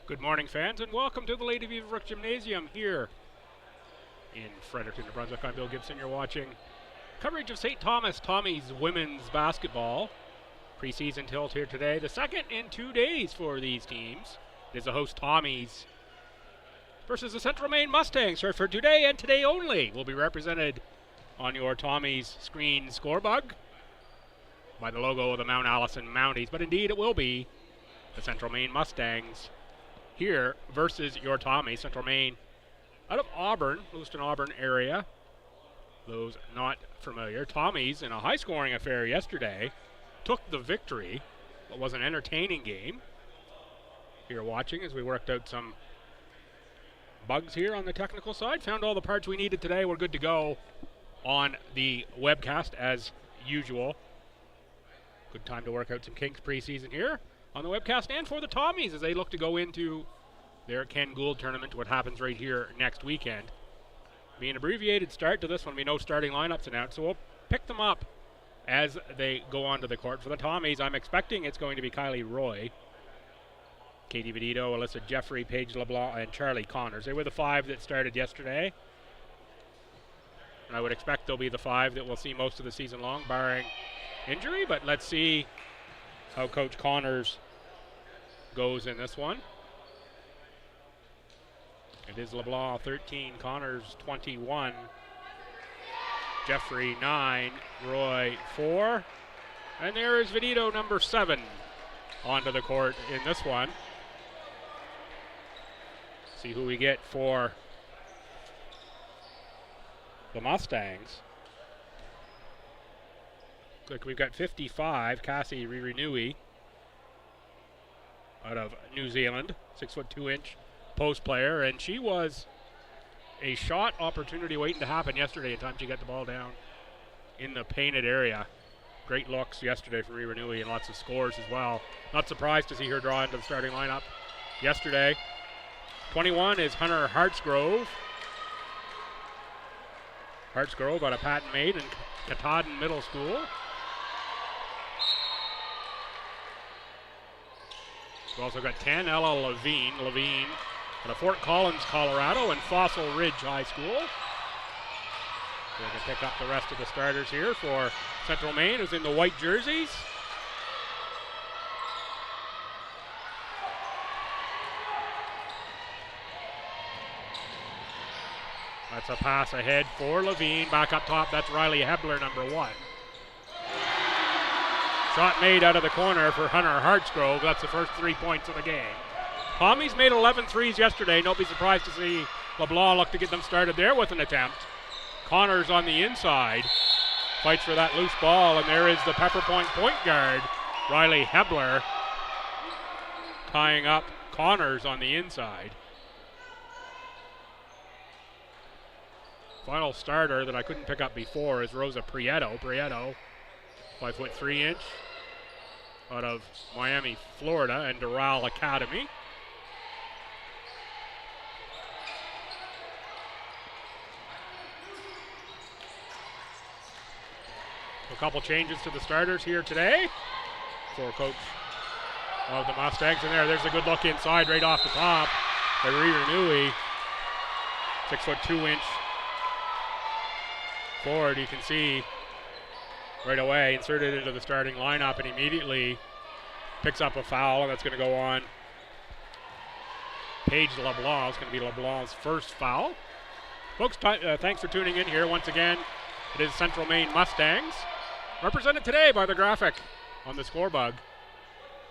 Good morning, fans, and welcome to the Lady Beaverbrook Gymnasium here in Fredericton, New Brunswick. I'm Bill Gibson. You're watching coverage of St. Thomas Tommy's women's basketball. Preseason tilt here today. The second in 2 days for these teams. It is the host Tommy's versus the Central Maine Mustangs. For today and today only will be represented on your Tommy's screen scorebug by the logo of the Mount Allison Mounties. But indeed, it will be the Central Maine Mustangs here versus your Tommy. Central Maine out of Auburn, Lewiston Auburn area. Those not familiar, Tommy's in a high-scoring affair yesterday took the victory. It was an entertaining game. You're watching as we worked out some bugs here on the technical side. Found all the parts we needed today. We're good to go on the webcast as usual. Good time to work out some kinks preseason here on the webcast and for the Tommies as they look to go into their Ken Gould tournament, what happens right here next weekend. Be an abbreviated start to this one. We know starting lineups announced, so we'll pick them up as they go onto the court. For the Tommies, I'm expecting it's going to be Kylie Roy, Katie Vedito, Alyssa Jeffrey, Paige LeBlanc, and Charlie Connors. They were the five that started yesterday. And I would expect they'll be the five that we'll see most of the season long, barring injury, but let's see how Coach Connors goes in this one. It is LeBlanc 13, Connors 21, Jeffrey 9, Roy 4, and there is Vedito number 7 onto the court in this one. See who we get for the Mustangs. Look, we've got 55, Cassie Ririnui out of New Zealand, 6'2" post player, and she was a shot opportunity waiting to happen yesterday in time she got the ball down in the painted area. Great looks yesterday for Ririnui and lots of scores as well. Not surprised to see her draw into the starting lineup yesterday. 21 is Hunter Hartsgrove. Hartsgrove out of Patton Maid and Katahdin Middle School. We've also got 10, Ella Levine out of Fort Collins, Colorado, and Fossil Ridge High School. We're going to pick up the rest of the starters here for Central Maine, who's in the white jerseys. That's a pass ahead for Levine. Back up top, that's Riley Hebler, number 1. Shot made out of the corner for Hunter Hartsgrove. That's the first 3 points of the game. Tommy's made 11 threes yesterday. Don't be surprised to see LeBlanc look to get them started there with an attempt. Connors on the inside. Fights for that loose ball, and there is the Pepper Point point guard, Riley Hebler, tying up Connors on the inside. Final starter that I couldn't pick up before is Rosa Prieto. Prieto, 5'3" out of Miami, Florida, and Doral Academy. A couple changes to the starters here today for coach of the Mustangs. And there's a good look inside right off the top by Ririnui. 6'2" forward. You can see right away inserted into the starting lineup and immediately picks up a foul, and that's going to go on Paige LeBlanc. It's going to be LeBlanc's first foul. Folks, thanks for tuning in here. Once again, it is Central Maine Mustangs, represented today by the graphic on the scorebug.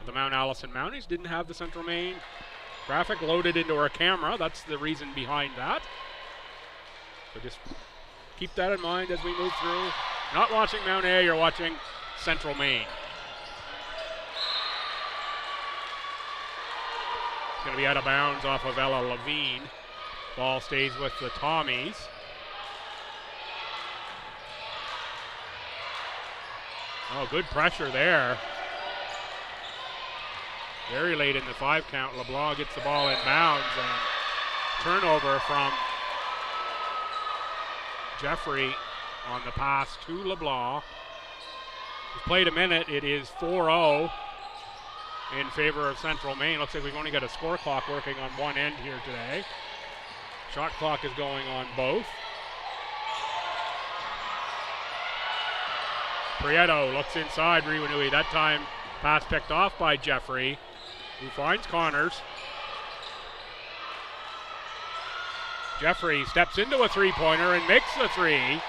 The Mount Allison Mounties didn't have the Central Maine graphic loaded into our camera. That's the reason behind that. So just keep that in mind as we move through. Not watching Mount A, you're watching Central Maine. It's going to be out of bounds off of Ella Levine. Ball stays with the Tommies. Oh, good pressure there. Very late in the 5 count. LeBlanc gets the ball in bounds, and turnover from Jeffrey on the pass to LeBlanc. We've played a minute. It is 4-0 in favor of Central Maine. Looks like we've only got a score clock working on one end here today. Shot clock is going on both. Prieto looks inside Riwanui. That time pass picked off by Jeffrey, who finds Connors. Jeffrey steps into a three-pointer and makes the three.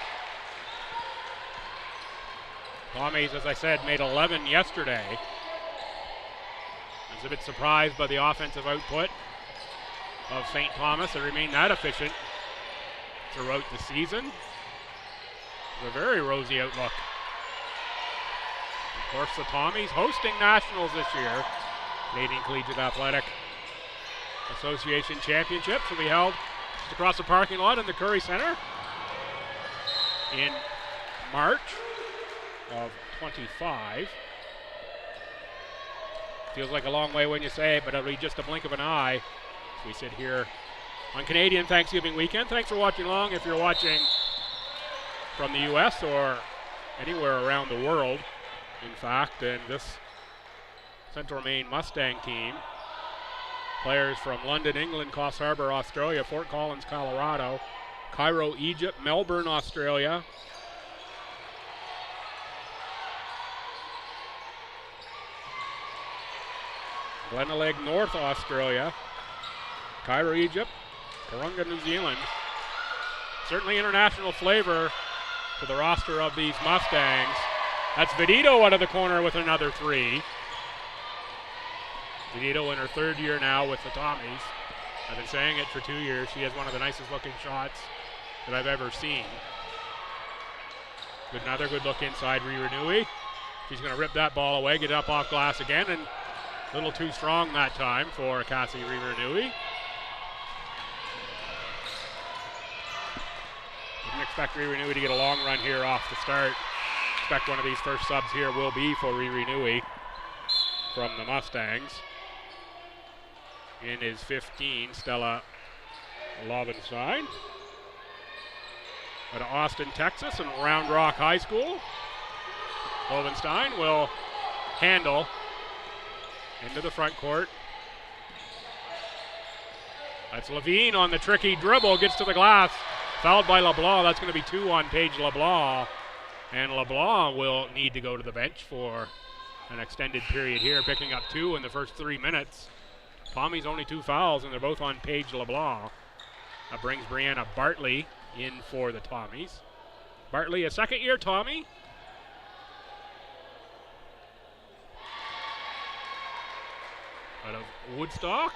Tommies, as I said, made 11 yesterday. I was a bit surprised by the offensive output of St. Thomas. They remain that efficient throughout the season. It's a very rosy outlook. Of course, the Tommies hosting nationals this year. Canadian Collegiate Athletic Association Championships will be held just across the parking lot in the Curry Center in March of 25. Feels like a long way when you say it, but it'll be just a blink of an eye as we sit here on Canadian Thanksgiving weekend. Thanks for watching along. If you're watching from the U.S. or anywhere around the world, in fact, and this Central Maine Mustang team, players from London, England, Coffs Harbour, Australia, Fort Collins, Colorado, Cairo, Egypt, Melbourne, Australia, Glenelag, North Australia, Cairo, Egypt, Karunga, New Zealand. Certainly international flavor to the roster of these Mustangs. That's Vedito out of the corner with another three. Vedito in her third year now with the Tommies. I've been saying it for 2 years. She has one of the nicest looking shots that I've ever seen. Another good look inside Riwanui. She's going to rip that ball away, get it up off glass again, and a little too strong that time for Cassie Riwanui. Didn't expect Riwanui to get a long run here off the start. Expect one of these first subs here will be for Riwanui from the Mustangs. In is 15, Stella Lovenstein. Out of Austin, Texas, and Round Rock High School. Lovenstein will handle into the front court. That's Levine on the tricky dribble, gets to the glass. Fouled by LeBlanc. That's going to be 2 on Paige LeBlanc. And LeBlanc will need to go to the bench for an extended period here, picking up 2 in the first 3 minutes. Tommy's only 2 fouls, and they're both on Paige LeBlanc. That brings Brianna Bartley in for the Tommies. Bartley, a second-year Tommy. Out of Woodstock.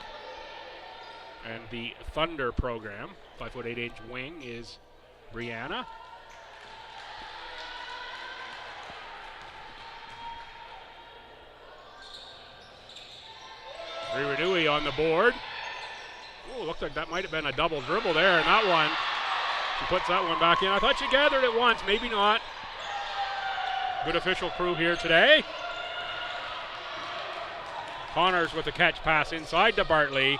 And the Thunder program, 5'8" wing, is Brianna. Riwanui on the board. Oh, looks like that might have been a double dribble there, and that one, she puts that one back in. I thought she gathered it once, maybe not. Good official crew here today. Connors with the catch pass inside to Bartley.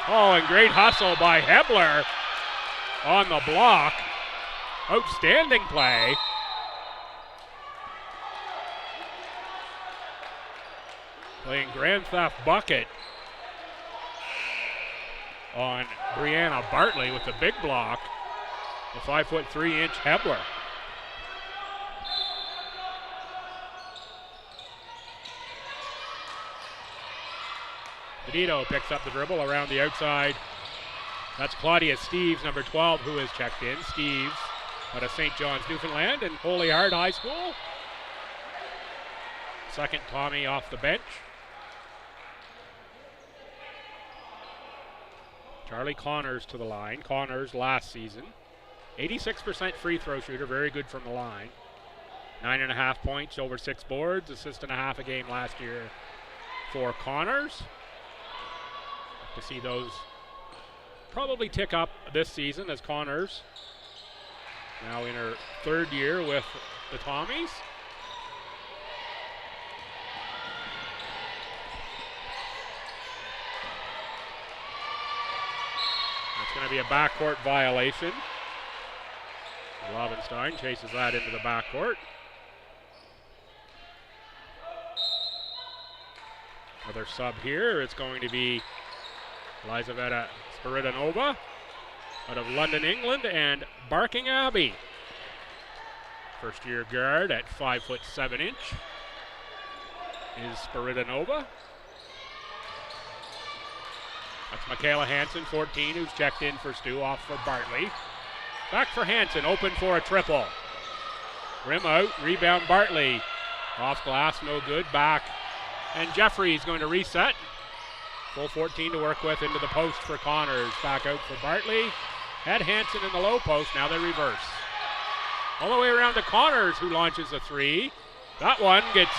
Oh, and great hustle by Hebler on the block. Outstanding play. Playing Grand Theft Bucket on Brianna Bartley with the big block. The 5'3" Hebler. Vedito picks up the dribble around the outside. That's Claudia Steeves, number 12, who has checked in. Steeves out of St. John's, Newfoundland, and Holy Heart High School. Second Tommy off the bench. Charlie Connors to the line. Connors last season. 86% free throw shooter, very good from the line. 9.5 points, over 6 boards, assist and a half a game last year for Connors. To see those probably tick up this season as Connors now in her third year with the Tommies. That's going to be a backcourt violation. Lovenstein chases that into the backcourt. Another sub here. It's going to be Elizaveta Spiridanova out of London, England, and Barking Abbey. First-year guard at 5'7" is Spiridanova. That's Michaela Hansen, 14, who's checked in for STU, off for Bartley. Back for Hansen, open for a triple. Rim out, rebound Bartley. Off glass, no good, back. And Jeffrey's going to reset. Full 14 to work with into the post for Connors. Back out for Bartley. Had Hansen in the low post, now they reverse. All the way around to Connors, who launches a three. That one gets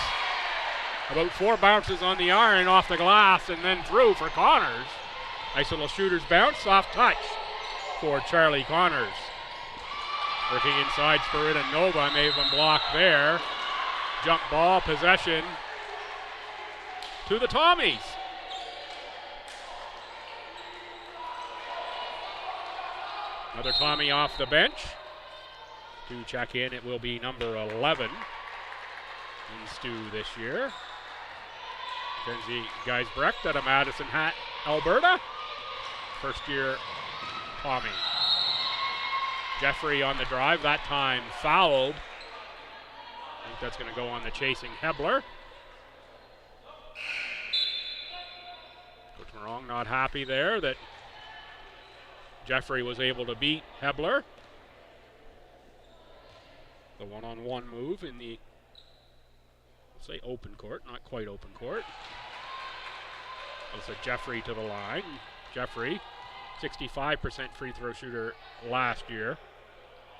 about 4 bounces on the iron off the glass and then through for Connors. Nice little shooter's bounce, soft touch for Charlie Connors. Working inside Spiridanova, may have been blocked there. Jump ball, possession to the Tommies. Another Tommy off the bench. To check in, it will be number 11 in STU this year. Kenzie Geisbrecht out of Madison Hat, Alberta. First year Tommy. Jeffrey on the drive, that time fouled. I think that's going to go on the chasing Hebler. Coach Morong not happy there that Jeffrey was able to beat Hebler. The one-on-one move in the, let's say, open court, not quite open court. That's a Jeffrey to the line. Jeffrey, 65% free throw shooter last year.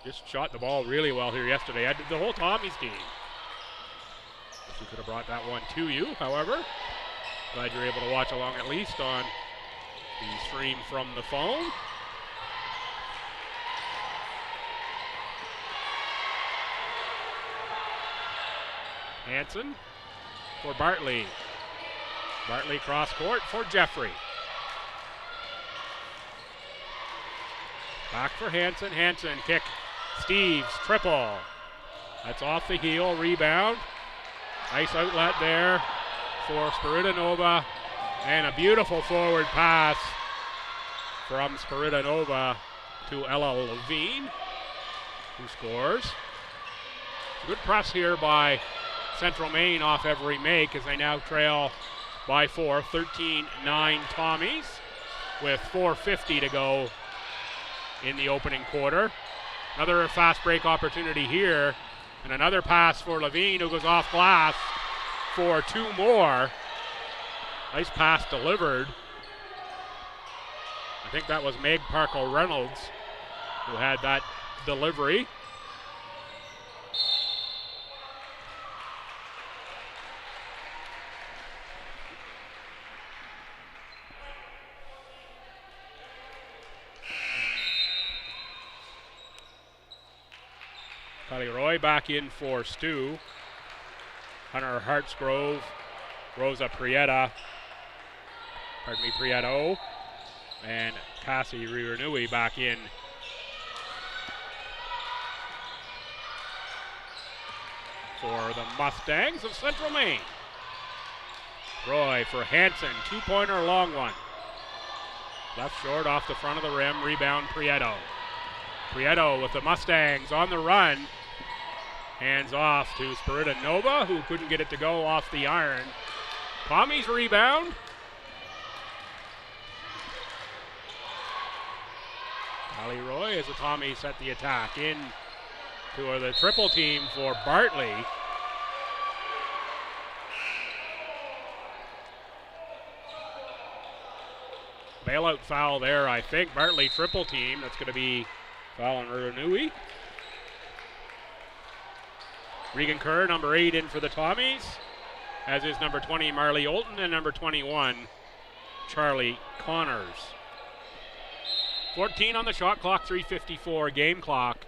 Just shot the ball really well here yesterday. I did the whole Tommy's team. Wish we could have brought that one to you, however. Glad you're able to watch along at least on the stream from the phone. Hansen for Bartley. Bartley cross court for Jeffrey. Back for Hansen. Hansen kick. Steves triple. That's off the heel. Rebound. Nice outlet there for Spiridanova. And a beautiful forward pass from Spiridanova to Ella Levine, who scores. Good press here by Central Maine off every make as they now trail by 4, 13-9 Tommies with 4:50 to go in the opening quarter. Another fast break opportunity here, and another pass for Levine, who goes off glass for 2 more. Nice pass delivered. I think that was Meg Parker Reynolds who had that delivery. Kylie Roy back in for STU. Hunter Hartsgrove, Rosa Prieto, and Cassie Riranui back in. For the Mustangs of Central Maine. Roy for Hansen, 2-pointer, long one. Left short off the front of the rim, rebound Prieto. Prieto with the Mustangs on the run. Hands off to Spiridanova, who couldn't get it to go off the iron. Tommy's rebound. Ali Roy as the Tommies set the attack in to the triple team for Bartley. Bailout foul there, I think. Bartley triple team. That's going to be foul on Riranui. Regan Kerr, number 8, in for the Tommies, as is number 20, Marley Olton, and number 21, Charlie Connors. 14 on the shot clock, 3:54 game clock.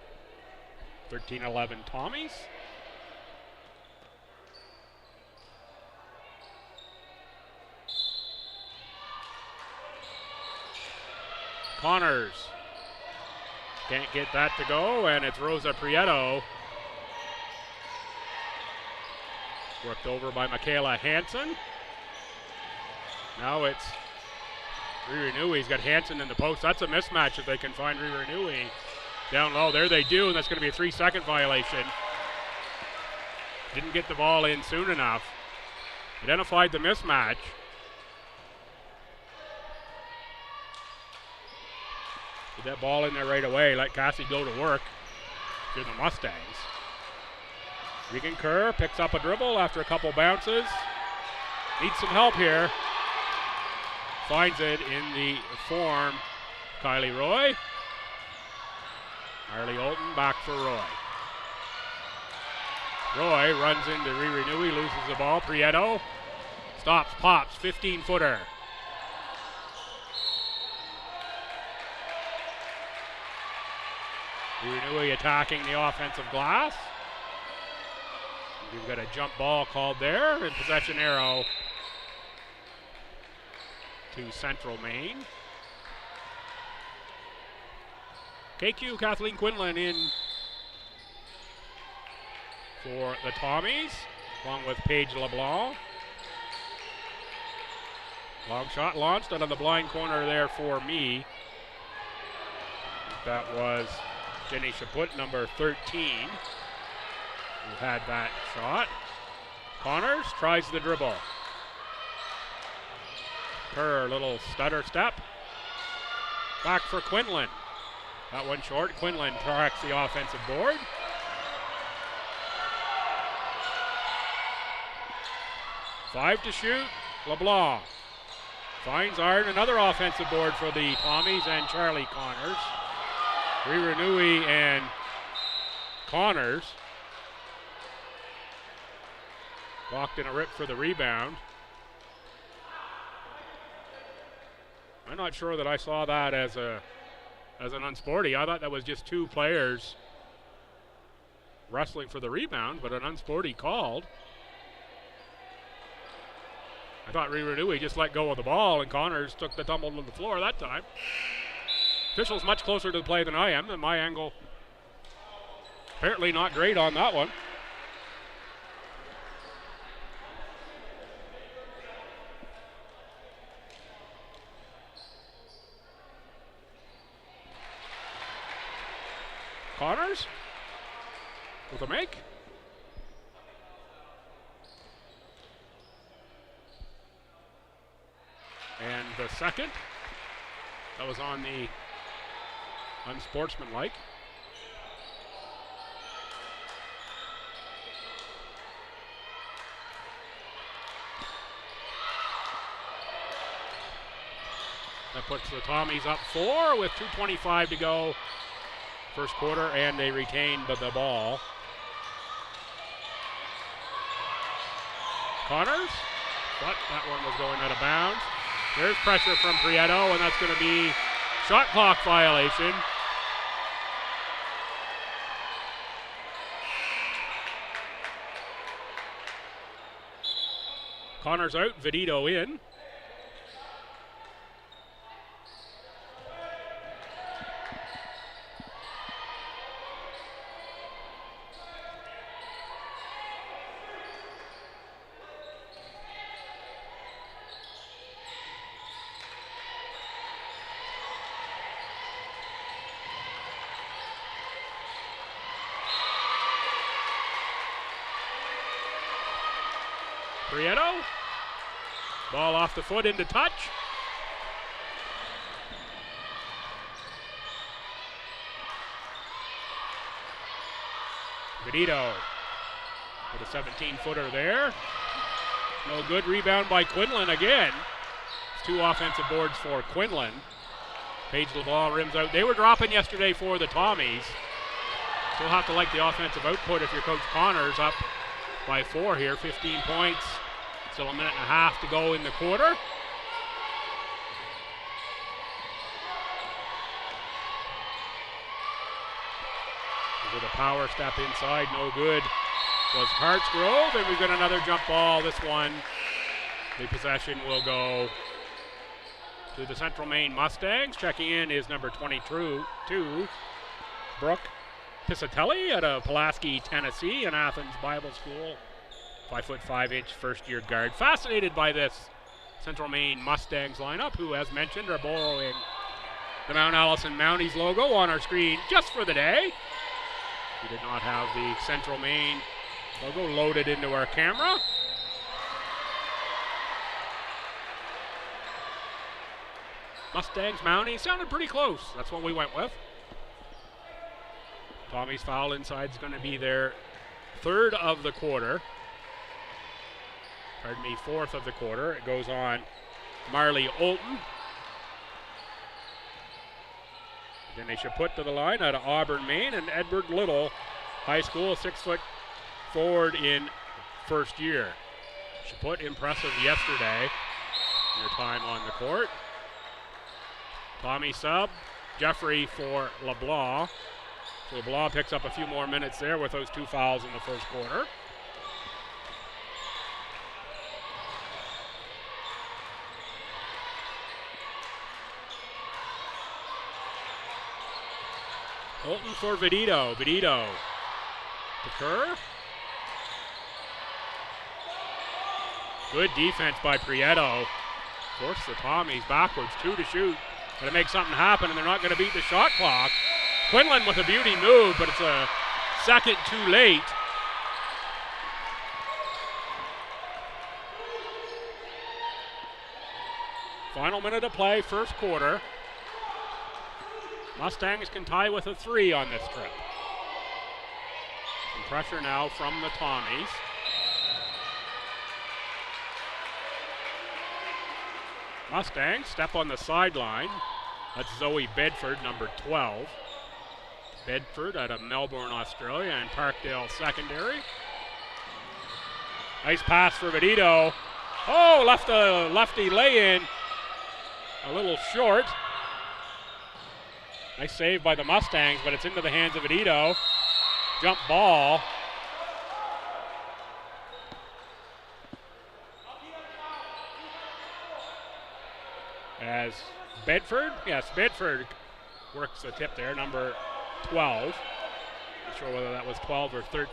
13-11 Tommies. Connors can't get that to go, and it's Rosa Prieto. Worked over by Michaela Hansen. Now it's Ririnui. He's got Hansen in the post. That's a mismatch if they can find Ririnui down low. There they do, and that's going to be a 3-second violation. Didn't get the ball in soon enough. Identified the mismatch. Get that ball in there right away. Let Cassie go to work. To the Mustangs. Regan Kerr picks up a dribble after a couple bounces. Needs some help here. Finds it in the form. Kylie Roy. Marley Olton back for Roy. Roy runs into Ririnui, loses the ball. Prieto stops, pops, 15-footer. Ririnui attacking the offensive glass. We've got a jump ball called there, and possession arrow to Central Maine. KQ Kathleen Quinlan in for the Tommies, along with Paige LeBlanc. Long shot launched out of the blind corner there for me. That was Jenny Chaput, number 13, who had that shot. Connors tries the dribble. Kerr, little stutter step. Back for Quinlan. That one short. Quinlan tracks the offensive board. Five to shoot. LeBlanc finds Arden. Another offensive board for the Tommies and Charlie Connors. Ririnui and Connors. Locked in a rip for the rebound. I'm not sure that I saw that as an unsporty. I thought that was just two players wrestling for the rebound, but an unsporty called. I thought Ririnui just let go of the ball and Connors took the tumble to the floor that time. Official's much closer to the play than I am, and my angle apparently not great on that one. Connors with a make. And the second, that was on the unsportsmanlike. That puts the Tommies up 4 with 2:25 to go. First quarter, and they retained the ball. Connors, but that one was going out of bounds. There's pressure from Prieto, and that's going to be shot clock violation. Connors out, Vedito in. Prieto, ball off the foot into touch. Vedito with a 17-footer there. No good. Rebound by Quinlan again. It's 2 offensive boards for Quinlan. Paige LeBlanc rims out. They were dropping yesterday for the Tommies. Still have to like the offensive output if you're Coach Connors, up by 4 here, 15 points. Still a minute and a half to go in the quarter. With a power step inside, no good. Was Hartsgrove, and we've got another jump ball. This one, the possession will go to the Central Maine Mustangs. Checking in is number 22, Brooke Pisatelli out of Pulaski, Tennessee, an Athens Bible School. 5'5" first-year guard. Fascinated by this Central Maine Mustangs lineup, who, as mentioned, are borrowing the Mount Allison Mounties logo on our screen just for the day. We did not have the Central Maine logo loaded into our camera. Mustangs, Mounties, sounded pretty close. That's what we went with. Tommy's foul inside is going to be their third of the quarter. Pardon me, fourth of the quarter. It goes on Marley Olton. Then they should put to the line out of Auburn, Maine, and Edward Little, high school, 6 foot forward in first year. Should put impressive yesterday in their time on the court. Tommy sub, Jeffrey for LeBlanc. So LeBlanc picks up a few more minutes there with those 2 fouls in the first quarter. Holton for Vedito. Vedito to Kerr. Good defense by Prieto. Force the Tommies backwards, 2 to shoot. Got to make something happen, and they're not going to beat the shot clock. Quinlan with a beauty move, but it's a second too late. Final minute of play, first quarter. Mustangs can tie with a 3 on this trip. Some pressure now from the Tommies. Mustangs step on the sideline. That's Zoe Bedford, number 12. Bedford out of Melbourne, Australia, and Parkdale Secondary. Nice pass for Vedito. Oh, left a lefty lay-in. A little short. Nice save by the Mustangs, but it's into the hands of Vedito. Jump ball. As Bedford, yes, Bedford works the tip there, number 12. Not sure whether that was 12 or 13.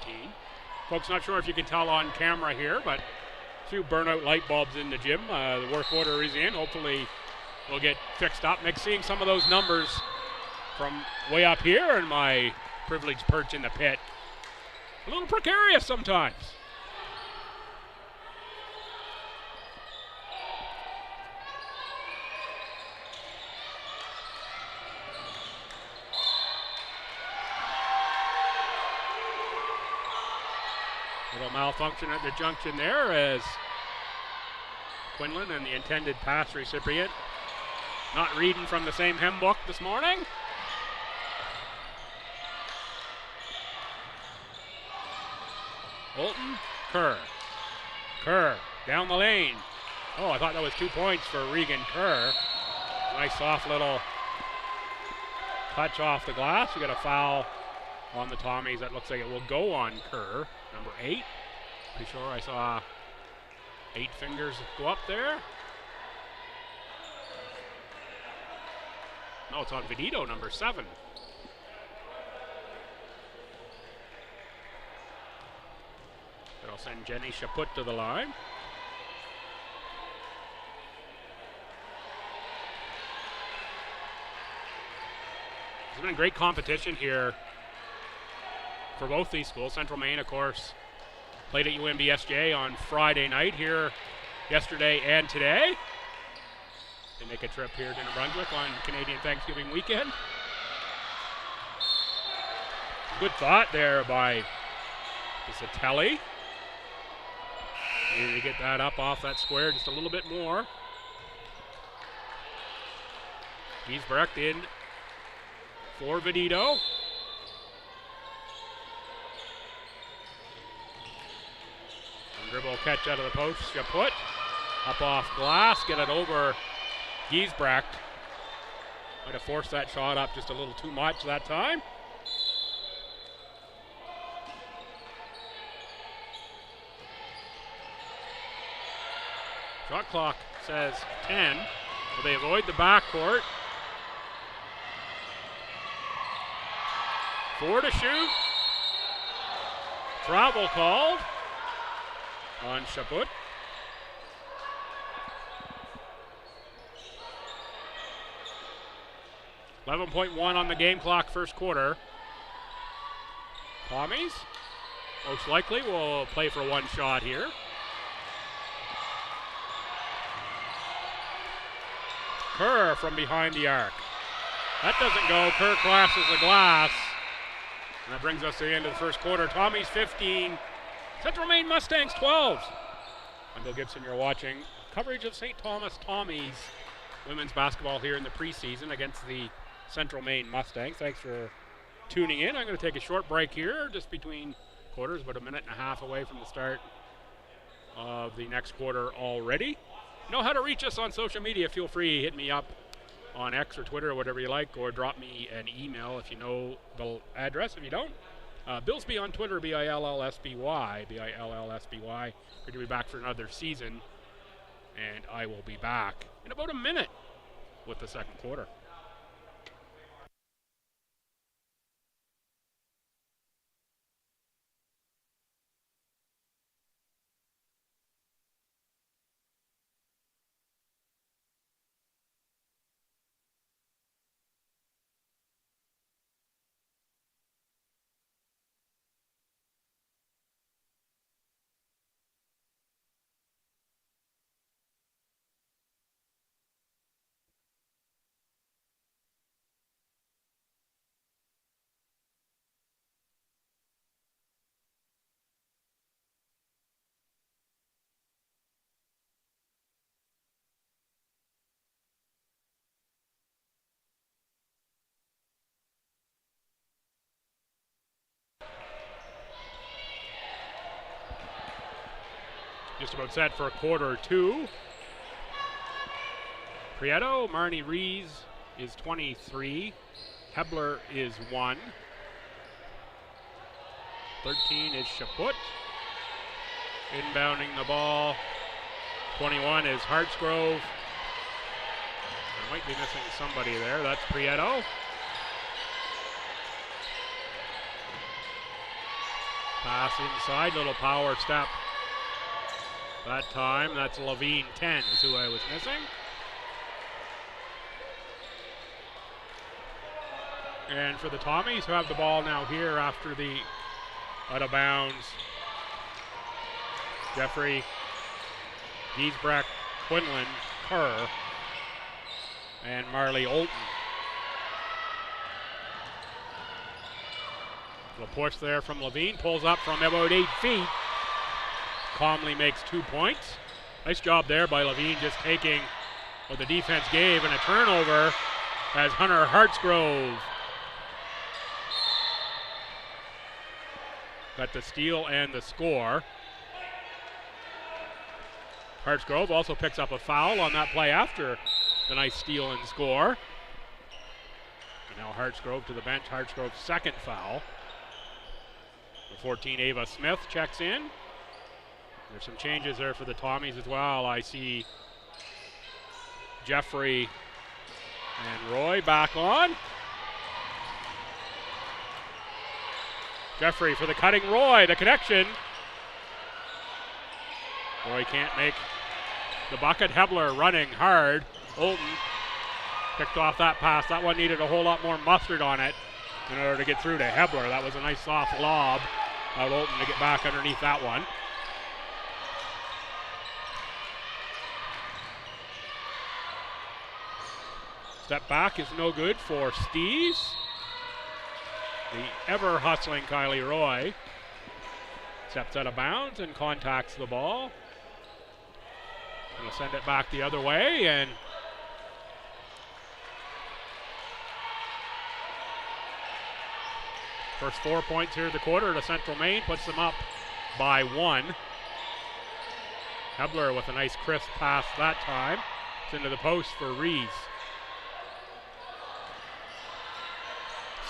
Folks, not sure if you can tell on camera here, but a few burnout light bulbs in the gym. The work order is in. Hopefully we'll get fixed up. Nick, seeing some of those numbers from way up here in my privileged perch in the pit. A little precarious sometimes. Little malfunction at the junction there as Quinlan and the intended pass recipient not reading from the same hymn book this morning. Holton, Kerr. Kerr down the lane. Oh, I thought that was 2 points for Regan Kerr. Nice soft little touch off the glass. We got a foul on the Tommies. That looks like it will go on Kerr, number 8. Pretty sure I saw 8 fingers go up there. No, it's on Vedito, number 7. That'll send Jenny Chaput to the line. There's been a great competition here for both these schools. Central Maine, of course, played at UMBSJ on Friday night here yesterday and today. They make a trip here to New Brunswick on Canadian Thanksgiving weekend. Good thought there by Pisatelli. Needed to get that up off that square just a little bit more. Giesbrecht in for Vedito. Dribble catch out of the post. Chaput up off glass, get it over Giesbrecht. Might have forced that shot up just a little too much that time. Shot clock says 10. Will they avoid the backcourt? 4 to shoot. Travel called on Chaput. 11.1 on the game clock, first quarter. Tommies most likely will play for one shot here. Kerr from behind the arc. That doesn't go. Kerr crashes the glass. And that brings us to the end of the first quarter. Tommies 15, Central Maine Mustangs 12. I'm Bill Gibson, you're watching coverage of St. Thomas Tommies women's basketball here in the preseason against the Central Maine Mustangs. Thanks for tuning in. I'm going to take a short break here, just between quarters, about a minute and a half away from the start of the next quarter already. You know how to reach us on social media. Feel free, hit me up on X or Twitter or whatever you like, or drop me an email if you know the address. If you don't, Billsby on Twitter, BILLSBY, BILLSBY. We're going to be back for another season, and I will be back in about a minute with the second quarter. Just about set for quarter two. Prieto, Marnie Rees is 23. Hebler is 1. 13 is Chaput. Inbounding the ball. 21 is Hartsgrove. I might be missing somebody there. That's Prieto. Pass inside, little power step. That time, that's Levine 10 is who I was missing. And for the Tommies, who have the ball now here after the out of bounds, Jeffrey, Giesbrecht, Quinlan, Kerr, and Marley Olton. Little push there from Levine, pulls up from about 8 feet. Calmly makes 2 points. Nice job there by Levine, just taking what the defense gave, and a turnover as Hunter Hartsgrove got the steal and the score. Hartsgrove also picks up a foul on that play after the nice steal and score. And now Hartsgrove to the bench. Hartsgrove's second foul. The 14, Ava Smith checks in. There's some changes there for the Tommies as well. I see Jeffrey and Roy back on. Jeffrey for the cutting Roy, the connection. Roy can't make the bucket. Hebler running hard. Olton picked off that pass. That one needed a whole lot more mustard on it in order to get through to Hebler. That was a nice soft lob of Olton to get back underneath that one. Step back is no good for Steves. The ever hustling Kylie Roy steps out of bounds and contacts the ball. Gonna send it back the other way, and first 4 points here in the quarter to Central Maine, puts them up by 1. Hebler with a nice crisp pass that time. It's into the post for Rees.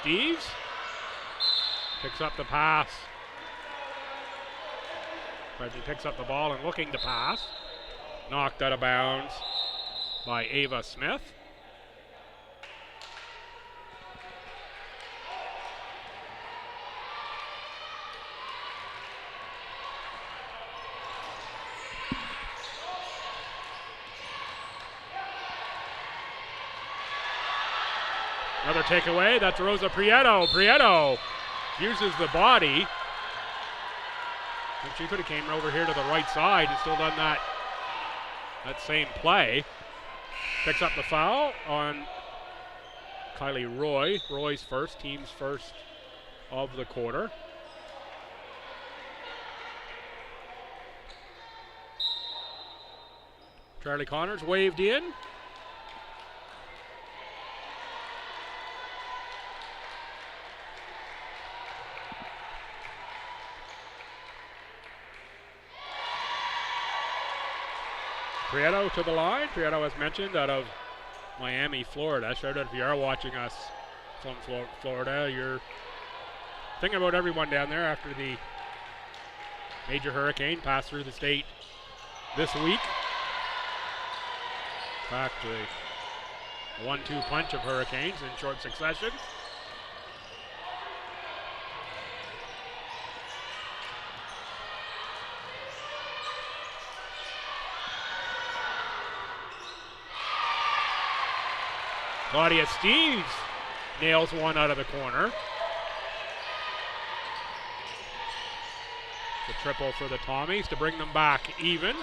Steves picks up the pass. But he picks up the ball and looking to pass. Knocked out of bounds by Ava Smith. Another takeaway. That throws a Prieto. Prieto uses the body. She could have came over here to the right side and still done that same play. Picks up the foul on Kylie Roy. Roy's first, team's first of the quarter. Charlie Connors waved in. Prieto to the line. Prieto, as mentioned, out of Miami, Florida. Shout out if you are watching us from Florida. You're thinking about everyone down there after the major hurricane passed through the state this week. In fact, a 1-2 punch of hurricanes in short succession. Claudia Steves nails one out of the corner. The triple for the Tommies to bring them back even.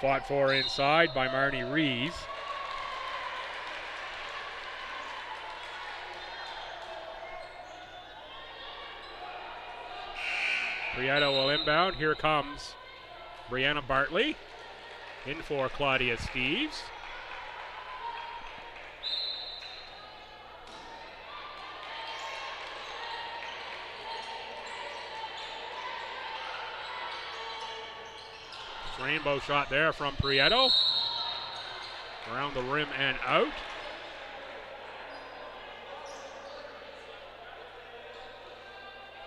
Fought for inside by Marnie Rees. Prieto will inbound. Here comes Brianna Bartley in for Claudia Steves. Rainbow shot there from Prieto. Around the rim and out.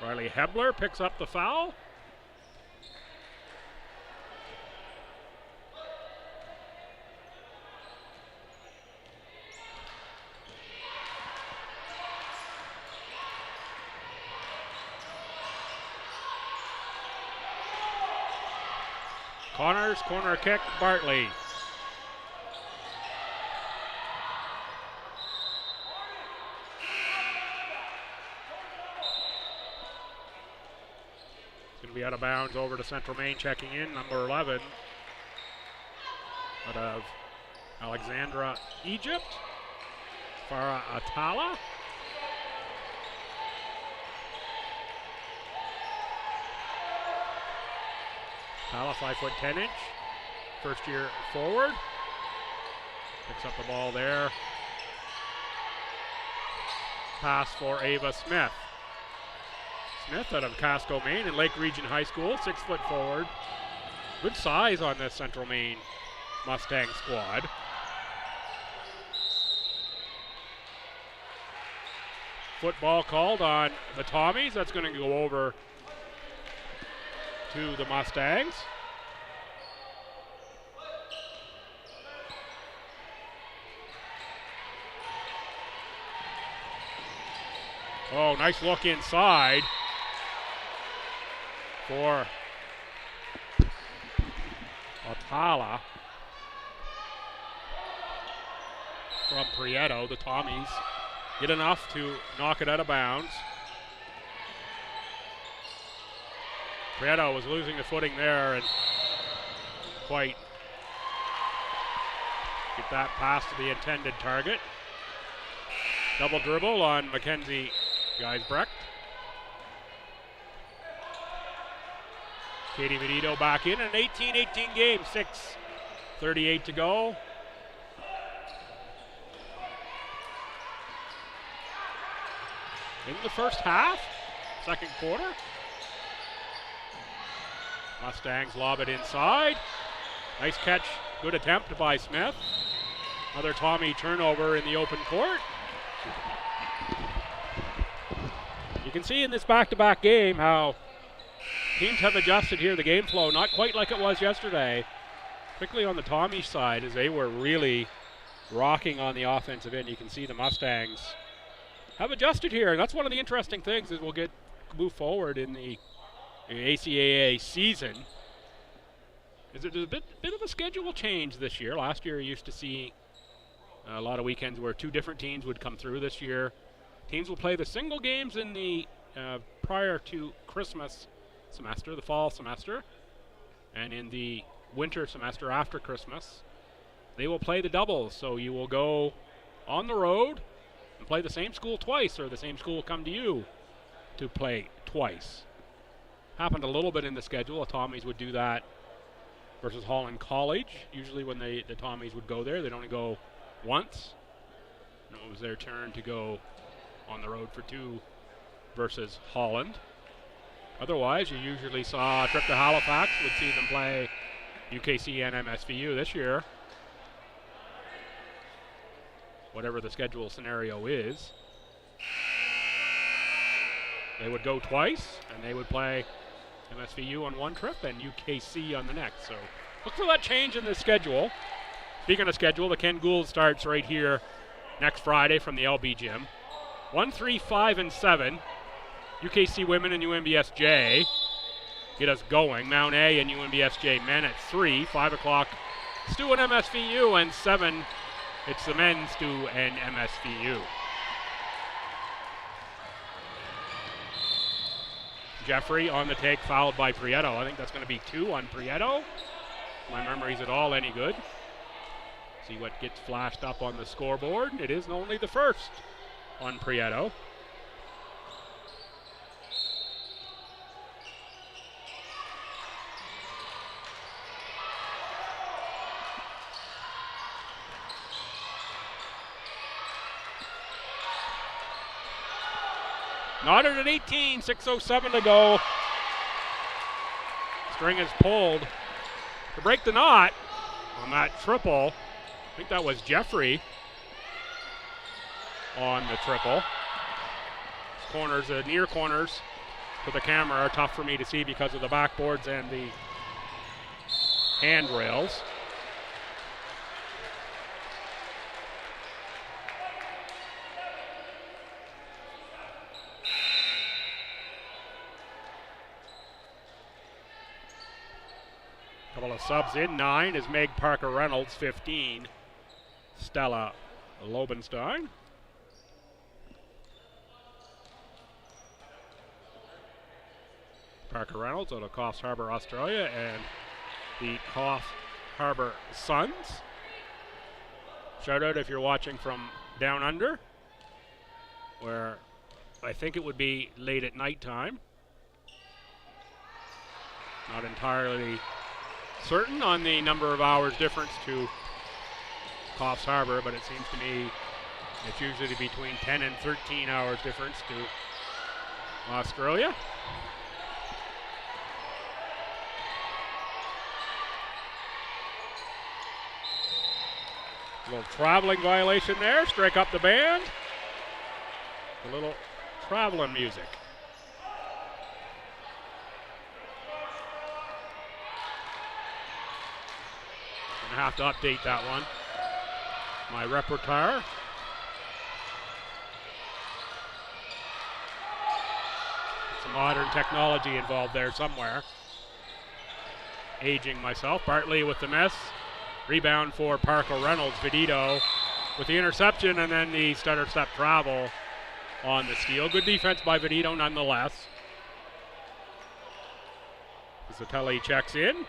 Riley Hebler picks up the foul. Connors, corner kick, Bartley. It's going to be out of bounds over to Central Maine, checking in, number 11. Out of Alexandra, Egypt. Farah Atala. Atala, 5'10", first year forward. Picks up the ball there. Pass for Ava Smith. Smith out of Casco, Maine, and Lake Region High School, 6 foot forward. Good size on this Central Maine Mustang squad. Football called on the Tommies. That's going to go over to the Mustangs. Oh, nice look inside for Atala from Prieto. The Tommies get enough to knock it out of bounds. Prieto was losing the footing there and quite get that pass to the intended target. Double dribble on Mackenzie Geisbrecht. Katie Benito back in an 18-18 game, 6:38 to go. In the first half, second quarter. Mustangs lob it inside. Nice catch, good attempt by Smith. Another Tommy turnover in the open court. You can see in this back-to-back game how teams have adjusted here, the game flow, not quite like it was yesterday, particularly on the Tommy side, as they were really rocking on the offensive end. You can see the Mustangs have adjusted here, and that's one of the interesting things as we'll move forward in the ACAA season. There's a bit of a schedule change this year. Last year you used to see A lot of weekends where two different teams would come through this year. Teams will play the single games in the prior to Christmas semester, the fall semester, and in the winter semester after Christmas, they will play the doubles. So you will go on the road and play the same school twice, or the same school will come to you to play twice. Happened a little bit in the schedule. The Tommies would do that versus Holland College. Usually when the Tommies would go there, they'd only go once. And it was their turn to go on the road for two versus Holland. Otherwise, you usually saw a trip to Halifax, would see them play UKC and MSVU this year. Whatever the schedule scenario is. They would go twice, and they would play MSVU on one trip and UKC on the next. So look for that change in the schedule. Speaking of schedule, the Ken Gould starts right here next Friday from the LB gym. 1, 3, 5, and 7. UKC women and UNBSJ get us going. Mount A and UNBSJ men at 3. 5 o'clock, STU and MSVU, and 7, it's the men's STU and MSVU. Jeffrey on the take, fouled by Prieto. I think that's going to be 2 on Prieto. If my memory's at all any good. See what gets flashed up on the scoreboard. It is only the first on Prieto. Knotted at 18, 6:07 to go. String is pulled to break the knot on that triple. I think that was Jeffrey on the triple. Corners, the near corners to the camera are tough for me to see because of the backboards and the handrails. Couple of subs in. 9 is Meg Parker-Reynolds. 15, Stella Lobenstein. Parker-Reynolds out of Coffs Harbour, Australia, and the Coffs Harbour Suns. Shout out if you're watching from down under, where I think it would be late at night time. Not entirely certain on the number of hours difference to Coffs Harbour, but it seems to me it's usually between 10 and 13 hours difference to Australia. A little traveling violation there. Strike up the band. A little traveling music. Gonna have to update that one. My repertoire. Some modern technology involved there somewhere. Aging myself. Bartley with the miss. Rebound for Parker-Reynolds. Vidito with the interception, and then the stutter step travel on the steal. Good defense by Vidito nonetheless. Zatelli checks in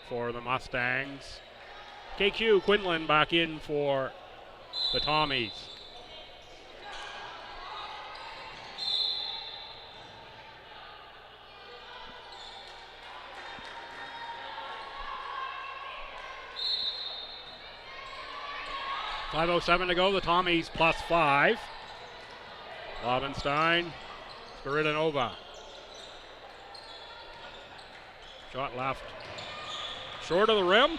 for the Mustangs. KQ Quinlan back in for the Tommies. .507 to go, the Tommies +5. Lobenstein, Spiridanova. Shot left. Short of the rim.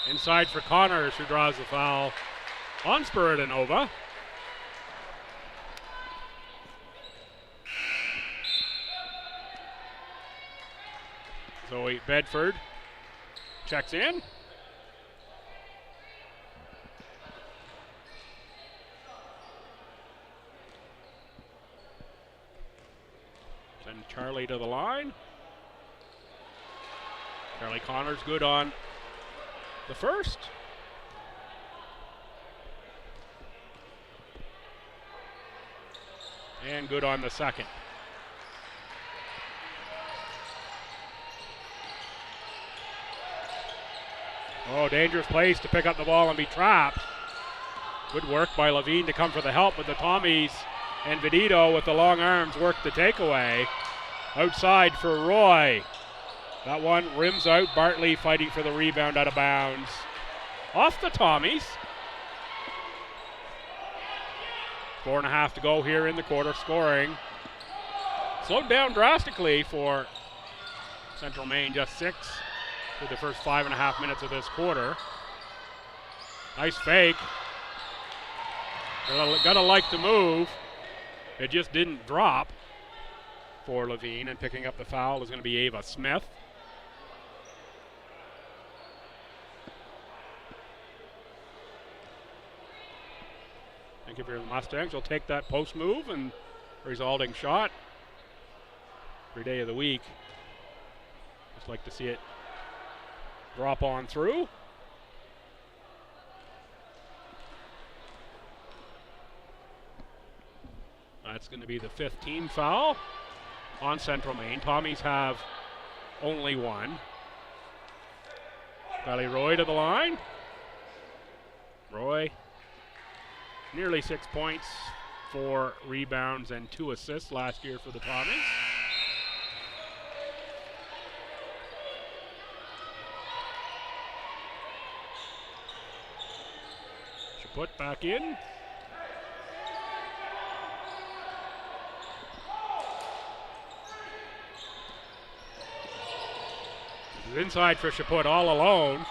Inside for Connors, who draws the foul on Spiridanova. Zoe Bedford checks in. Charlie to the line. Charlie Connors good on the first. And good on the second. Oh, dangerous place to pick up the ball and be trapped. Good work by Levine to come for the help, but the Tommies and Vedito with the long arms work the takeaway. Outside for Roy. That one rims out. Bartley fighting for the rebound out of bounds. Off the Tommies. 4.5 to go here in the quarter. Scoring slowed down drastically for Central Maine. Just 6 for the first 5.5 minutes of this quarter. Nice fake. Gotta like the move. It just didn't drop for Levine, and picking up the foul is going to be Ava Smith. Thank you for the Mustangs. Will take that post move and resulting shot. Every day of the week. Just like to see it drop on through. That's going to be the 5th team foul on Central Maine. Tommies have only one. Valley Roy to the line. Roy, nearly 6 points, 4 rebounds, and 2 assists last year for the Tommies. Chaput back in. Inside for Chaput all alone.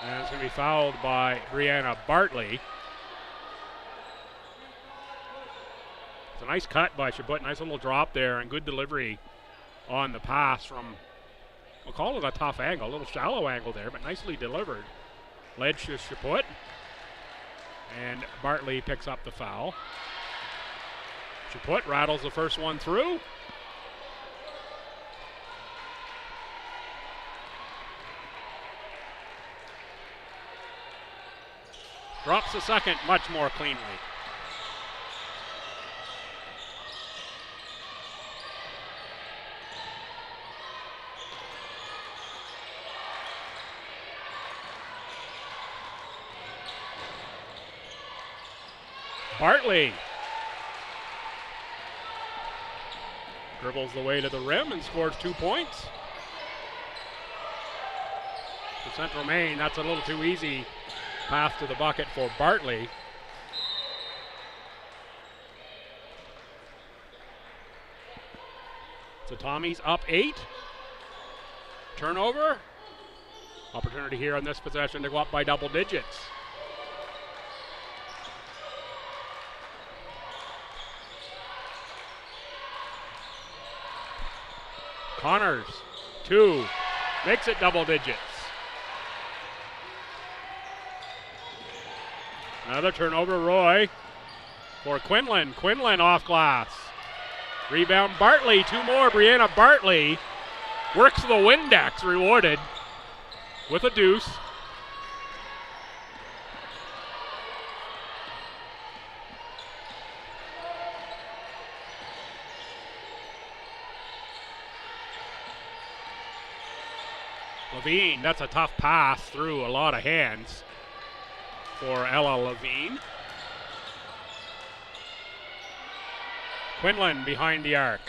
And it's going to be fouled by Brianna Bartley. It's a nice cut by Chaput. Nice little drop there and good delivery on the pass from, we'll call it a tough angle, a little shallow angle there, but nicely delivered. Ledge to Chaput. And Bartley picks up the foul. Chaput rattles the first one through. Drops the second much more cleanly. Bartley dribbles the way to the rim and scores 2 points. For Central Maine, that's a little too easy. Path to the bucket for Bartley. So Tommy's up 8. Turnover. Opportunity here on this possession to go up by double digits. Connors, 2, makes it double digits. Another turnover, Roy for Quinlan. Quinlan off glass. Rebound, Bartley, 2 more. Brianna Bartley works the Windex, rewarded with a deuce. Levine, that's a tough pass through a lot of hands for Ella Levine. Quinlan behind the arc.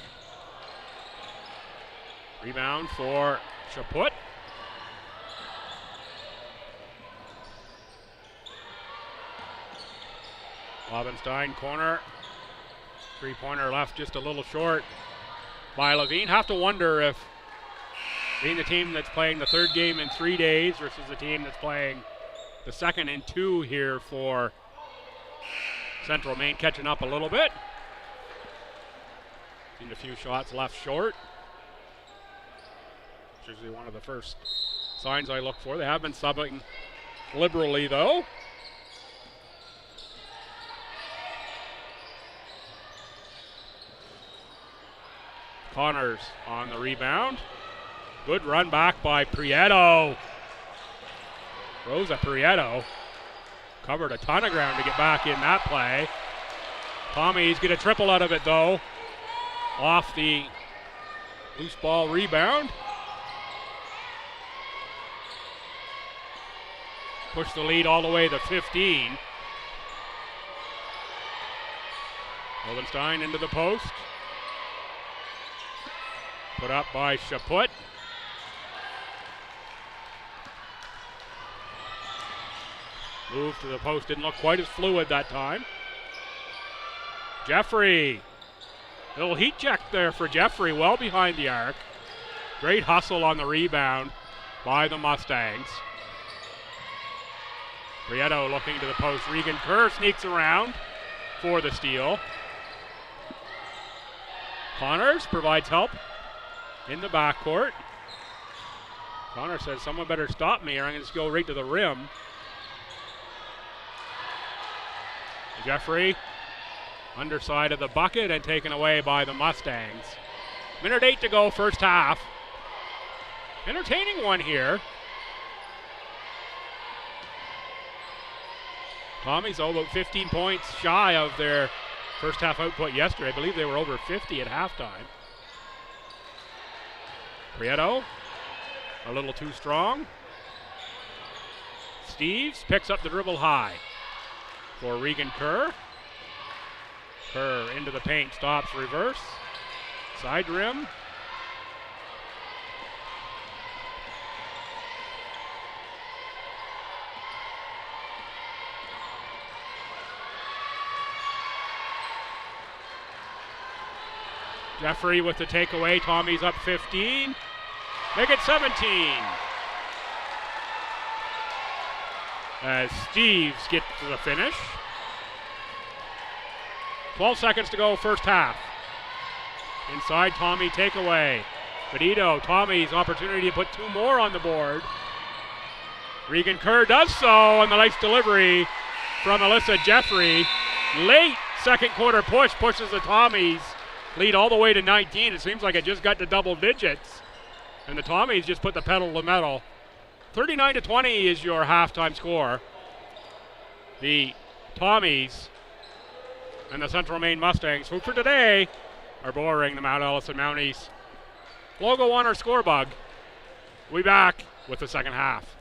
Rebound for Chaput. Lobenstein corner. 3-pointer left just a little short by Levine. Have to wonder if being the team that's playing the 3rd game in 3 days versus the team that's playing the 2nd in 2 here for Central Maine, catching up a little bit. Seen a few shots left short. It's usually one of the first signs I look for. They have been subbing liberally though. Connors on the rebound. Good run back by Prieto. Rosa Prieto covered a ton of ground to get back in that play. Tommy's get a triple out of it though. Off the loose ball rebound. Push the lead all the way to 15. Lowenstein into the post. Put up by Chaput. Move to the post, didn't look quite as fluid that time. Jeffrey. Little heat check there for Jeffrey, well behind the arc. Great hustle on the rebound by the Mustangs. Prieto looking to the post. Regan Kerr sneaks around for the steal. Connors provides help in the backcourt. Connors says, someone better stop me or I'm going to just go right to the rim. Jeffrey, underside of the bucket and taken away by the Mustangs. Minute 8 to go, first half. Entertaining one here. Tommy's about 15 points shy of their first half output yesterday. I believe they were over 50 at halftime. Prieto, a little too strong. Steves picks up the dribble high for Regan Kerr. Kerr into the paint, stops, reverse. Side rim. Jeffrey with the takeaway. Tommy's up 15. Make it 17. As Steves get to the finish. 12 seconds to go, first half. Inside, Tommy takeaway. Benito, Tommy's opportunity to put two more on the board. Regan Kerr does so, and the nice delivery from Alyssa Jeffrey. Late second quarter push pushes the Tommies lead all the way to 19. It seems like it just got to double digits. And the Tommies just put the pedal to the metal. 39-20 is your halftime score. The Tommies and the Central Maine Mustangs, who for today are boring the Mount Allison Mounties. Logo on our score bug. We'll be back with the second half.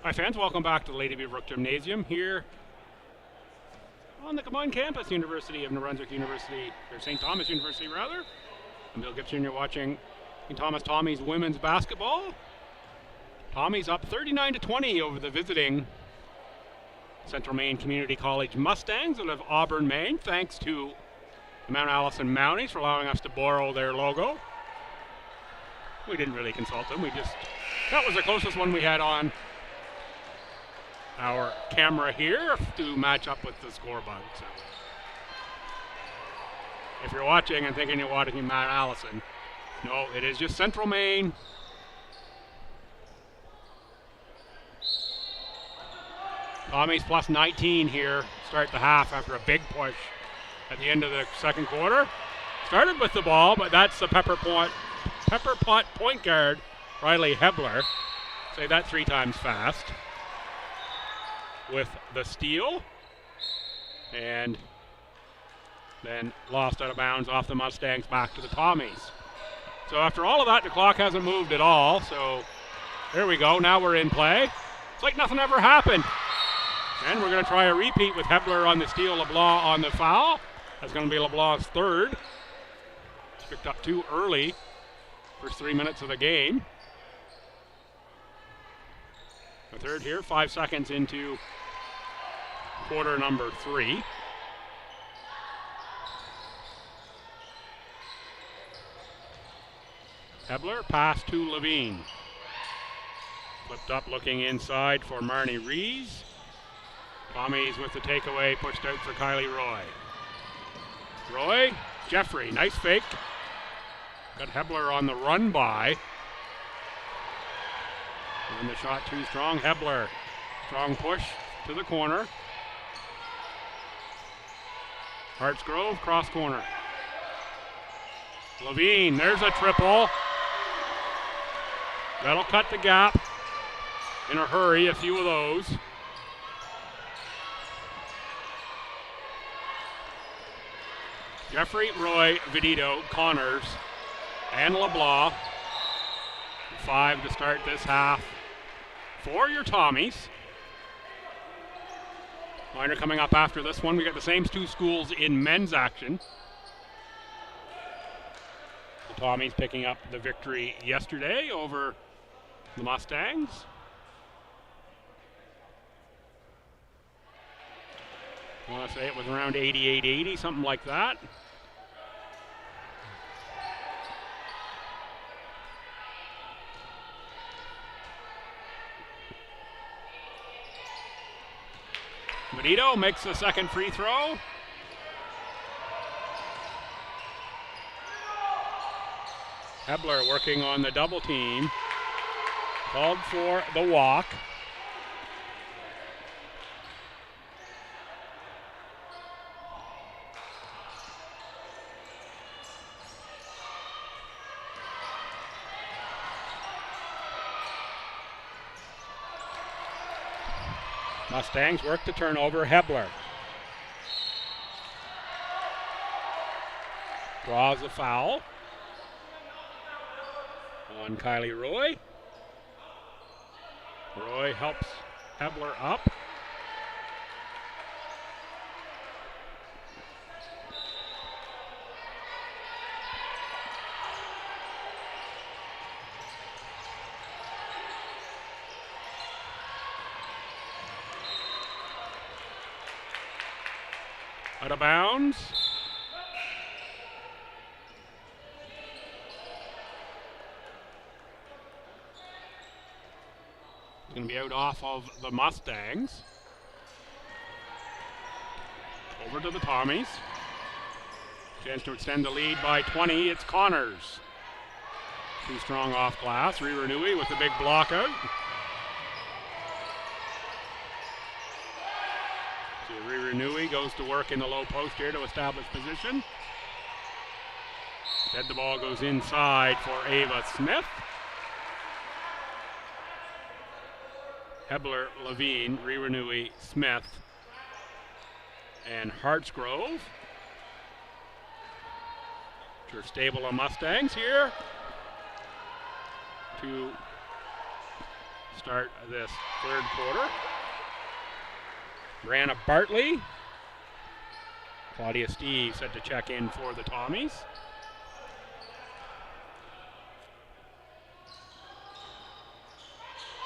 Hi fans, welcome back to the Lady Beaver Brook Gymnasium here on the combined campus, University of New Brunswick University, or St. Thomas University rather. I'm Bill Gibson, you're watching St. Thomas Tommies women's basketball. Tommies up 39-20 over the visiting Central Maine Community College Mustangs out of Auburn, Maine, thanks to the Mount Allison Mounties for allowing us to borrow their logo. We didn't really consult them, that was the closest one we had on our camera here to match up with the score bug. So if you're watching and thinking you're watching Mount Allison, no, it is just Central Maine. Tommies plus 19 here, start the half after a big push at the end of the second quarter. Started with the ball, but that's the Pepper Pot point guard, Riley Hebler. Say that 3 times fast. With the steal, and then lost out of bounds off the Mustangs back to the Tommies. So after all of that, the clock hasn't moved at all, so there we go, now we're in play. It's like nothing ever happened. And we're going to try a repeat with Hebler on the steal, LeBlanc on the foul. That's going to be LeBlanc's third. Picked up 2 early, first 3 minutes of the game. The third here, 5 seconds into quarter number 3. Hebler, pass to Levine. Flipped up, looking inside for Marnie Rees. Tommies with the takeaway, pushed out for Kylie Roy. Roy, Jeffrey, nice fake. Got Hebler on the run by. And the shot too strong, Hebler. Strong push to the corner. Hartsgrove, cross corner. Levine, there's a triple. That'll cut the gap. In a hurry, a few of those. Jeffrey, Roy, Vidito, Connors, and LeBlanc. 5 to start this half for your Tommies. Minor coming up after this one. We got the same 2 schools in men's action. The Tommies picking up the victory yesterday over the Mustangs. I want to say it was around 88-80, something like that. Benito makes the second free throw. Hebler working on the double team. Called for the walk. Mustangs work the turnover. Hebler draws the foul on Kylie Roy. Roy helps Hebler up. Out of bounds. It's going to be out off of the Mustangs. Over to the Tommies. Chance to extend the lead by 20. It's Connors. Too strong off glass. Renui with the big block out. Renui goes to work in the low post here to establish position. Instead, the ball goes inside for Ava Smith. Hebler, Levine, Renui, Smith, and Hartsgrove. Your stable of Mustangs here to start this third quarter. Brianna Bartley. Claudia Steve set to check in for the Tommies.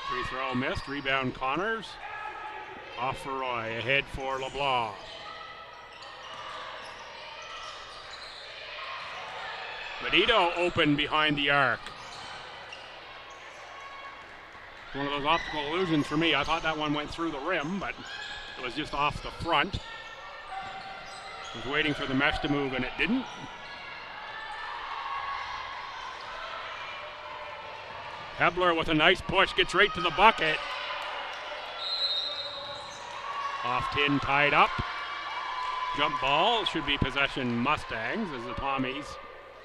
Free throw missed. Rebound Connors. Off for Roy. Ahead for LeBlanc. Benito open behind the arc. One of those optical illusions for me. I thought that one went through the rim, but it was just off the front. Was waiting for the mesh to move and it didn't. Hebler with a nice push, gets right to the bucket. Off tin, tied up. Jump ball, should be possession Mustangs as the Tommies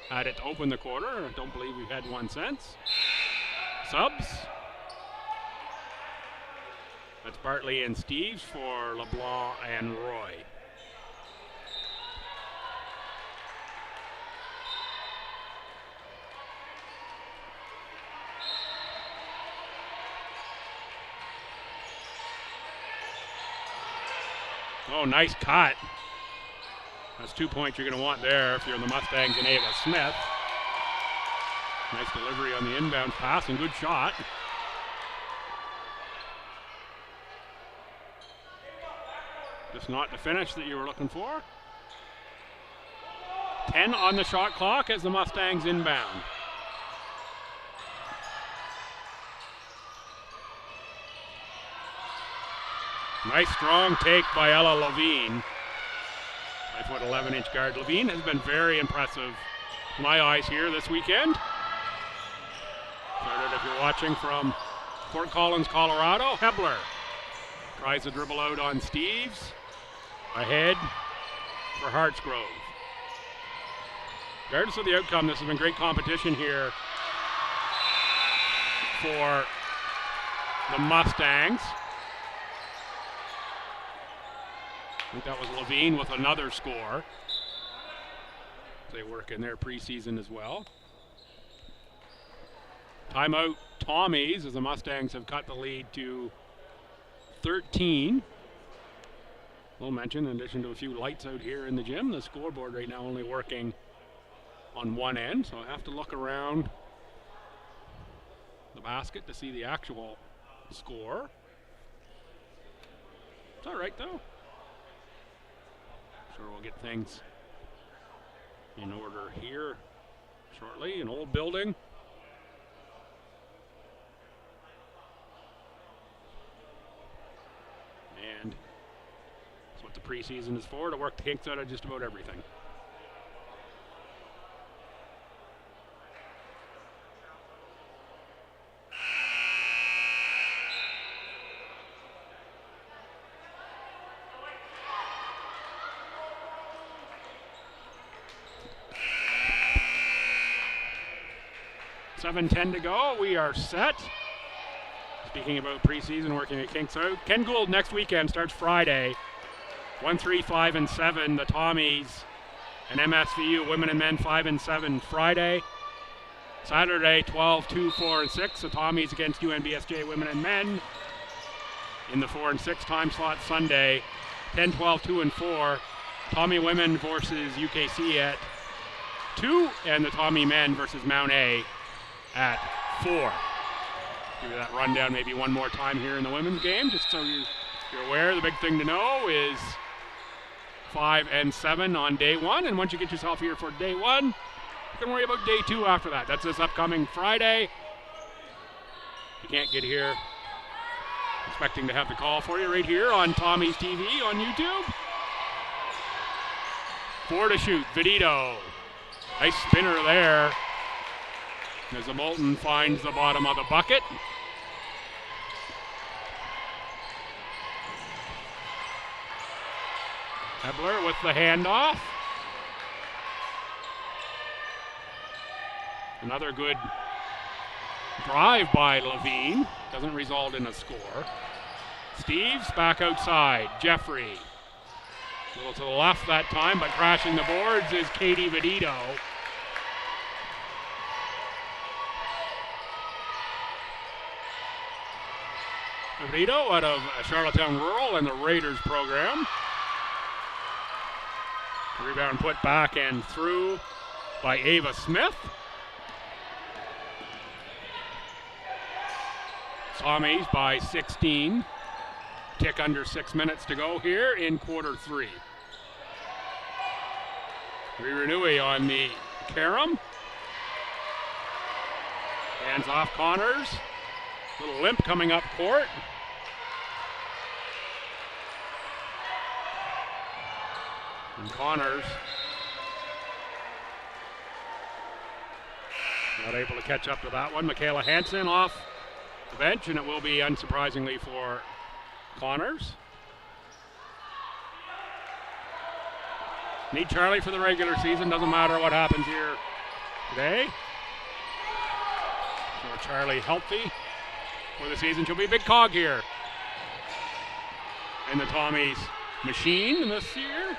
had it to open the quarter. I don't believe we've had one since. Subs. That's Bartley and Steves for LeBlanc and Roy. Oh, nice cut. That's 2 points you're going to want there if you're the Mustangs and Ava Smith. Nice delivery on the inbound pass and good shot. Just not the finish that you were looking for. 10 on the shot clock as the Mustangs inbound. Nice strong take by Ella Levine. 5'11" guard. Levine has been very impressive in my eyes here this weekend. Started, if you're watching, from Fort Collins, Colorado. Hebler tries to dribble out on Steves. Ahead for Hartsgrove. Regardless of the outcome, this has been great competition here for the Mustangs. I think that was Levine with another score. They work in their preseason as well. Timeout Tommies as the Mustangs have cut the lead to 13. We'll mention, in addition to a few lights out here in the gym, the scoreboard right now only working on one end, so I have to look around the basket to see the actual score. It's all right though. Sure, we'll get things in order here shortly. An old building. And that's what the preseason is for, to work the kinks out of just about everything. .10 to go. We are set. Speaking about preseason, working at kinks out. Ken Gould next weekend starts Friday. 1, 3, 5, and 7. The Tommies and MSVU, women and men 5 and 7 Friday. Saturday 12, 2, 4, and 6. The Tommies against UNBSJ women and men in the 4 and 6 time slot. Sunday 10, 12, 2, and 4. Tommy women versus UKC at 2, and the Tommy men versus Mount A at 4. Give you that rundown maybe one more time here in the women's game, just so you're aware. The big thing to know is 5 and 7 on day 1, and once you get yourself here for day 1, you can worry about day 2 after that. That's this upcoming Friday. You can't get here expecting to have the call for you right here on Tommy's TV on YouTube. 4 to shoot, Vedito. Nice spinner there as the Moulton finds the bottom of the bucket. Hebler with the handoff. Another good drive by Levine. Doesn't result in a score. Steves back outside. Jeffrey. A little to the left that time, but crashing the boards is Katie Vedito. Vito out of Charlottetown Rural and the Raiders program. Rebound put back and through by Ava Smith. Tommies by 16. Tick under 6 minutes to go here in quarter 3. Riranui on the carom. Hands off Connors. Little limp coming up court. And Connors not able to catch up to that one. Michaela Hansen off the bench, and it will be unsurprisingly for Connors. Need Charlie for the regular season. Doesn't matter what happens here today. So Charlie healthy for the season. She'll be a big cog here in the Tommies machine this year.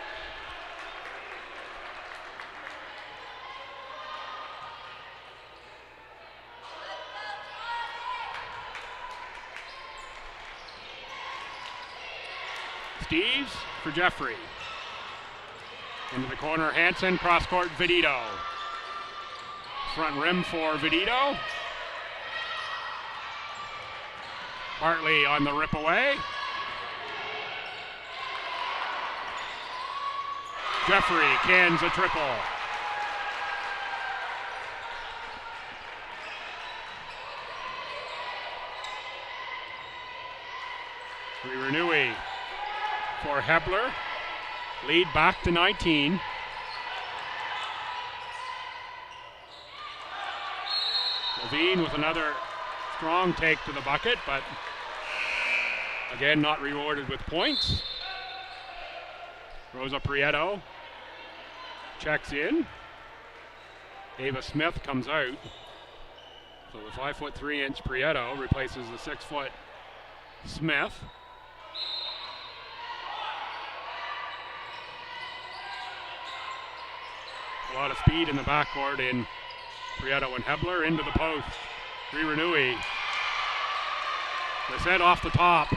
Steves for Jeffrey. Into the corner, Hansen, cross court, Vidito. Front rim for Vidito. Bartley on the rip away. Jeffrey cans a triple. Riranui for Hebler. Lead back to 19. Levine with another strong take to the bucket, but again not rewarded with points. Rosa Prieto checks in. Ava Smith comes out. So the 5'3" Prieto replaces the 6' Smith. A lot of speed in the backcourt in Prieto and Hebler into the post. Riranui. They said off the top.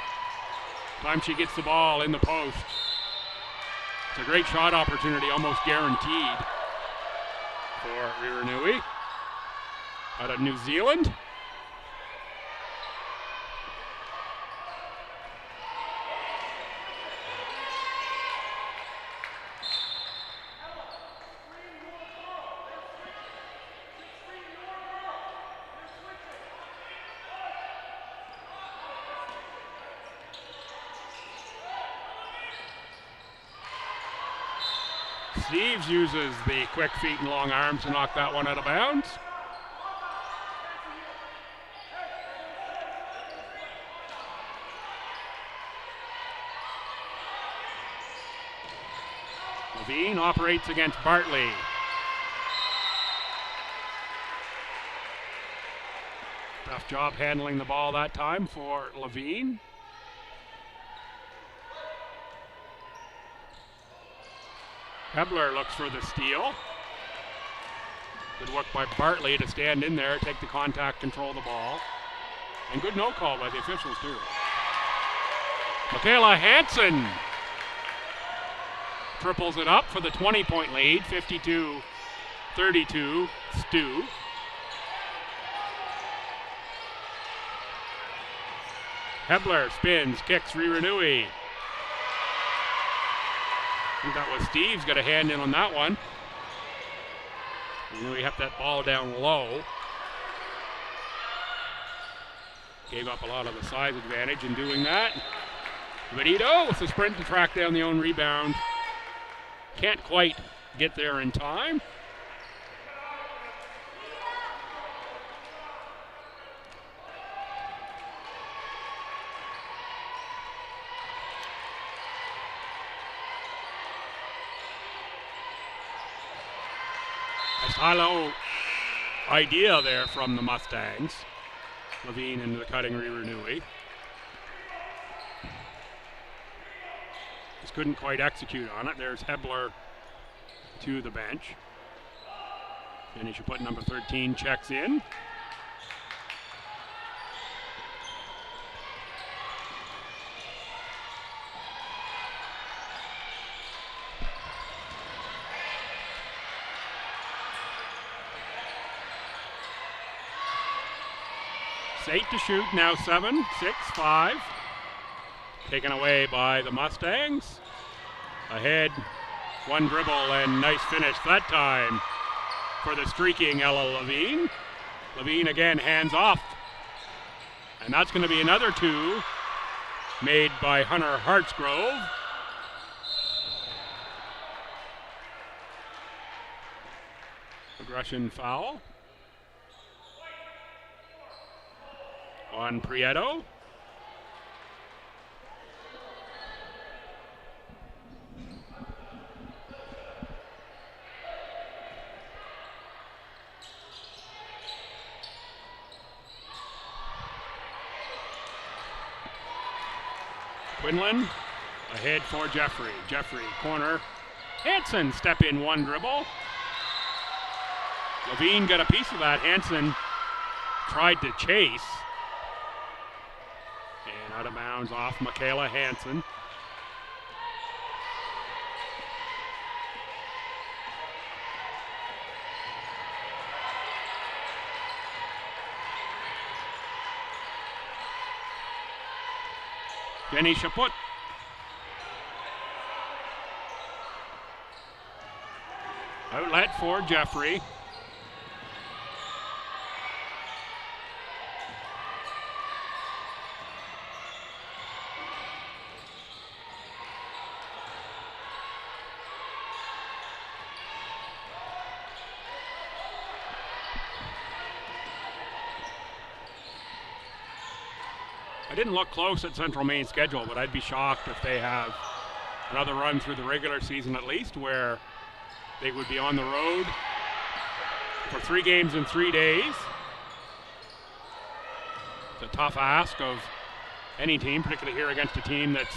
Time she gets the ball in the post. It's a great shot opportunity, almost guaranteed for Riranui out of New Zealand. Steves uses the quick feet and long arms to knock that one out of bounds. Levine operates against Bartley. Tough job handling the ball that time for Levine. Hebler looks for the steal. Good work by Bartley to stand in there, take the contact, control the ball. And good no call by the officials too. Michaela Hansen triples it up for the 20-point lead, 52-32 STU. Hebler spins, kicks Riranui. I think that was Steve's got a hand in on that one. We have that ball down low. Gave up a lot of the size advantage in doing that. Vidito with the sprint to track down the own rebound. Can't quite get there in time. High-low idea there from the Mustangs. Levine into the cutting Riranui. Just couldn't quite execute on it. There's Hebler to the bench. And he should put number 13 checks in. It's 8 to shoot, now 7, 6, 5. Taken away by the Mustangs. Ahead, one dribble and nice finish that time for the streaking Ella Levine. Levine again hands off. And that's going to be another 2 made by Hunter Hartsgrove. Aggression foul on Prieto. Quinlan ahead for Jeffrey. Jeffrey, corner. Hansen, step in, one dribble. Levine got a piece of that. Hansen tried to chase. And out of bounds off Michaela Hansen. Jenny Chaput. Outlet for Jeffrey. I didn't look close at Central Maine's schedule, but I'd be shocked if they have another run through the regular season at least where they would be on the road for 3 games in 3 days. It's a tough ask of any team, particularly here against a team that's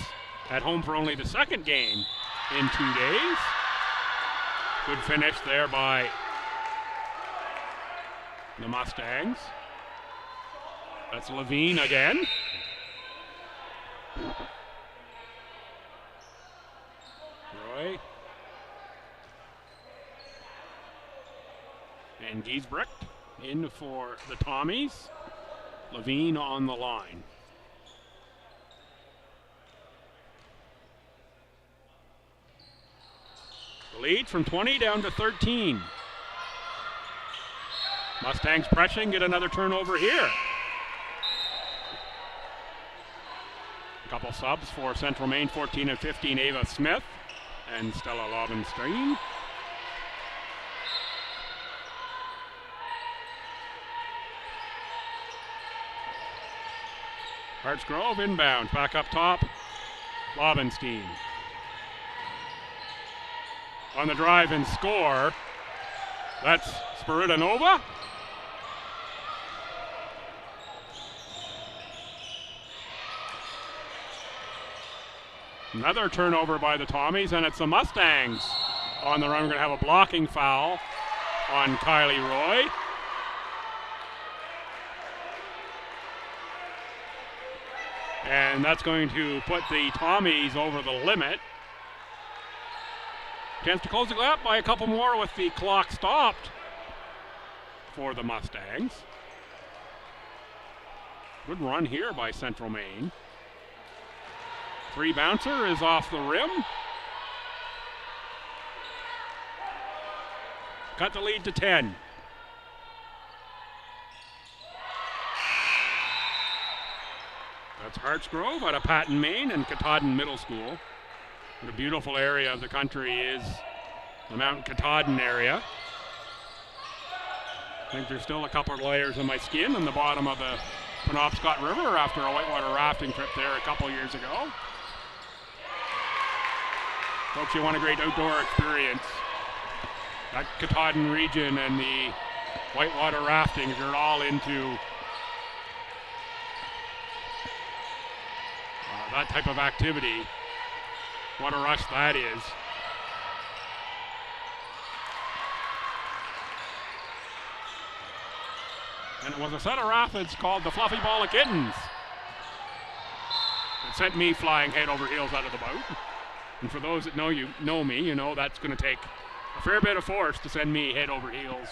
at home for only the second game in 2 days. Good finish there by the Mustangs. That's Levine again. Roy. And Giesbrecht in for the Tommies. Levine on the line. The lead from 20 down to 13. Mustangs pressing, get another turnover here. A couple subs for Central Maine, 14 and 15, Ava Smith and Stella Lobenstein. Hartsgrove inbound, back up top, Lobenstein. On the drive and score, that's Spiritanova. Another turnover by the Tommies, and it's the Mustangs on the run. We're going to have a blocking foul on Kylie Roy. And that's going to put the Tommies over the limit. Chance to close the gap by a couple more with the clock stopped for the Mustangs. Good run here by Central Maine. 3 bouncer is off the rim. Cut the lead to 10. That's Hartsgrove out of Patton, Maine, and Katahdin Middle School. What a beautiful area of the country is the Mount Katahdin area. I think there's still a couple of layers of my skin in the bottom of the Penobscot River after a whitewater rafting trip there a couple years ago. Folks, you want a great outdoor experience. That Katahdin region and the whitewater rafting, if you're all into that type of activity, what a rush that is. And it was a set of rapids called the Fluffy Ball of Kittens. It sent me flying head over heels out of the boat. And for those that know me, you know that's going to take a fair bit of force to send me head over heels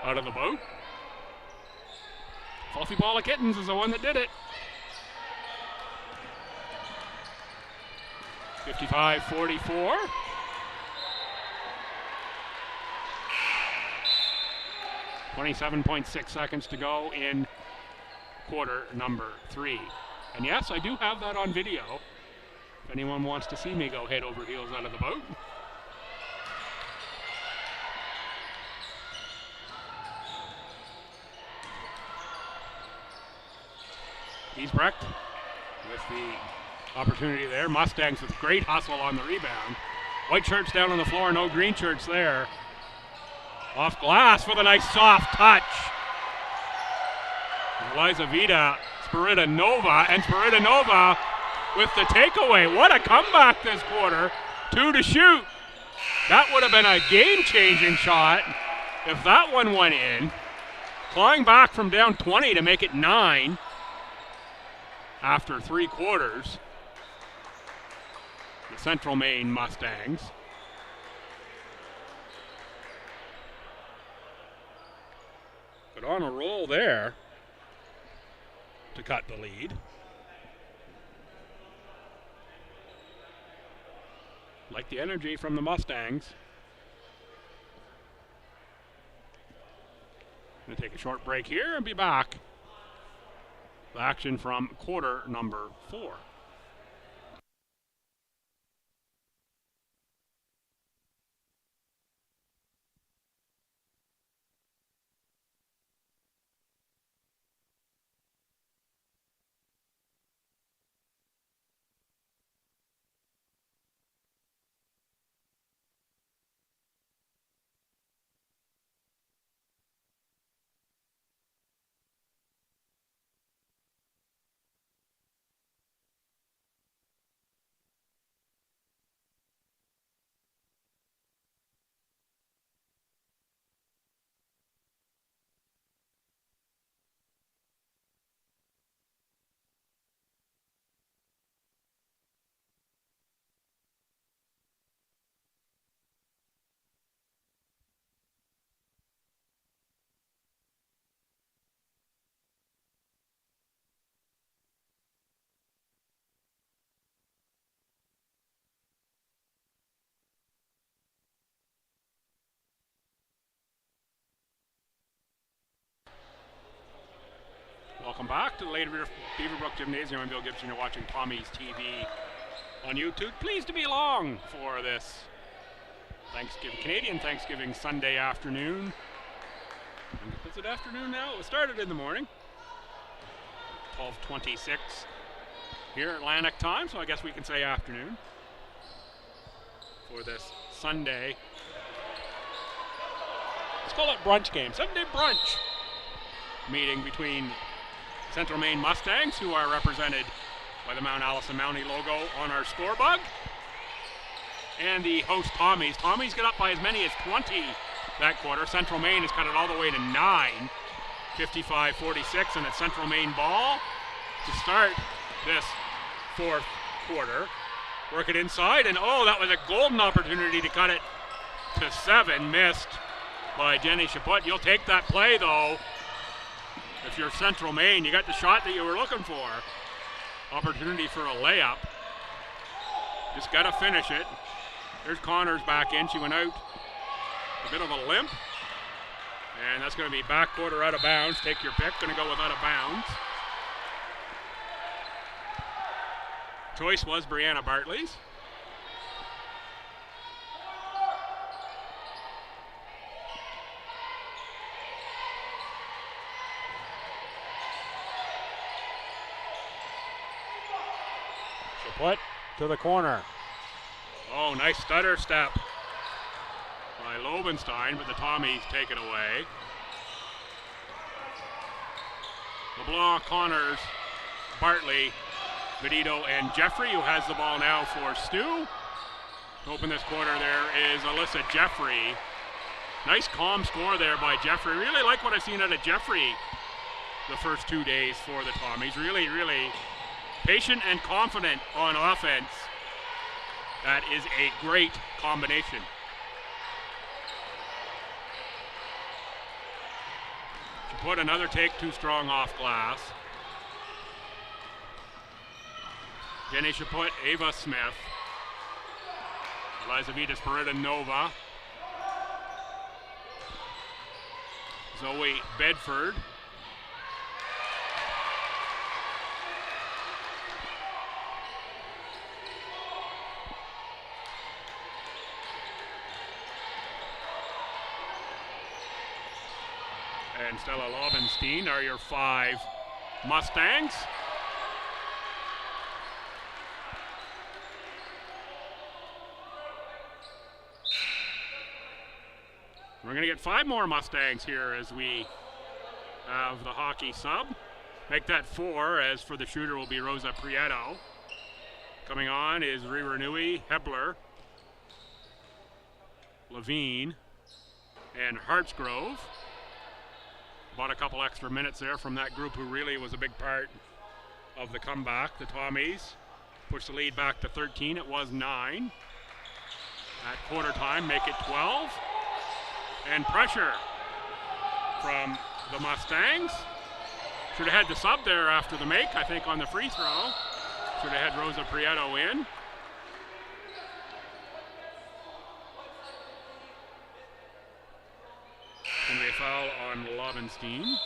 out of the boat. Fluffy Ball of Kittens is the one that did it. 55-44. .6 seconds to go in quarter number 3. And yes, I do have that on video. If anyone wants to see me go head over heels out of the boat. Giesbrecht with the opportunity there. Mustangs with great hustle on the rebound. White shirts down on the floor, no green shirts there. Off glass with a nice soft touch. Eliza Vida, Spiridonova, and Spiridonova with the takeaway. What a comeback this quarter. 2 to shoot. That would have been a game-changing shot if that one went in. Clawing back from down 20 to make it 9 after 3 quarters. The Central Maine Mustangs. But on a roll there to cut the lead. Like the energy from the Mustangs. Going to take a short break here and be back. The action from quarter number 4. Welcome back to the Lady Beaverbrook Gymnasium. I'm Bill Gibson. You're watching Tommy's TV on YouTube. Pleased to be along for this Canadian Thanksgiving Sunday afternoon. Is it afternoon now? It started in the morning. 12:26 here Atlantic time, so I guess we can say afternoon for this Sunday. Let's call it brunch game. Sunday brunch meeting between Central Maine Mustangs, who are represented by the Mount Allison Mountie logo on our scorebug, and the host Tommies. Tommies get up by as many as 20 that quarter. Central Maine has cut it all the way to 9, 55-46, and it's Central Maine ball to start this 4th quarter. Work it inside, and oh, that was a golden opportunity to cut it to 7. Missed by Jenny Chaput. You'll take that play, though. If you're Central Maine, you got the shot that you were looking for. Opportunity for a layup. Just got to finish it. There's Connors back in. She went out a bit of a limp. And that's going to be back quarter out of bounds. Take your pick. Going to go with out of bounds. Choice was Brianna Bartley's. Put to the corner. Oh, nice stutter step by Lobenstein, but the Tommies take it away. LeBlanc, Connors, Bartley, Benito, and Jeffrey, who has the ball now for Stu. To open this quarter, there is Alyssa Jeffrey. Nice calm score there by Jeffrey. Really like what I've seen out of Jeffrey the first 2 days for the Tommies. Really, really patient and confident on offense. That is a great combination. Chaput, another take too strong off glass. Jenny Chaput, Ava Smith. Elizavitas Peretta Nova. Zoe Bedford. And Stella Lobenstein are your 5 Mustangs. We're going to get 5 more Mustangs here as we have the hockey sub. Make that 4, as for the shooter will be Rosa Prieto. Coming on is Rira Nui, Hebler, Levine, and Hartsgrove. Bought a couple extra minutes there from that group who really was a big part of the comeback. The Tommies push the lead back to 13. It was 9. At quarter time, make it 12. And pressure from the Mustangs. Should have had the sub there after the make, I think, on the free throw. Should have had Rosa Prieto in. Going to be a foul on Lobenstein.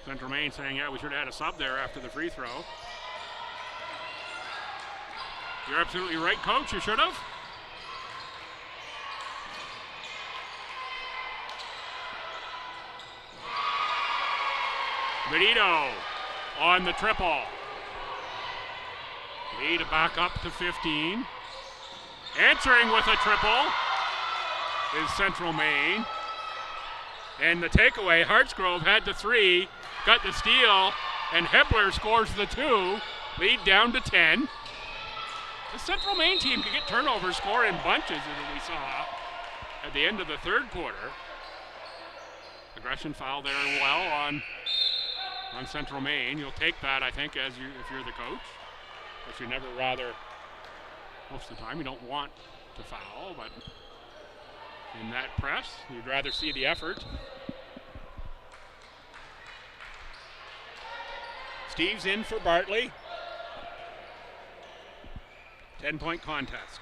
Central Maine saying, yeah, we should have had a sub there after the free throw. You're absolutely right, Coach. You should have. Benito on the triple. Lead back up to 15. Answering with a triple is Central Maine. And the takeaway, Hartsgrove had the 3, got the steal, and Hebler scores the 2. Lead down to 10. The Central Maine team can get turnovers, score in bunches, as we saw at the end of the third quarter. Aggression foul there well on Central Maine. You'll take that, I think, if you're the coach. But you never rather, most of the time, you don't want to foul, but in that press, you'd rather see the effort. Steve's in for Bartley. 10-point contest.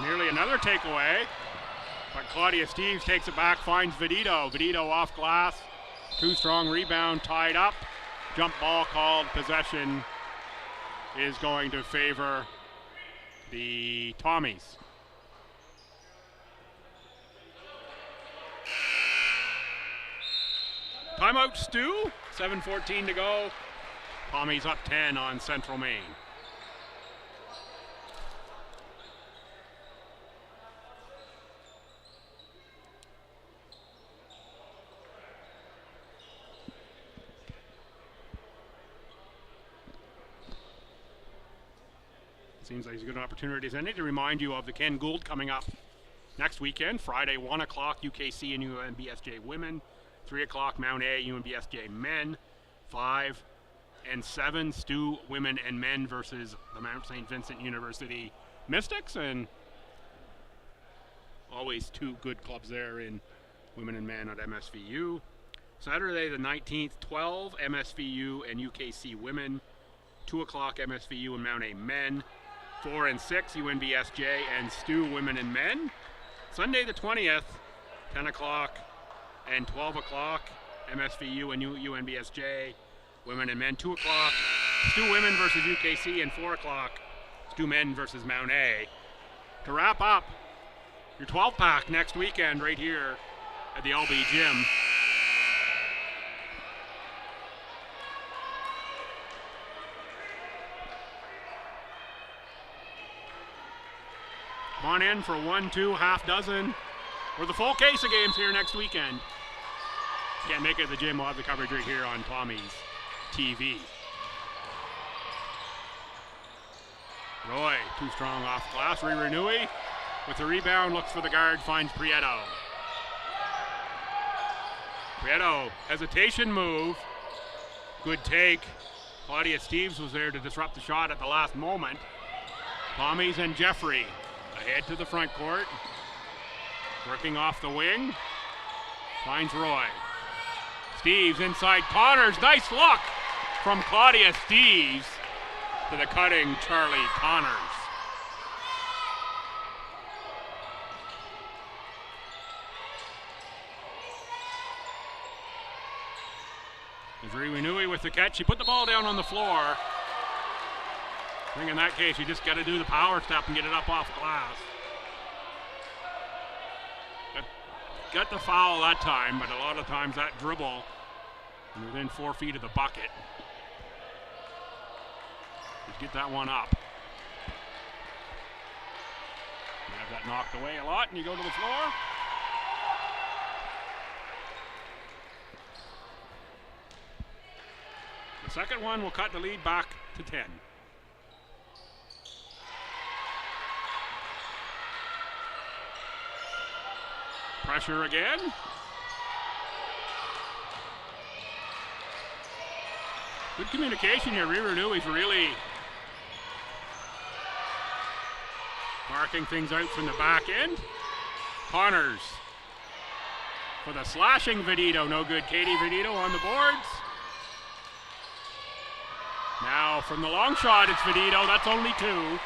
Nearly another takeaway, but Claudia Steves takes it back, finds Vedito. Vedito off glass, too strong rebound, tied up. Jump ball called, possession is going to favor the Tommies. Timeout, Stu. 7:14 to go. Tommies up 10 on Central Maine. Seems like it's a good opportunity. I need to remind you of the Ken Gould coming up next weekend. Friday, 1 o'clock, UKC and UNBSJ women. 3 o'clock, Mount A, UNBSJ men. 5 and 7, Stu women and men versus the Mount St. Vincent University Mystics. And always 2 good clubs there in women and men at MSVU. Saturday the 19th, 12, MSVU and UKC women. 2 o'clock, MSVU and Mount A men. 4 and 6, UNBSJ and Stu women and men. Sunday the 20th, 10 o'clock and 12 o'clock, MSVU and UNBSJ women and men. 2 o'clock, Stu women versus UKC, and 4 o'clock, Stu men versus Mount A. To wrap up your 12-pack next weekend right here at the LB Gym. Come on in for 1, 2, half dozen, or the full case of games here next weekend. Can't make it to the gym, we'll have the coverage right here on Tommy's TV. Roy, too strong off glass. Renui with the rebound, looks for the guard, finds Prieto. Prieto, hesitation move. Good take. Claudia Steves was there to disrupt the shot at the last moment. Tommy's and Jeffrey ahead to the front court. Working off the wing. Finds Roy. Steves inside Connors. Nice look from Claudia Steves to the cutting Charlie Connors. Renui with the catch. She put the ball down on the floor. I think in that case, you just got to do the power step and get it up off glass. Got the foul that time, but a lot of times that dribble within 4 feet of the bucket. Just get that one up. You have that knocked away a lot, and you go to the floor. The second one will cut the lead back to 10. Pressure again. Good communication here. Rirunui's really marking things out from the back end. Connors for the slashing Vedito. No good. Katie Vedito on the boards. Now from the long shot, it's Vedito. That's only 2.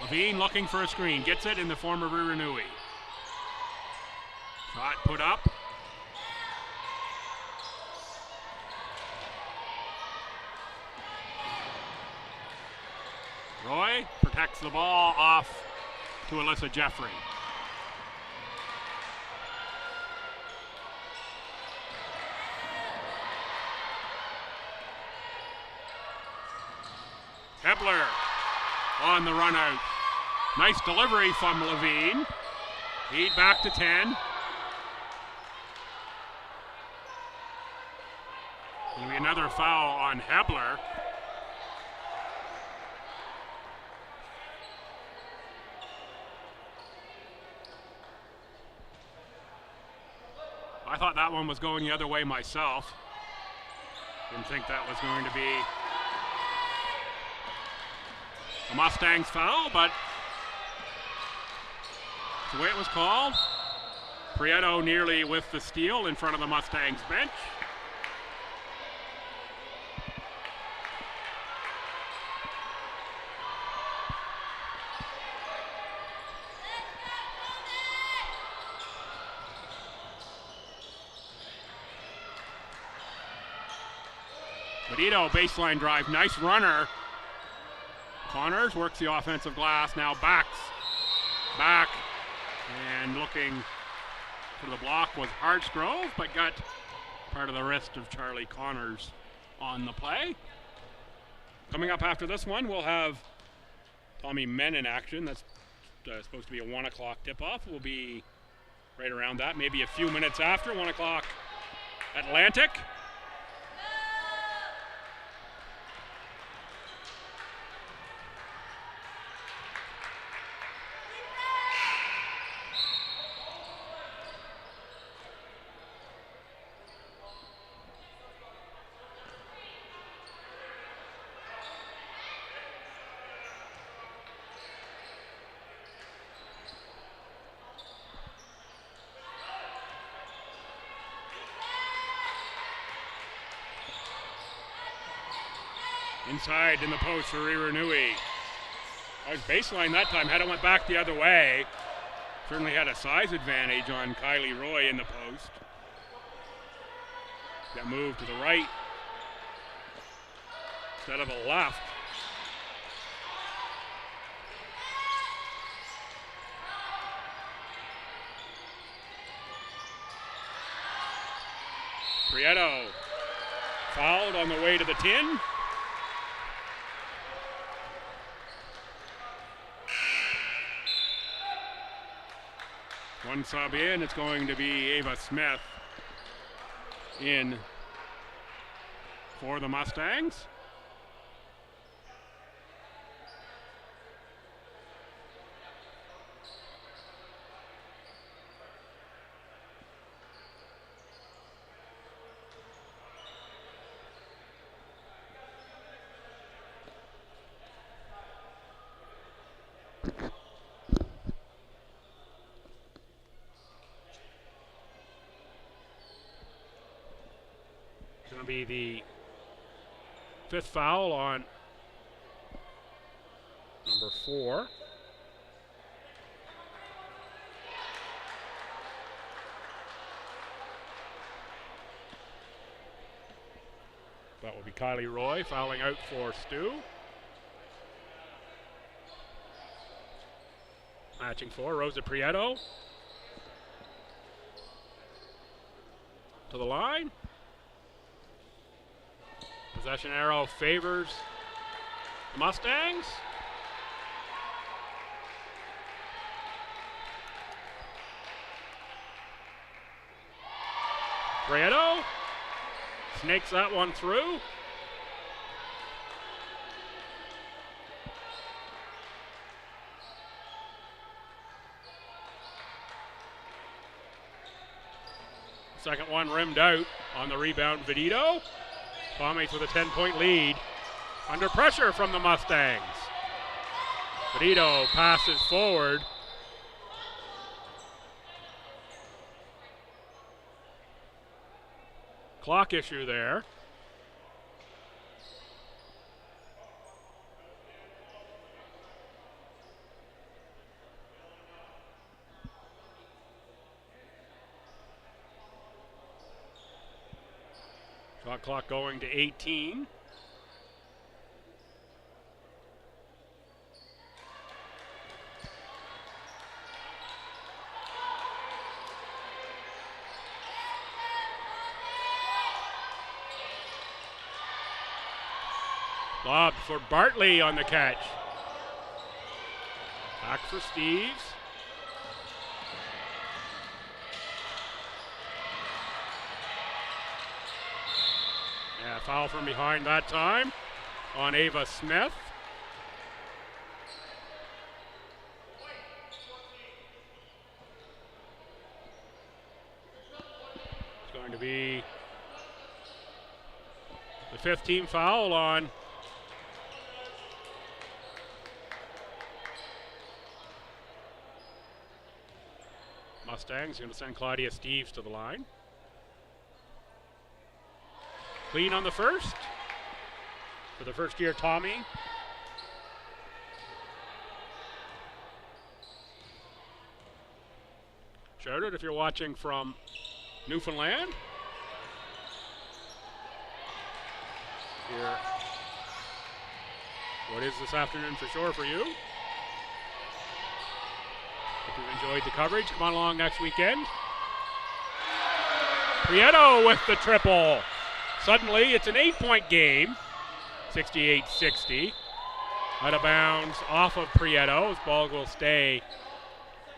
Levine looking for a screen. Gets it in the form of Ririnui. Shot put up. Roy protects the ball off to Alyssa Jeffrey. Kepler on the run out. Nice delivery from Levine. Lead back to 10. Going to be another foul on Hebler. I thought that one was going the other way myself. Didn't think that was going to be a Mustangs foul, but that's the way it was called. Prieto nearly with the steal in front of the Mustangs bench. Vedito, baseline drive, nice runner. Connors works the offensive glass, now back, and looking for the block was Hartsgrove, but got part of the wrist of Charlie Connors on the play. Coming up after this one, we'll have Tommy Men in action. That's supposed to be a 1 o'clock tip-off. We'll be right around that, maybe a few minutes after 1 o'clock Atlantic. Inside in the post for Ririnui. I was baseline that time. Had it went back the other way. Certainly had a size advantage on Kylie Roy in the post. Got moved to the right instead of a left. Prieto fouled on the way to the tin. One sub in, it's going to be Ava Smith in for the Mustangs. Going to be the 5th foul on number 4. That will be Kylie Roy fouling out for STU. Matching 4, Rosa Prieto to the line. Possession arrow favors the Mustangs. Prieto snakes that one through. Second one rimmed out on the rebound, Vedito. Tommies with a 10-point lead. Under pressure from the Mustangs. Vedito passes forward. Clock issue there. Shot clock going to 18. Lob for Bartley on the catch. Back for Steves. Yeah, foul from behind that time on Ava Smith. It's going to be the 5th team foul on Mustangs. Going to send Claudia Steves to the line. Clean on the first for the first-year Tommy. Shout out if you're watching from Newfoundland. Here, what is this afternoon for sure for you? If you've enjoyed the coverage, come on along next weekend. Prieto with the triple. Suddenly, it's an 8-point game, 68-60. Out of bounds off of Prieto. This ball will stay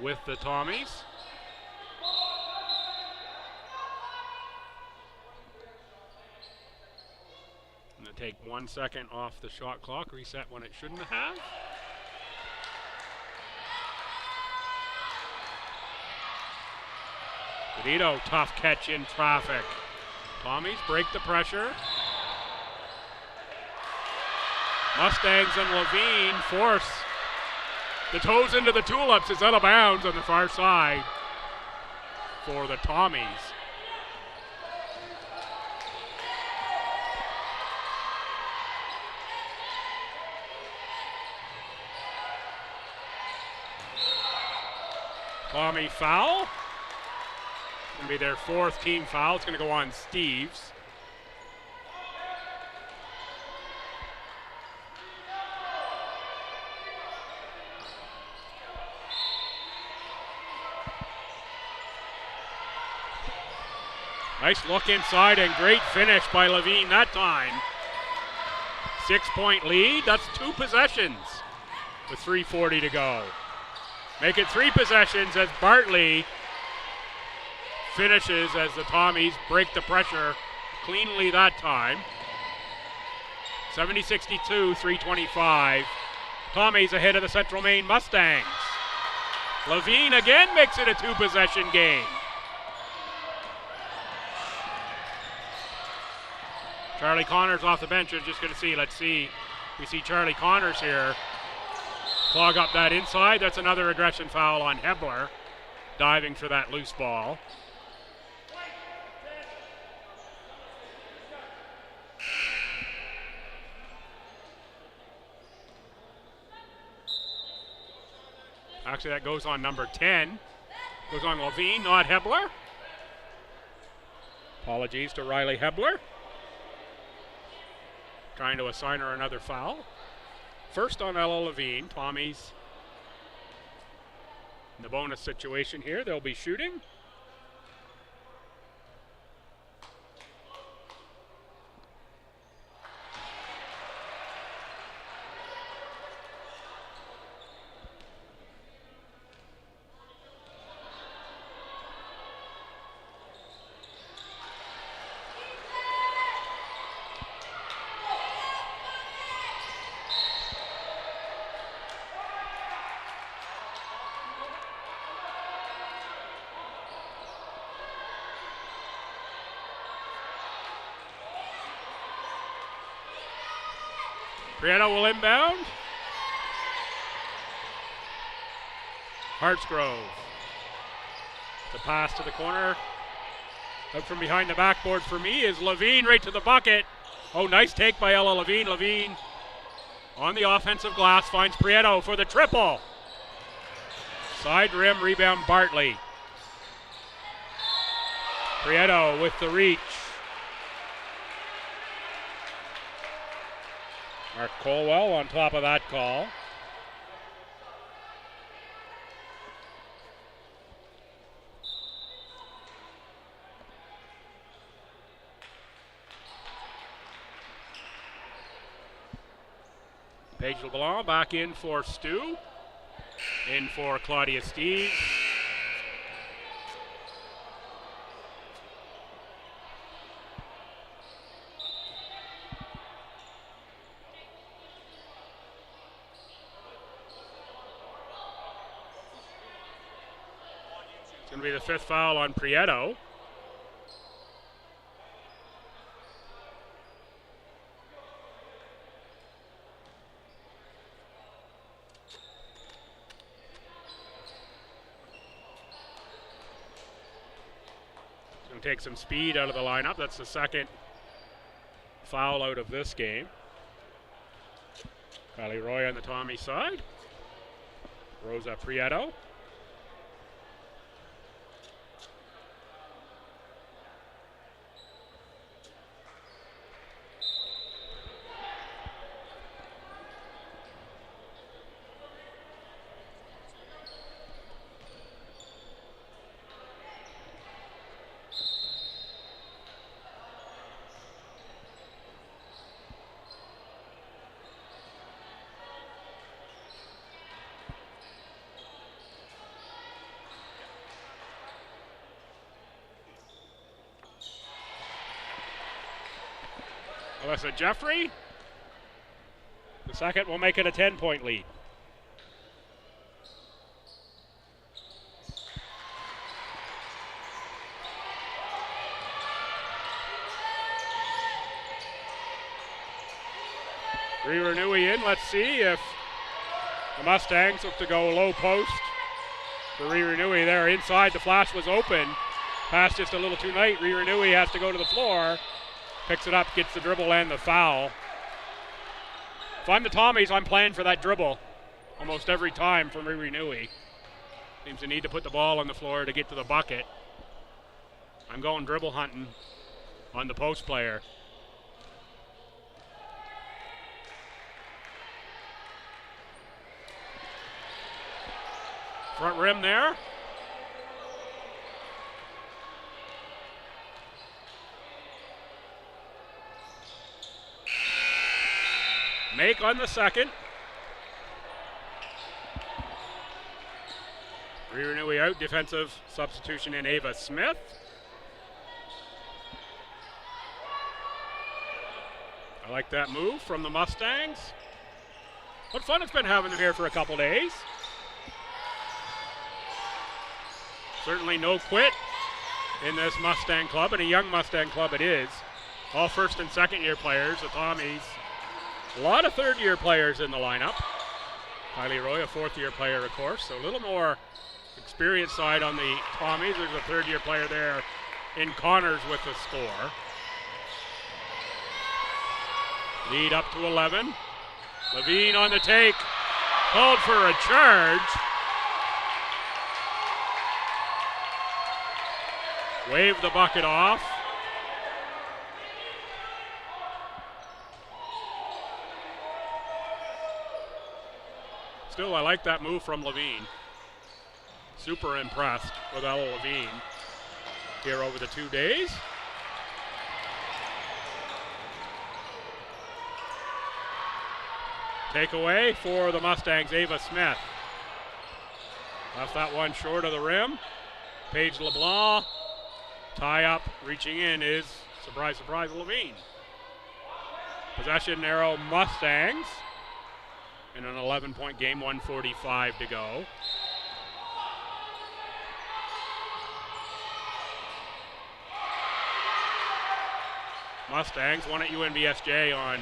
with the Tommies. I'm going to take 1 second off the shot clock, reset when it shouldn't have. Vedito, tough catch in traffic. Tommies break the pressure. Mustangs and Levine force the toes into the tulips. It's out of bounds on the far side for the Tommies. Tommy foul. Going to be their 4th team foul. It's going to go on Steves. Nice look inside and great finish by Levine that time. 6-point lead. That's 2 possessions with 3:40 to go. Make it 3 possessions as Bartley finishes as the Tommies break the pressure cleanly that time. 70-62, 3:25. Tommies ahead of the Central Maine Mustangs. Levine again makes it a two-possession game. Charlie Connors off the bench. We're just going to see. Let's see. We see Charlie Connors here clog up that inside. That's another aggression foul on Hebler, diving for that loose ball. Actually, that goes on number 10. Goes on Levine, not Hebler. Apologies to Riley Hebler. Trying to assign her another foul. First on Ella Levine. Tommies in the bonus situation here. They'll be shooting. Prieto will inbound. Hartsgrove. The pass to the corner. Out from behind the backboard for me is Levine right to the bucket. Oh, nice take by Ella Levine. Levine on the offensive glass finds Prieto for the triple. Side rim rebound Bartley. Prieto with the reach. Mark Colwell on top of that call. Paige LeBlanc back in for Stu. In for Claudia Steeves. Going to be the fifth foul on Prieto. It's going to take some speed out of the lineup. That's the second foul out of this game. Kylie Roy on the Tommy side. Rosa Prieto. Alyssa Jeffrey. The second will make it a 10-point lead. Rira Nui in. Let's see if the Mustangs look to go low post. For Rira Nui there inside. The flash was open. Pass just a little too late. Rira Nui has to go to the floor. Picks it up, gets the dribble and the foul. If I'm the Tommies, I'm playing for that dribble almost every time from Riri Nui. Seems to need to put the ball on the floor to get to the bucket. I'm going dribble hunting on the post player. Front rim there. Make on the second. Renewey out, defensive substitution in Ava Smith. I like that move from the Mustangs. What fun it's been having them here for a couple days. Certainly no quit in this Mustang club, and a young Mustang club it is. All first and second year players, the Tommies. A lot of third year players in the lineup. Kylie Roy, a fourth year player, of course, so a little more experience side on the Tommies. There's a third year player there in Connors with the score. Lead up to 11. Levine on the take. Called for a charge. Wave the bucket off. Still, I like that move from Levine. Super impressed with Ella Levine here over the 2 days. Takeaway for the Mustangs, Ava Smith. Left that one short of the rim. Paige LeBlanc. Tie up, reaching in is, surprise, surprise, Levine. Possession arrow Mustangs. In an 11-point game, 1:45 to go. Mustangs won at UNBSJ on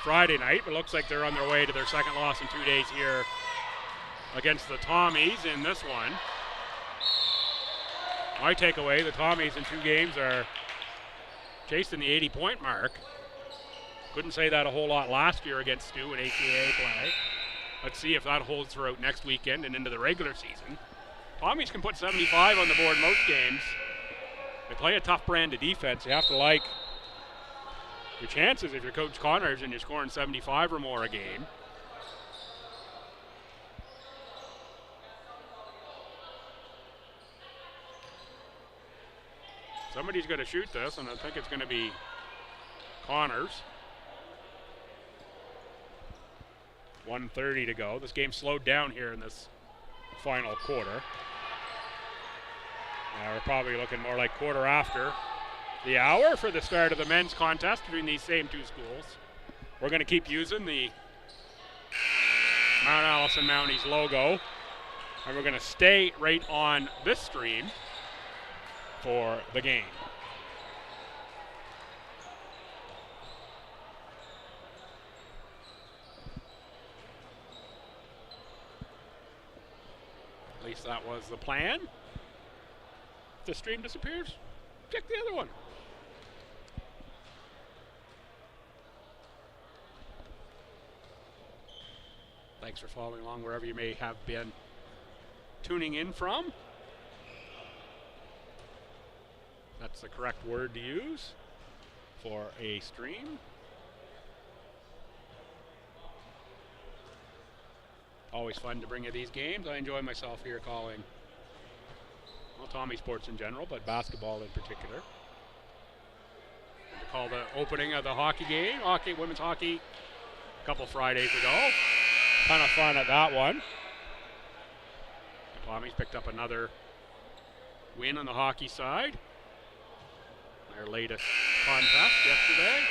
Friday night, but looks like they're on their way to their second loss in 2 days here against the Tommies in this one. My takeaway, the Tommies in 2 games are chasing the 80-point mark. Couldn't say that a whole lot last year against STU in ACAA play. Let's see if that holds throughout next weekend and into the regular season. Tommies can put 75 on the board most games. They play a tough brand of defense. You have to like your chances if you're Coach Connors and you're scoring 75 or more a game. Somebody's going to shoot this, and I think it's going to be Connors. 1:30 to go. This game slowed down here in this final quarter. We're probably looking more like quarter after the hour for the start of the men's contest between these same two schools. We're going to keep using the Mount Allison Mounties logo, and we're going to stay right on this stream for the game. At least that was the plan. If the stream disappears, check the other one. Thanks for following along wherever you may have been tuning in from. That's the correct word to use for a stream. Always fun to bring you these games. I enjoy myself here calling, well, Tommy sports in general, but basketball in particular. And to call the opening of the hockey game, women's hockey, a couple Fridays ago. Ton of fun at that one. The Tommies picked up another win on the hockey side. Their latest contest yesterday.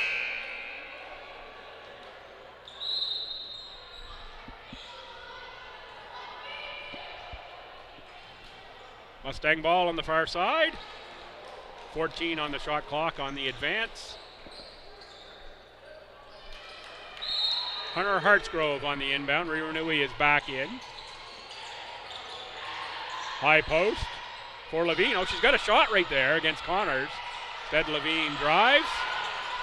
Mustang ball on the far side. 14 on the shot clock on the advance. Hunter Hartsgrove on the inbound. Renewey is back in. High post for Levine. Oh, she's got a shot right there against Connors. Instead, Levine drives.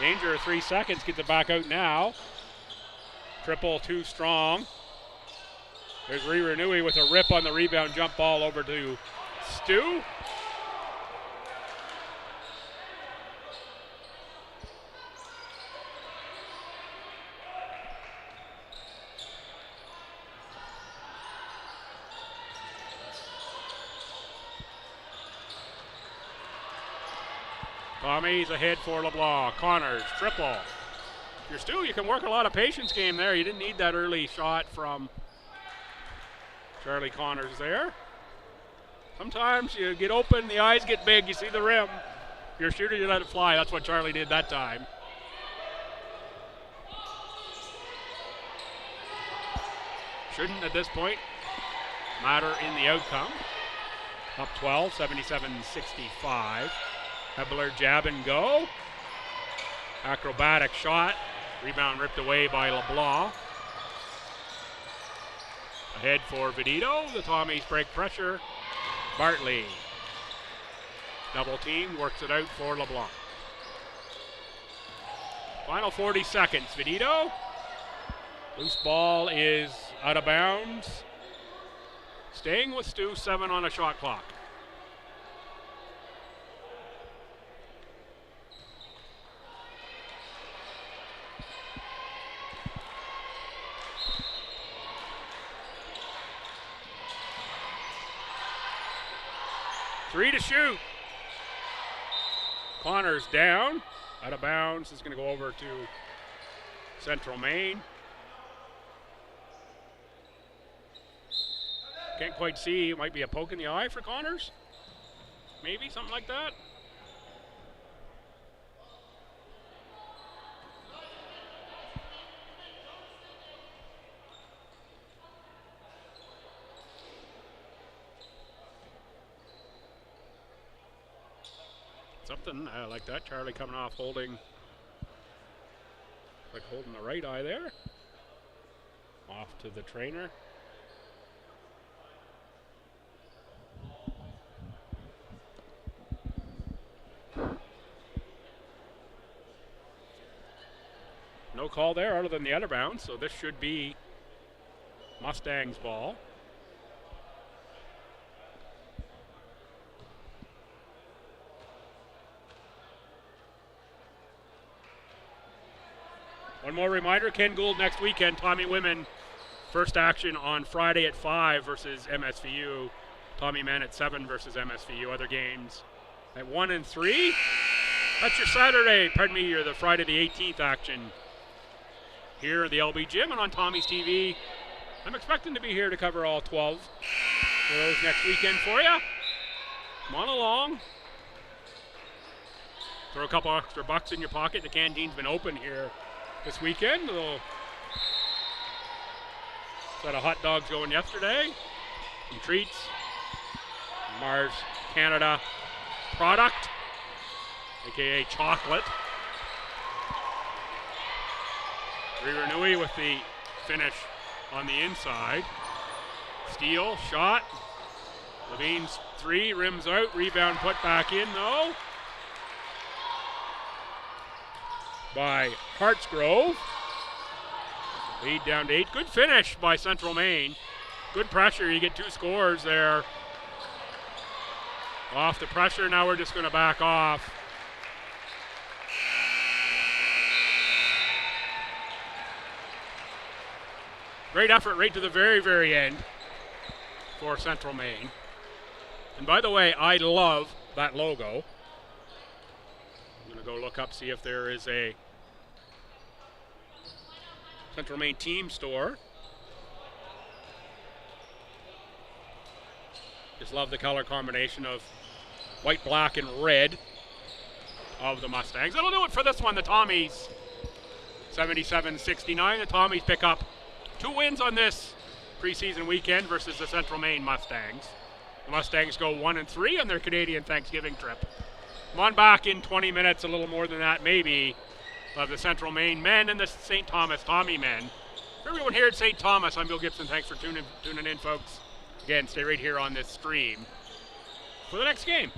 Danger of 3 seconds. Gets it back out now. Triple too strong. There's Renewey with a rip on the rebound. Jump ball over to Stu. Tommy's ahead for LeBlanc. Connors, triple. If you're Stu, you can work a lot of patience game there. You didn't need that early shot from Charlie Connors there. Sometimes you get open, the eyes get big, you see the rim. If you're a shooter, you let it fly. That's what Charlie did that time. Shouldn't, at this point, matter in the outcome. Up 12, 77-65. Hebler jab and go. Acrobatic shot. Rebound ripped away by LeBlanc. Ahead for Vedito. The Tommies break pressure. Bartley. Double team, works it out for LeBlanc. Final 40 seconds. Vedito. Loose ball is out of bounds. Staying with STU, 7 on a shot clock. Three to shoot. Connors down, out of bounds. Is going to go over to Central Maine. Can't quite see. It might be a poke in the eye for Connors. Maybe, something like that. Something like that. Charlie coming off holding the right eye there. Off to the trainer. No call there other than the out of bounds, so this should be Mustangs ball. One more reminder, Ken Gould next weekend, Tommy women, first action on Friday at 5 versus MSVU. Tommy men at 7 versus MSVU. Other games at 1 and 3. That's your Saturday, pardon me, or the Friday the 18th action here at the LB Gym and on Tommy's TV. I'm expecting to be here to cover all 12 of those next weekend for you. Come on along. Throw a couple extra bucks in your pocket. The canteen's been open here this weekend. A little set of hot dogs going yesterday. Some treats. Mars Canada product, aka chocolate. Renui with the finish on the inside. Steal, shot. Levine's 3, rims out, rebound put back in though by Hartsgrove. Lead down to 8. Good finish by Central Maine. Good pressure, you get 2 scores there. Off the pressure, now we're just going to back off. Great effort right to the very, very end for Central Maine. And by the way, I love that logo. I'm going to go look up, see if there is a Central Maine team store. Just love the color combination of white, black, and red of the Mustangs. That'll do it for this one. The Tommies 77-69. The Tommies pick up 2 wins on this preseason weekend versus the Central Maine Mustangs. The Mustangs go 1 and 3 on their Canadian Thanksgiving trip. Come on back in 20 minutes, a little more than that maybe, of the Central Maine men and the St. Thomas Tommy men. For everyone here at St. Thomas, I'm Bill Gibson. Thanks for tuning in, folks. Again, stay right here on this stream for the next game.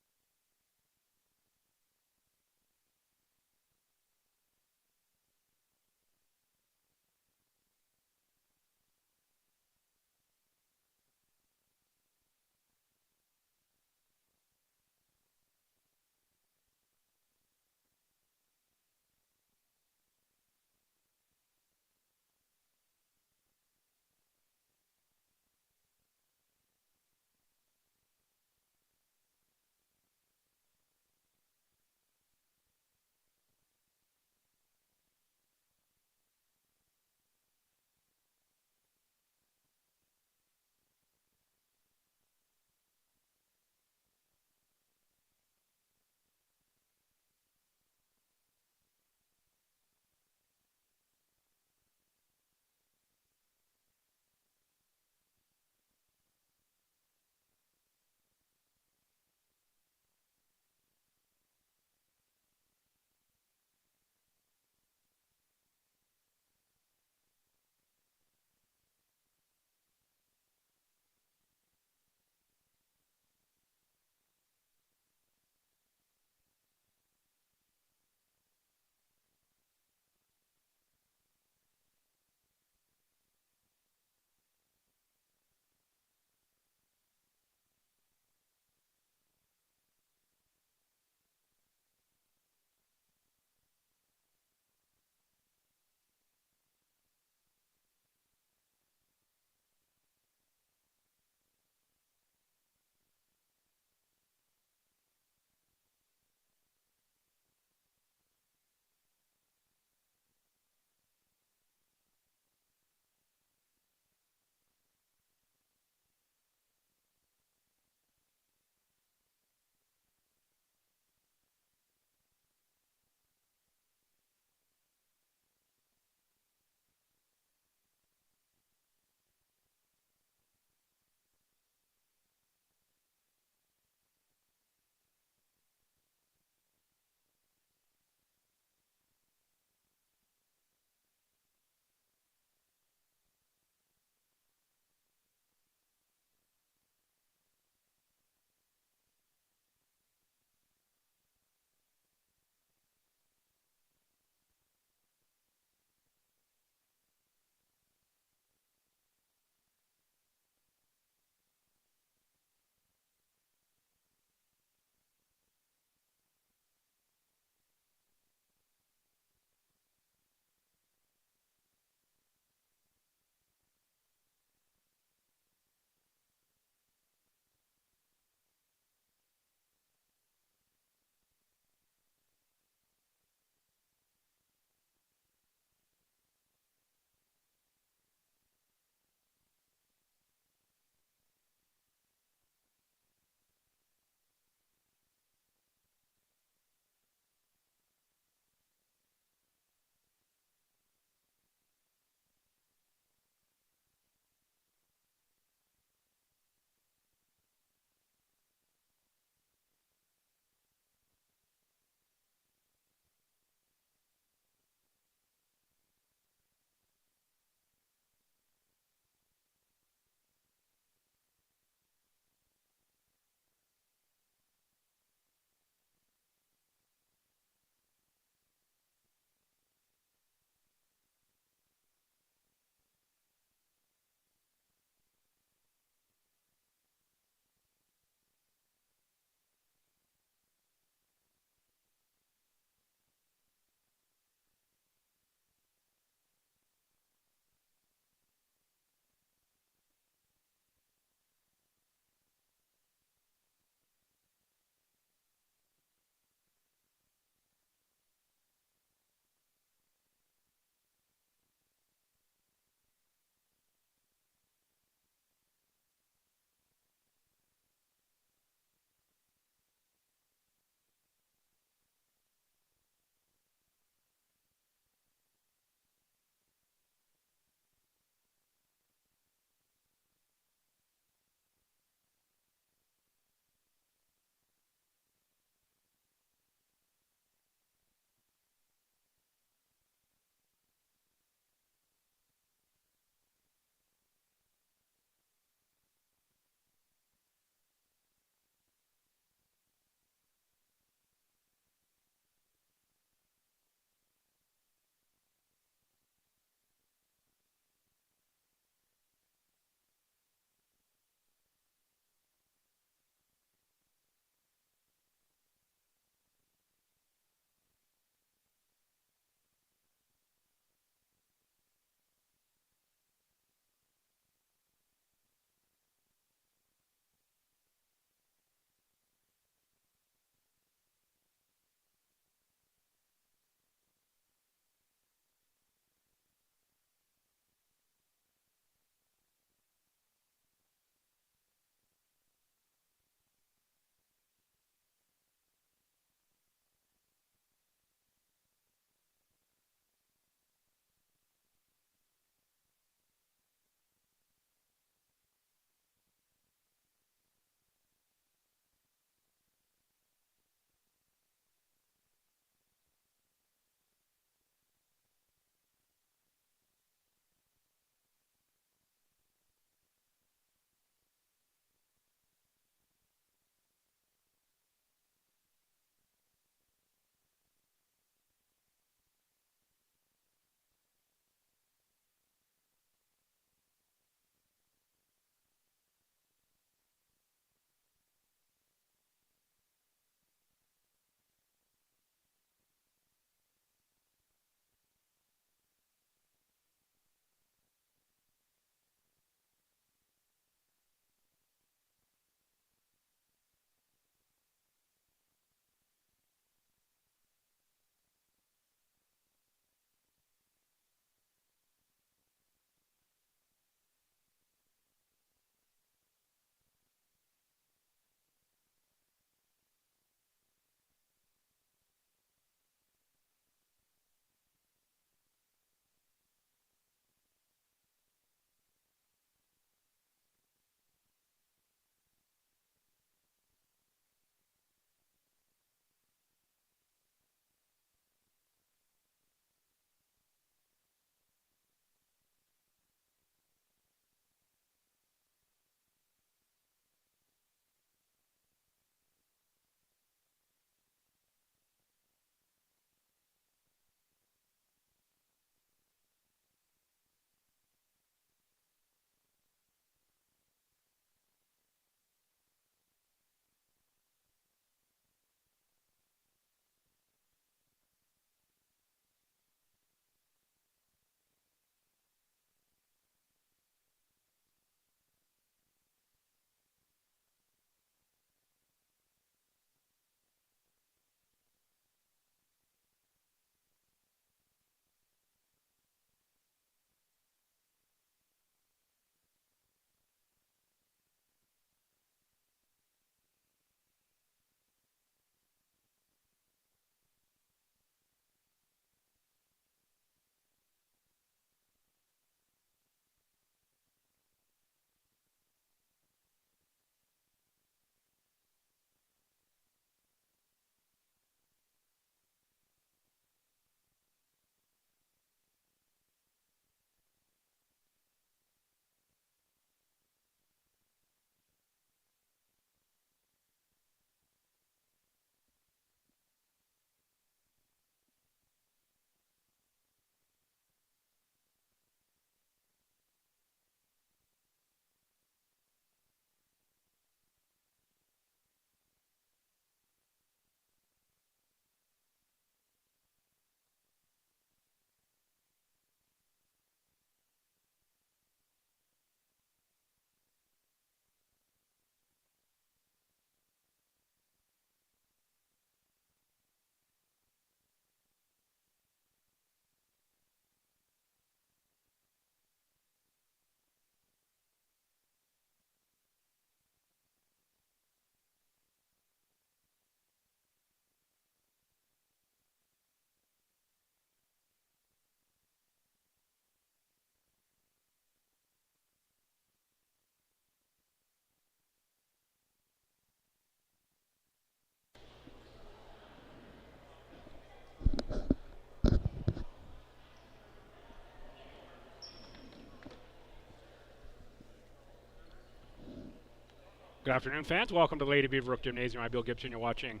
Good afternoon, fans. Welcome to the Lady Beaverbrook Gymnasium. I'm Bill Gibson. You're watching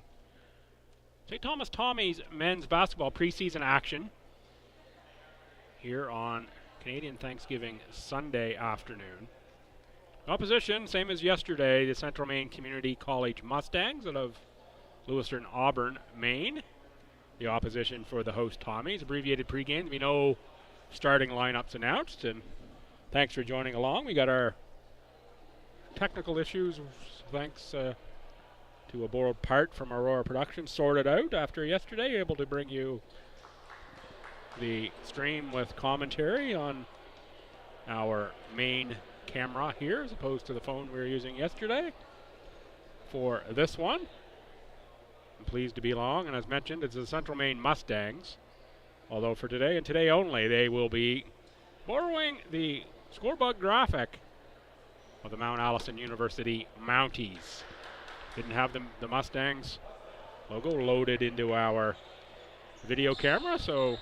St. Thomas Tommy's men's basketball preseason action here on Canadian Thanksgiving Sunday afternoon. Opposition, same as yesterday, the Central Maine Community College Mustangs out of Lewiston, Auburn, Maine. The opposition for the host Tommies. Abbreviated pregame. We know starting lineups announced, and thanks for joining along. We got our technical issues, thanks to a borrowed part from Aurora Productions, sorted out after yesterday. Able to bring you the stream with commentary on our main camera here as opposed to the phone we were using yesterday for this one. I'm pleased to be along, and as mentioned, it's the Central Maine Mustangs. Although for today and today only, they will be borrowing the scorebug graphic of the Mount Allison University Mounties. Didn't have the Mustangs logo loaded into our video camera, so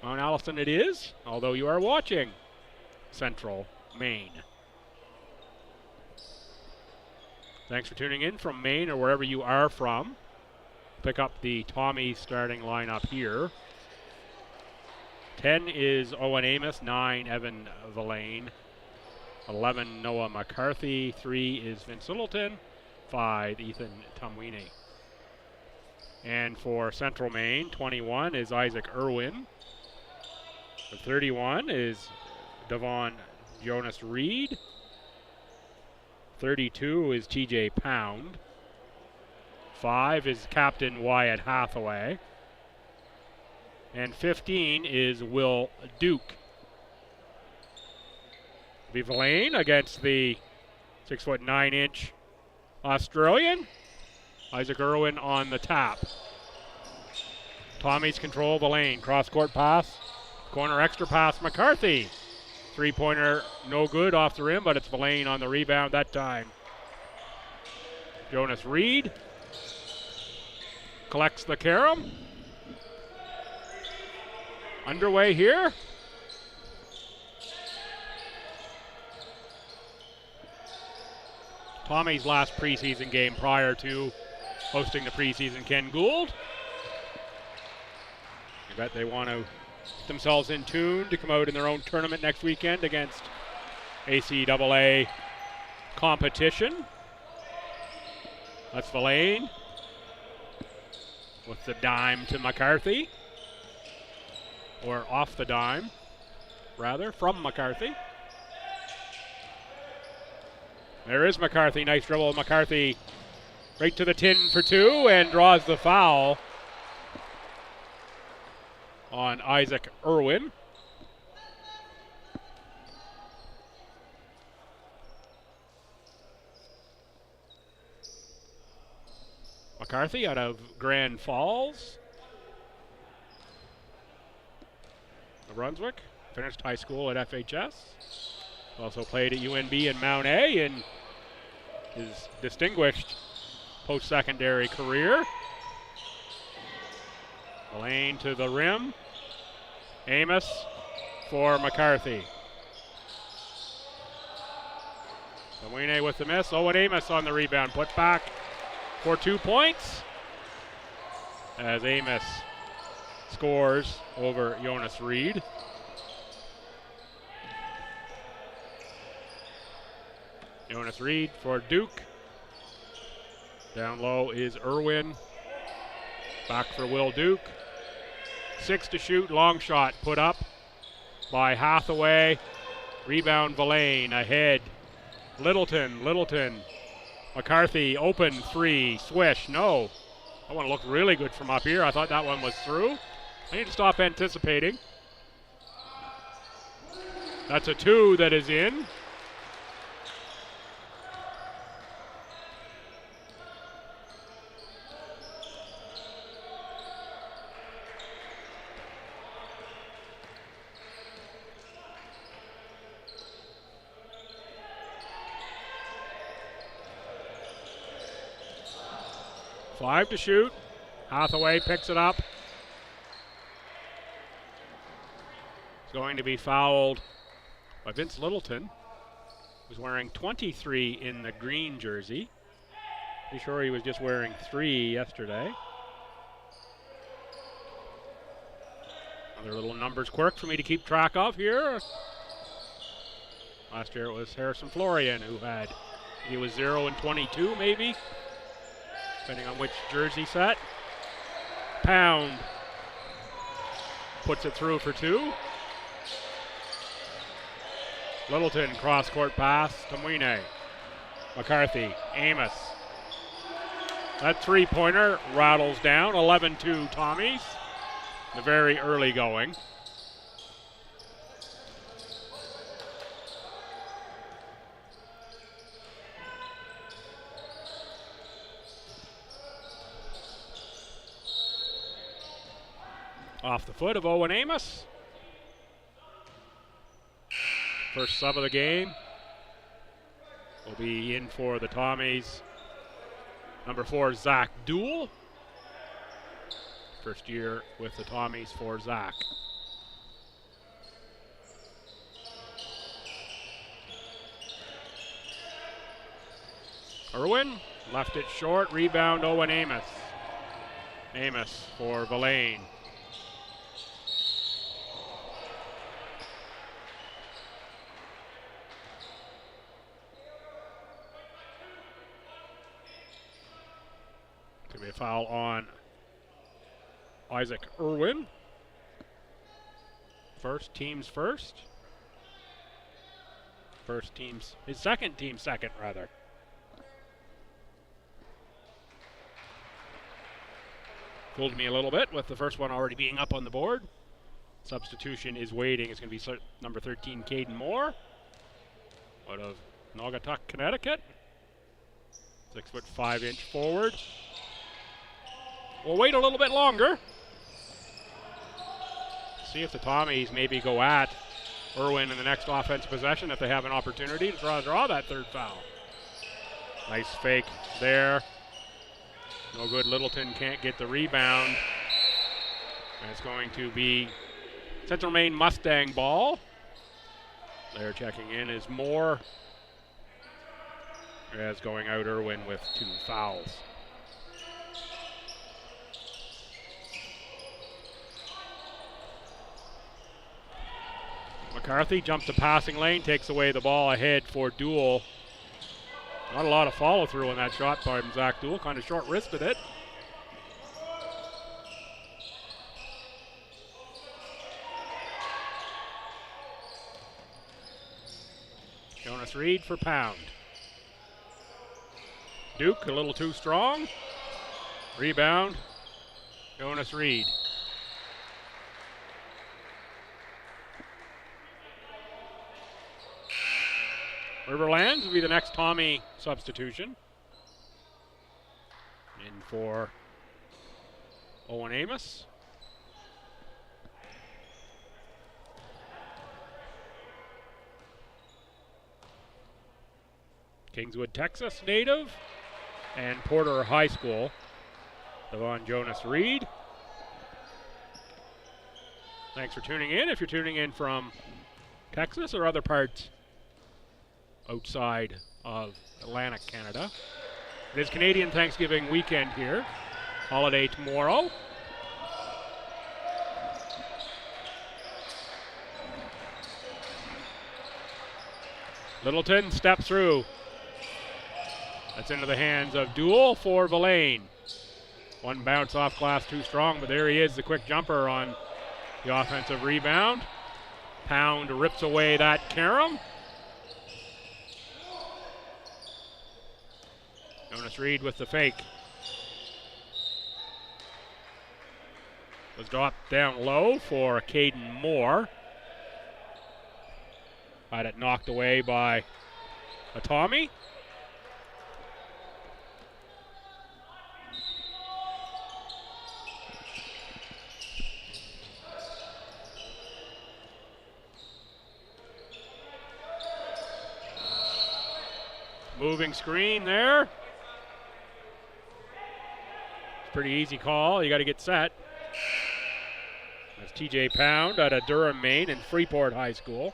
Mount Allison it is, although you are watching Central Maine. Thanks for tuning in from Maine or wherever you are from. Pick up the Tommy starting lineup here. 10 is Owen Amos, 9 Evan Villain, 11 Noah McCarthy, 3 is Vince Littleton, 5 Ethan Tumweeny. And for Central Maine, 21 is Isaac Irwin. 31 is Devon Jonas Reed. 32 is TJ Pound. 5 is Captain Wyatt Hathaway. And 15 is Will Duke. Villain against the 6'9" Australian. Isaac Irwin on the tap. Tommy's control the lane. Cross-court pass. Corner extra pass. McCarthy. Three-pointer no good off the rim, but it's Villain on the rebound that time. Jonas Reed collects the carom. Underway here. Tommy's last preseason game prior to hosting the preseason Ken Gould. I bet they want to get themselves in tune to come out in their own tournament next weekend against ACAA competition. That's Villain with the dime to McCarthy. Or off the dime, rather, from McCarthy. There is McCarthy. Nice dribble. McCarthy right to the tin for 2 and draws the foul on Isaac Irwin. McCarthy out of Grand Falls, New Brunswick. Finished high school at FHS. Also played at UNB and Mount A in his distinguished post-secondary career. Lane to the rim. Amos for McCarthy. Sawine with the miss. Owen Amos on the rebound. Put back for 2 points as Amos scores over Jonas Reed. Jonas Reed for Duke. Down low is Irwin. Back for Will Duke. 6 to shoot, long shot put up by Hathaway. Rebound Villain ahead. Littleton. McCarthy open 3, swish, no. That one looked really good from up here. I thought that one was through. I need to stop anticipating. That's a 2 that is in. Five to shoot. Hathaway picks it up. It's going to be fouled by Vince Littleton, He's wearing 23 in the green jersey. Pretty sure he was just wearing 3 yesterday. Another little numbers quirk for me to keep track of here. Last year it was Harrison Florian he was 0 and 22 maybe, depending on which jersey set. Pound puts it through for 2. Littleton cross-court pass to Mwine. McCarthy, Amos. That three-pointer rattles down, 11-2 Tommies. The very early going. Off the foot of Owen Amos. First sub of the game will be in for the Tommies. Number 4, Zach Dool. First year with the Tommies for Zach. Irwin left it short. Rebound Owen Amos. Amos for Villain. Could be a foul on Isaac Irwin. His second team second, rather. Fooled me a little bit with the first one already being up on the board. Substitution is waiting. It's going to be number 13, Caden Moore, out of Naugatuck, Connecticut. 6'5" forward. We'll wait a little bit longer. See if the Tommies maybe go at Irwin in the next offensive possession if they have an opportunity to draw that third foul. Nice fake there. No good. Littleton can't get the rebound. And it's going to be Central Maine Mustang ball. They're checking in is Moore. As going out Irwin with 2 fouls. McCarthy jumps to passing lane, takes away the ball ahead for Dool. Not a lot of follow through on that shot by Zach Dool, kind of short wristed it. Jonas Reed for Pound. Duke a little too strong. Rebound, Jonas Reed. Riverlands will be the next Tommy substitution. In for Owen Amos. Kingswood, Texas native and Porter High School. Devon Jonas Reed. Thanks for tuning in. If you're tuning in from Texas or other parts outside of Atlantic Canada. It is Canadian Thanksgiving weekend here. Holiday tomorrow. Littleton steps through. That's into the hands of Dool for Villain. One bounce off glass too strong, but there he is, the quick jumper on the offensive rebound. Pound rips away that carom. Jonas Reed with the fake. Was dropped down low for Caden Moore. Had it knocked away by a Tommy. Moving screen there. Pretty easy call. You got to get set. That's TJ Pound out of Durham, Maine, and Freeport High School.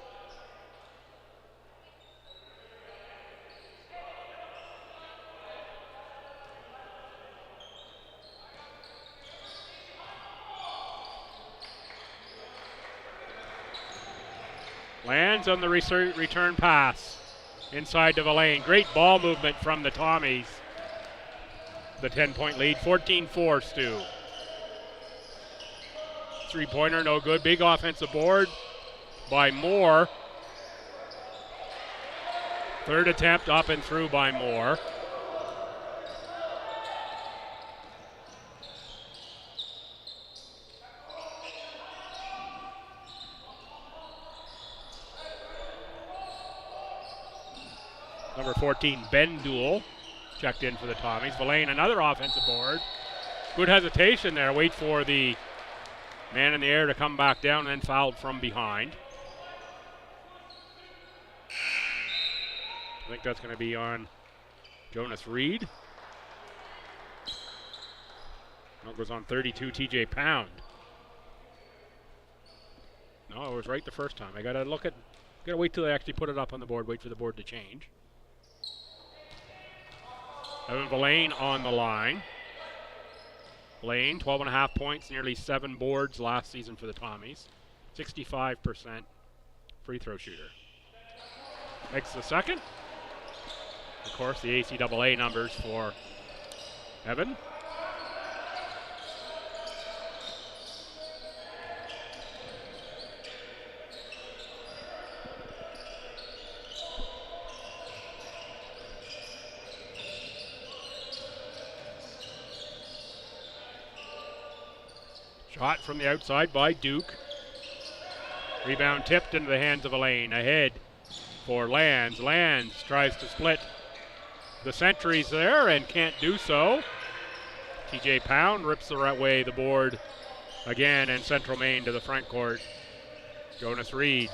Lands on the return pass inside to Villain. Great ball movement from the Tommies. The 10-point lead, 14-4, Stu. Three-pointer, no good. Big offensive board by Moore. Third attempt up and through by Moore. Number 14, Ben Duell, checked in for the Tommies. Villain, another offensive board. Good hesitation there. Wait for the man in the air to come back down and then fouled from behind. I think that's going to be on Jonas Reed. No, it goes on 32, TJ Pound. No, it was right the first time. I got to wait till they actually put it up on the board, wait for the board to change. Evan Villain on the line. Lane, 12.5 points, nearly 7 boards last season for the Tommies. 65% free throw shooter. Makes the second. Of course, the ACAA numbers for Evan. Shot from the outside by Duke. Rebound tipped into the hands of Elaine. Ahead for Lands. Lands tries to split the sentries there and can't do so. TJ Pound rips away the board again, and Central Maine to the front court. Jonas Reed.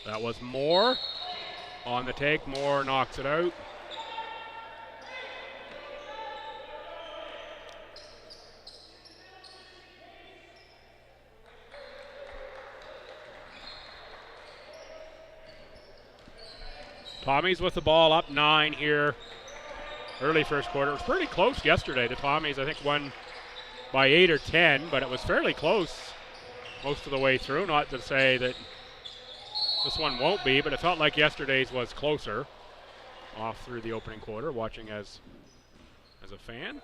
That was Moore on the take. Moore knocks it out. Tommies with the ball up 9 here. Early first quarter. It was pretty close yesterday. The Tommies, I think, won by 8 or 10, but it was fairly close most of the way through. Not to say that this one won't be, but it felt like yesterday's was closer off through the opening quarter, watching as a fan.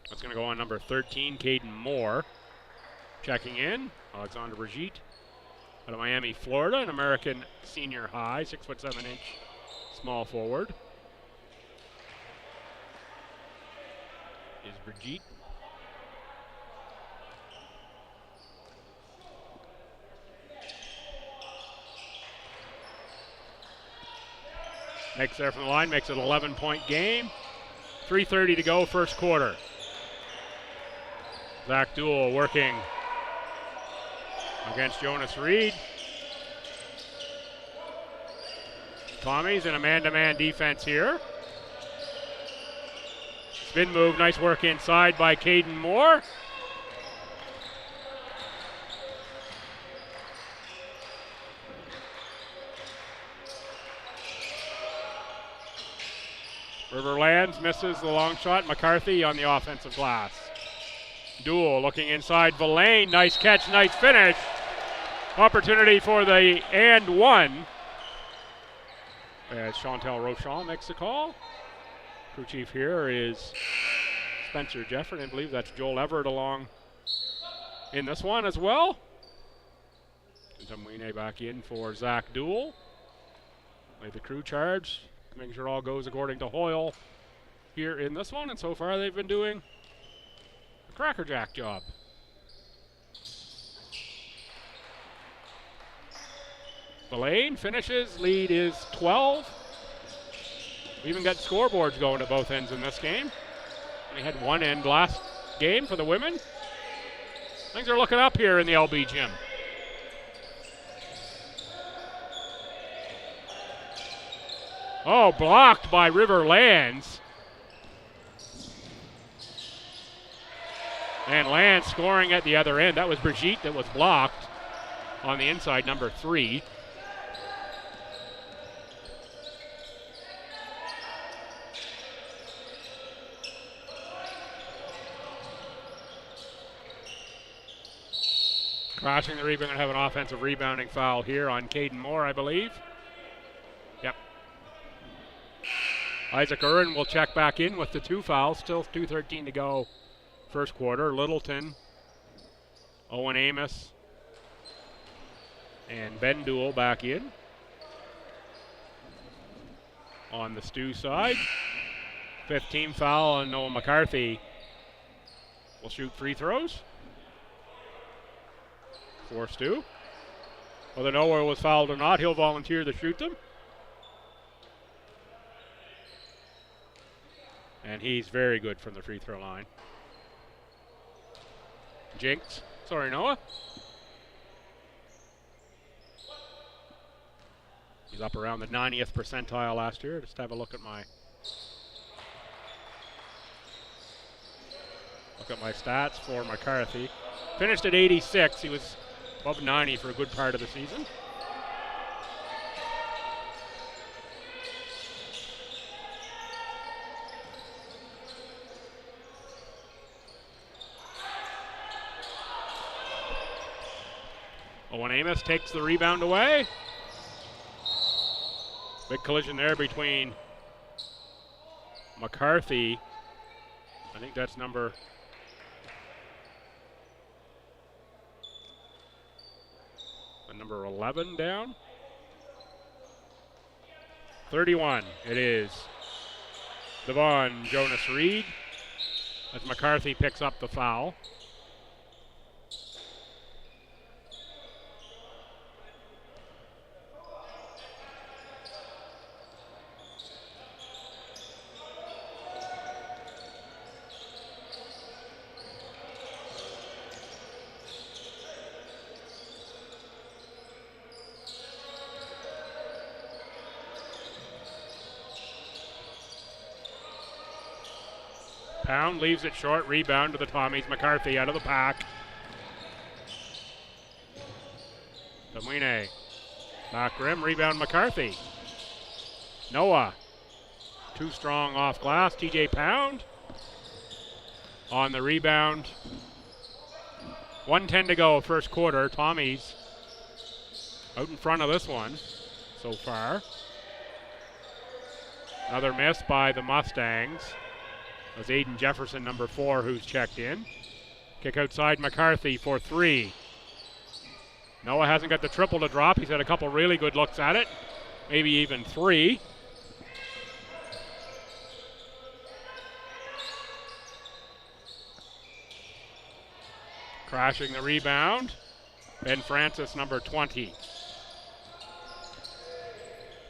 That's going to go on number 13, Caden Moore. Checking in, Alexander Brigitte out of Miami, Florida, an American senior high, 6'7" small forward. Is Brigitte. Makes there from the line, makes it an 11-point game. 3:30 to go, first quarter. Zach Duell working against Jonas Reed. Tommies in a man-to-man defense here. Spin move, nice work inside by Caden Moore. Riverlands misses the long shot. McCarthy on the offensive glass. Duell looking inside Villain. Nice catch, nice finish. Opportunity for the and one. As Chantal Rochon makes the call. Crew chief here is Spencer Jefford. I believe that's Joel Everett along in this one as well. Tamwine back in for Zach Duell. Play the crew charge. Making sure all goes according to Hoyle here in this one. And so far they've been doing a crackerjack job. Villain finishes, lead is 12. We even got scoreboards going at both ends in this game. We had one end last game for the women. Things are looking up here in the LB gym. Oh, blocked by Riverlands. And Lands scoring at the other end. That was Brigitte that was blocked on the inside, number 3. Crashing the rebound, going to have an offensive rebounding foul here on Caden Moore, I believe. Yep. Isaac Urban will check back in with the 2 fouls. Still 2:13 to go first quarter. Littleton, Owen Amos, and Ben Duell back in. On the STU side, 15 foul on Noah McCarthy. Will shoot free throws for STU. Whether Noah was fouled or not, he'll volunteer to shoot them. And he's very good from the free throw line. Jinx. Sorry, Noah. He's up around the 90th percentile last year. Just have a look at my stats for McCarthy. Finished at 86. He was above 90 for a good part of the season. Owen Amos takes the rebound away. Big collision there between McCarthy. I think that's number 11 down. 31 it is. Devon Jonas Reed as McCarthy picks up the foul. Pound leaves it short, rebound to the Tommies. McCarthy out of the pack. Tamwine, back rim, rebound McCarthy. Noah, too strong off glass. TJ Pound on the rebound. 1:10 to go, first quarter. Tommies out in front of this one so far. Another miss by the Mustangs. It was Aiden Jefferson, number 4, who's checked in. Kick outside McCarthy for 3. Noah hasn't got the triple to drop. He's had a couple really good looks at it, maybe even 3. Crashing the rebound, Ben Francis, number 20.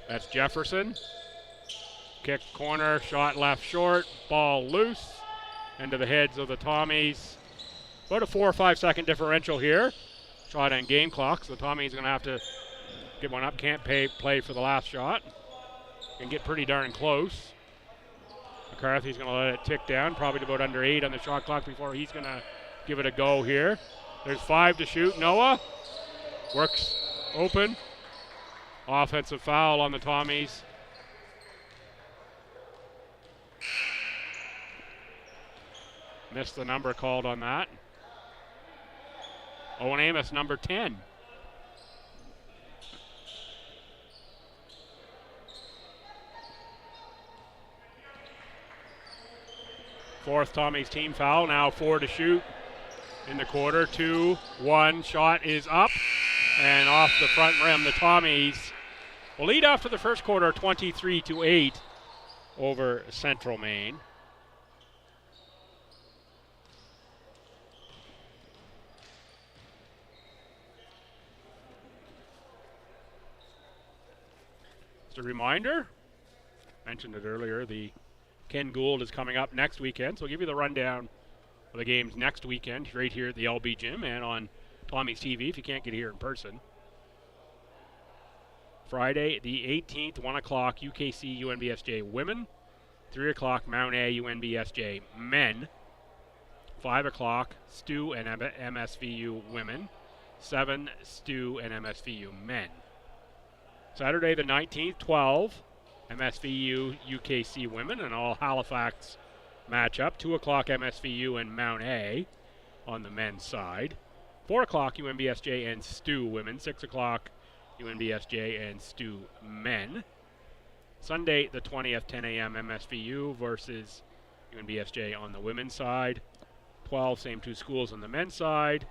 That's Jefferson. Kick corner, shot left short, ball loose, into the heads of the Tommies. About a 4 or 5 second differential here. Shot and game clock, so the Tommies going to have to get one up. Can't play for the last shot. Can get pretty darn close. McCarthy's going to let it tick down, probably to about under 8 on the shot clock before he's going to give it a go here. There's 5 to shoot. Noah works open. Offensive foul on the Tommies. Missed the number called on that. Owen Amos, number 10. Fourth Tommy's team foul, now 4 to shoot in the quarter. 2-1, shot is up and off the front rim. The Tommies will lead after the first quarter 23-8 over Central Maine. Just a reminder, mentioned it earlier, the Ken Gould is coming up next weekend, so I'll give you the rundown of the games next weekend right here at the LB Gym and on Tommy's TV if you can't get here in person. Friday the 18th, 1 o'clock, UKC UNBSJ women. 3 o'clock, Mount A UNBSJ men. 5 o'clock, STU and MSVU women. 7, STU and MSVU men. Saturday the 19th, 12, MSVU UKC women, and all Halifax matchup. 2 o'clock, MSVU and Mount A on the men's side. 4 o'clock, UNBSJ and STU women. 6 o'clock, UNBSJ and STU men. Sunday, the 20th, 10 a.m. MSVU versus UNBSJ on the women's side. 12, same two schools on the men's side.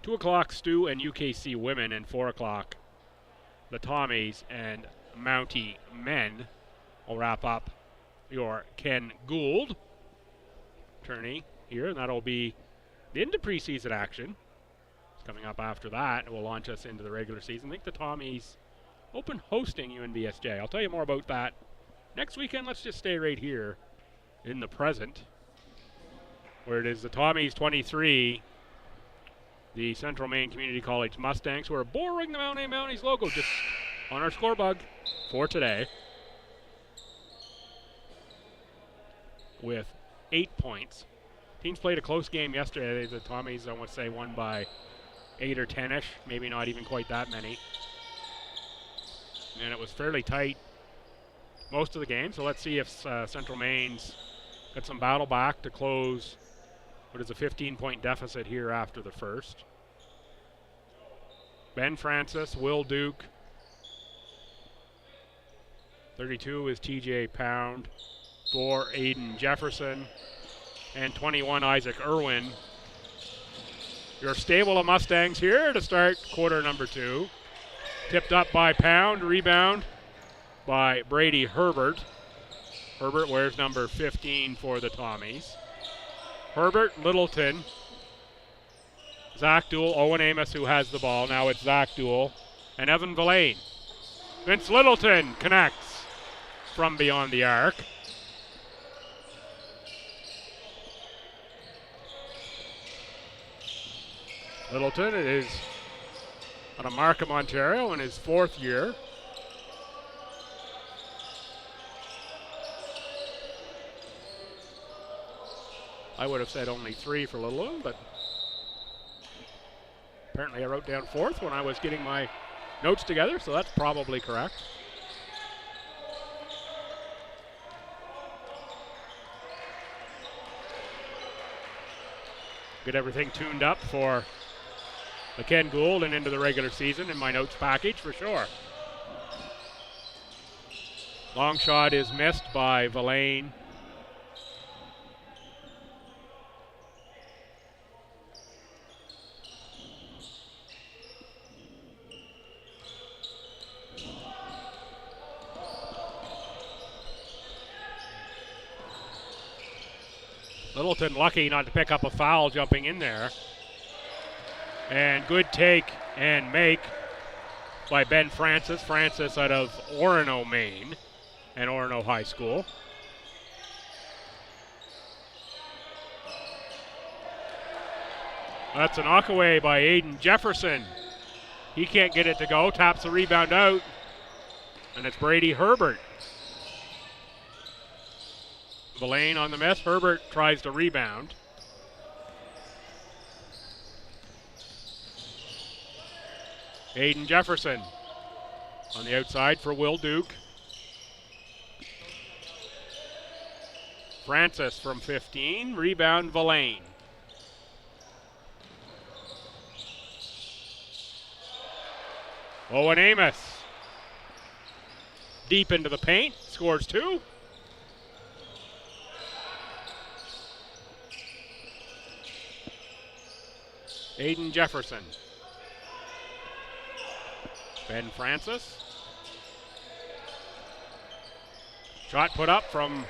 2 o'clock, STU and UKC women. And 4 o'clock, the Tommies and Mountie men. Will wrap up your Ken Gould tourney here, and that'll be the end of preseason action. Coming up after that, it will launch us into the regular season. I think the Tommies open hosting UNBSJ. I'll tell you more about that next weekend. Let's just stay right here in the present, where it is the Tommies 23, the Central Maine Community College Mustangs, who are borrowing the Mount A Mounties logo just on our score bug for today, with 8 points. Teams played a close game yesterday. The Tommies, I want to say, won by 8 or 10-ish, maybe not even quite that many. And it was fairly tight most of the game, so let's see if Central Maine's got some battle back to close what is a 15-point deficit here after the first. Ben Francis, Will Duke. 32 is TJ Pound. 4, Aiden Jefferson. And 21, Isaac Irwin. Your stable of Mustangs here to start quarter number 2. Tipped up by Pound, rebound by Brady Herbert. Herbert wears number 15 for the Tommies. Herbert, Littleton, Zach Duell, Owen Amos who has the ball. Now it's Zach Duell and Evan Villain. Vince Littleton connects from beyond the arc. Littleton is out of Markham, Ontario in his 4th year. I would have said only 3 for Littleton, but apparently I wrote down 4th when I was getting my notes together, so that's probably correct. Get everything tuned up for the Ken Gould and into the regular season in my notes package for sure. Long shot is missed by Villain. Littleton lucky not to pick up a foul jumping in there. And good take and make by Ben Francis. Francis out of Orono, Maine, and Orono High School. That's a knockaway by Aiden Jefferson. He can't get it to go, taps the rebound out, and it's Brady Herbert. Villain on the miss. Herbert tries to rebound. Aiden Jefferson on the outside for Will Duke. Francis from 15. Rebound Villain. Owen Amos deep into the paint. Scores 2. Aiden Jefferson. Ben Francis. Shot put up from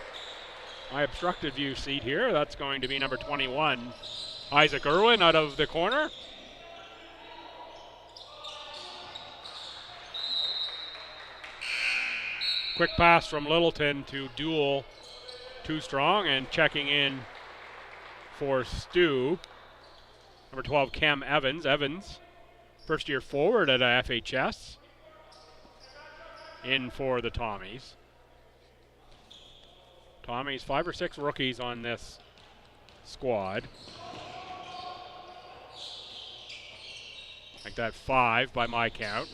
my obstructed view seat here. That's going to be number 21, Isaac Irwin out of the corner. Quick pass from Littleton to Duell. Too strong, and checking in for Stu. Number 12, Cam Evans. Evans, first year forward at FHS. In for the Tommies. Tommies, 5 or 6 rookies on this squad. Like that 5 by my count.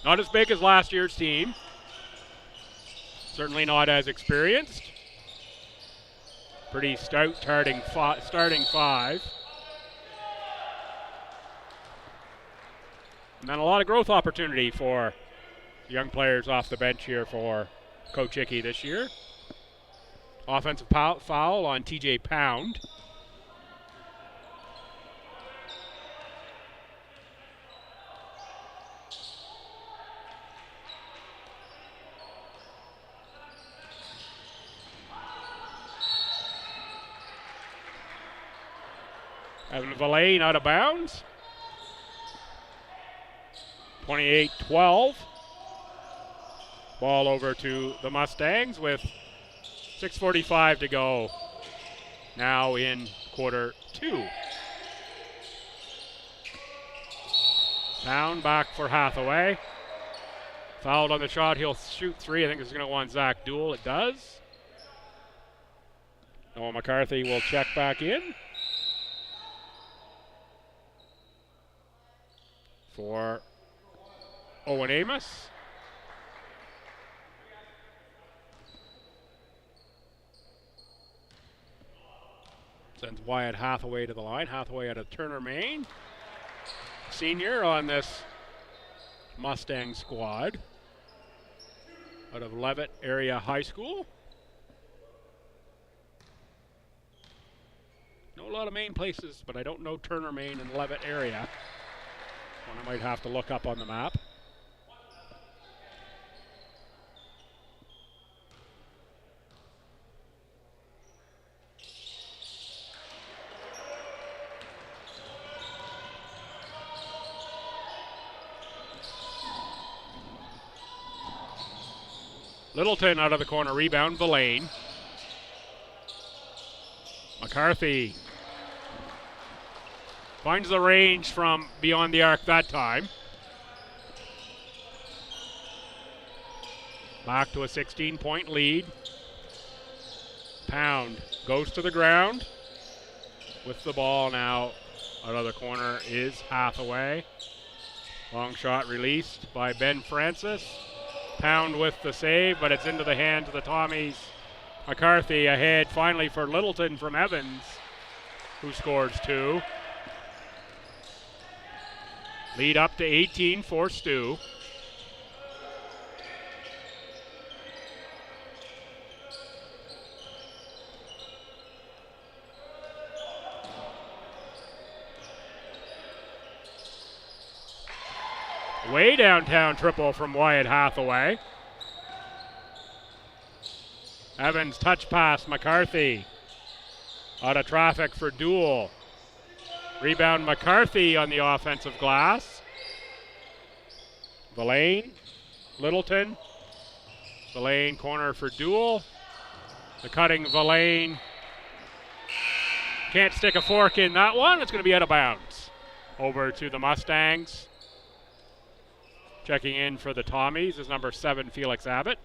Not as big as last year's team. Certainly not as experienced. Pretty stout starting 5. And then a lot of growth opportunity for young players off the bench here for Coach Hickey this year. Offensive foul on TJ Pound. Evan Villain out of bounds. 28-12. Ball over to the Mustangs with 6:45 to go now in quarter 2. Pound back for Hathaway. Fouled on the shot. He'll shoot 3. I think it's going to want Zach Duell. It does. Noah McCarthy will check back in for Owen Amos. Sends Wyatt Hathaway to the line. Hathaway out of Turner, Maine. Senior on this Mustang squad out of Levitt Area High School. Know a lot of Maine places, but I don't know Turner, Maine and Levitt area. One I might have to look up on the map. Littleton out of the corner, rebound, Villain. McCarthy finds the range from beyond the arc that time. Back to a 16-point lead. Pound goes to the ground with the ball now. Out of the corner is Hathaway. Long shot released by Ben Francis. Pound with the save, but it's into the hands of the Tommies. McCarthy ahead finally for Littleton from Evans, who scores 2. Lead up to 18 for Stu. Way downtown triple from Wyatt Hathaway. Evans touch pass, McCarthy. Out of traffic for Duell. Rebound McCarthy on the offensive glass. Villain, Littleton. Villain corner for Duell. The cutting Villain. Can't stick a fork in that one. It's going to be out of bounds. Over to the Mustangs. Checking in for the Tommies is number 7, Felix Abbott.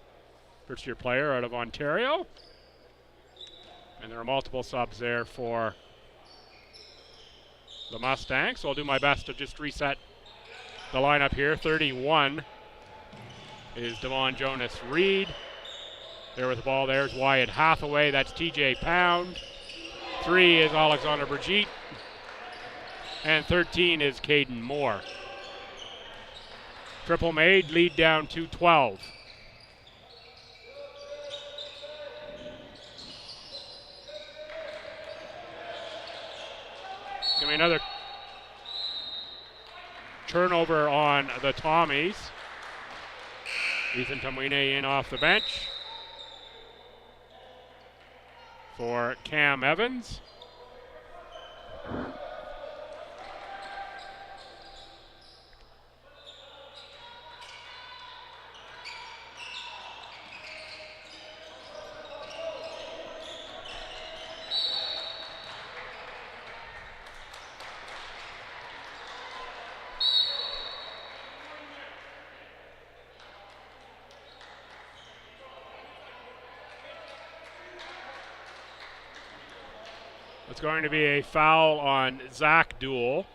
First-year player out of Ontario. And there are multiple subs there for the Mustangs. So I'll do my best to just reset the lineup here. 31 is Devon Jonas Reed. There with the ball, there's Wyatt Hathaway. That's TJ Pound. 3 is Alexander Brigitte. And 13 is Caden Moore. Triple made, lead down to 12. Give me another turnover on the Tommies. Ethan Tamwine in off the bench for Cam Evans. It's going to be a foul on Zach Duell.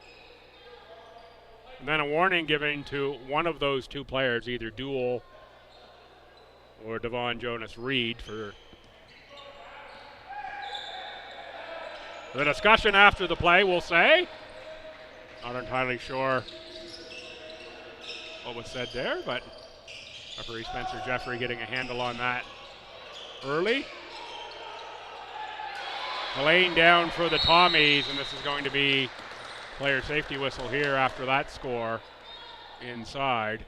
And then a warning given to one of those two players, either Duell or Devon Jonas Reed, for the discussion after the play, we'll say. Not entirely sure what was said there, but referee Spencer Jeffrey getting a handle on that early. Laying down for the Tommies, and this is going to be player safety whistle here after that score inside.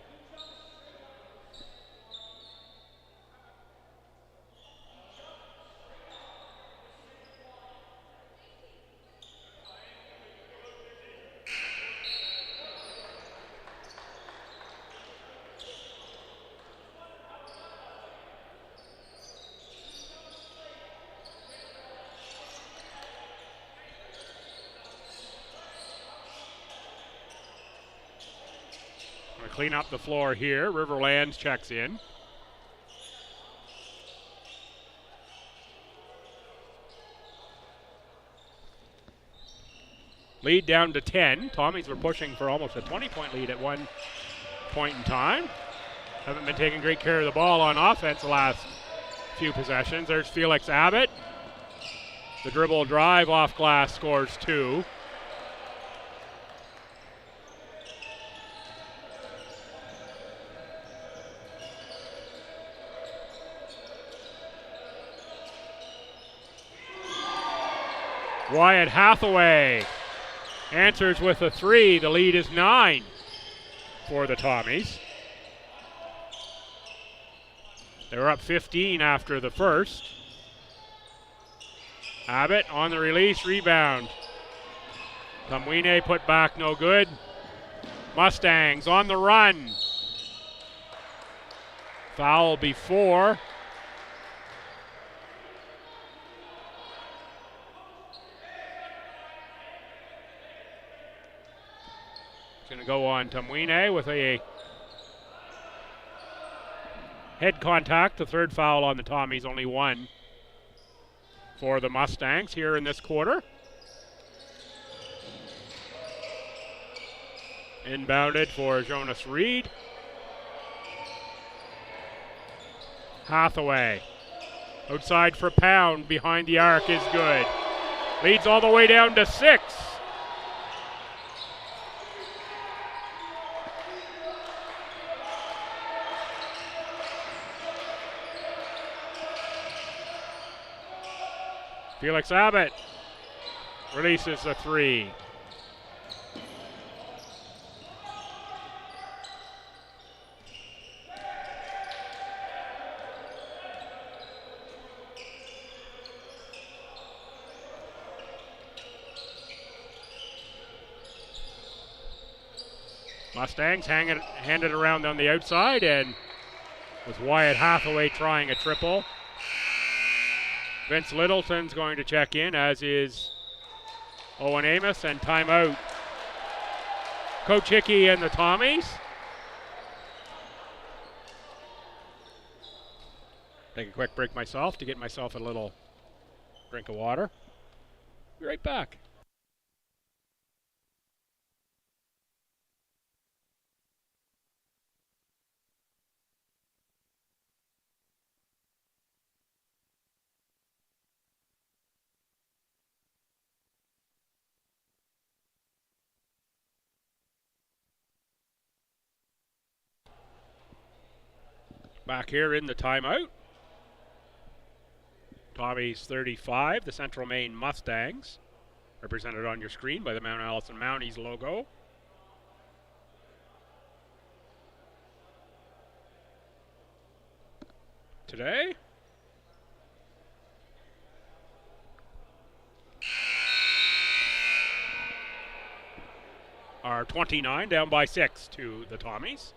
Clean up the floor here. Riverlands checks in. Lead down to 10. Tommies were pushing for almost a 20-point lead at one point in time. Haven't been taking great care of the ball on offense the last few possessions. There's Felix Abbott. The dribble drive off glass scores 2. Wyatt Hathaway answers with a 3. The lead is 9 for the Tommies. They were up 15 after the first. Abbott on the release, rebound. Tamwine put back, no good. Mustangs on the run. Foul before. Going to go on Tamwine with a head contact. The third foul on the Tommies, only 1 for the Mustangs here in this quarter. Inbounded for Jonas Reed. Hathaway outside for Pound, behind the arc is good. Leads all the way down to 6. Felix Abbott releases a 3. Mustangs hand it around on the outside, and with Wyatt Hathaway trying a triple. Vince Littleton's going to check in, as is Owen Amos, and timeout. Coach Hickey and the Tommies. Take a quick break myself to get myself a little drink of water. Be right back. Back here in the timeout. Tommies 35, the Central Maine Mustangs, represented on your screen by the Mount Allison Mounties logo. Today, are 29, down by 6 to the Tommies.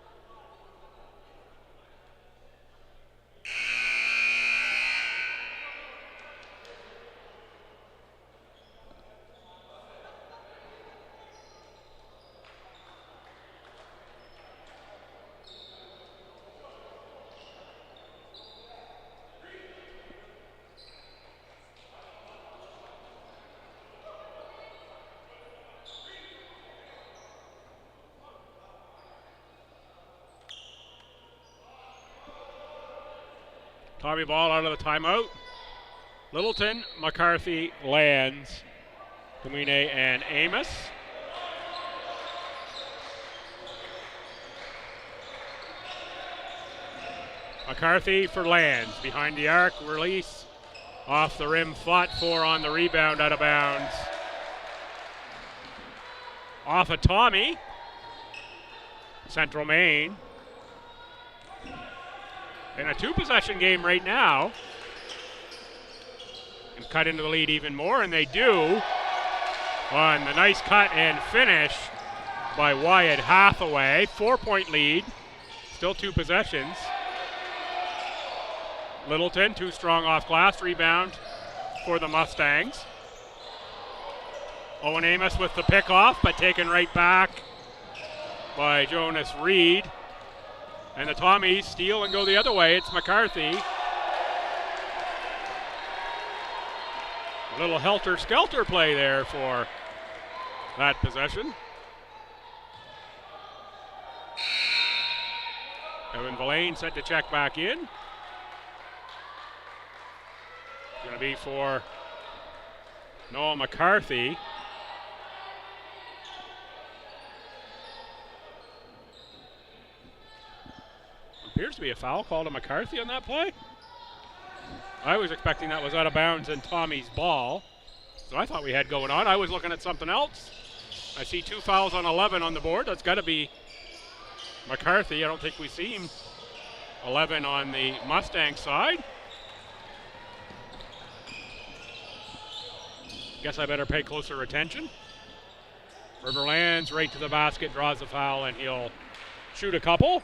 Tommy ball out of the timeout. Littleton, McCarthy, Lands, Domine, and Amos. McCarthy for Lands. Behind the arc, release. Off the rim, fought for on the rebound, out of bounds. Off of Tommy. Central Maine. In a two-possession game right now. And cut into the lead even more, and they do. On the nice cut and finish by Wyatt Hathaway. 4-point lead. Still two possessions. Littleton, too strong off glass. Rebound for the Mustangs. Owen Amos with the pickoff, but taken right back by Jonas Reed. And the Tommies steal and go the other way. It's McCarthy. A little helter-skelter play there for that possession. Evan Villain set to check back in. Going to be for Noah McCarthy. Appears to be a foul called to McCarthy on that play. I was expecting that was out of bounds and Tommy's ball. So I thought we had going on. I was looking at something else. I see 2 fouls on 11 on the board. That's got to be McCarthy. I don't think we see him. 11 on the Mustang side. Guess I better pay closer attention. Riverlands right to the basket, draws the foul, and he'll shoot a couple.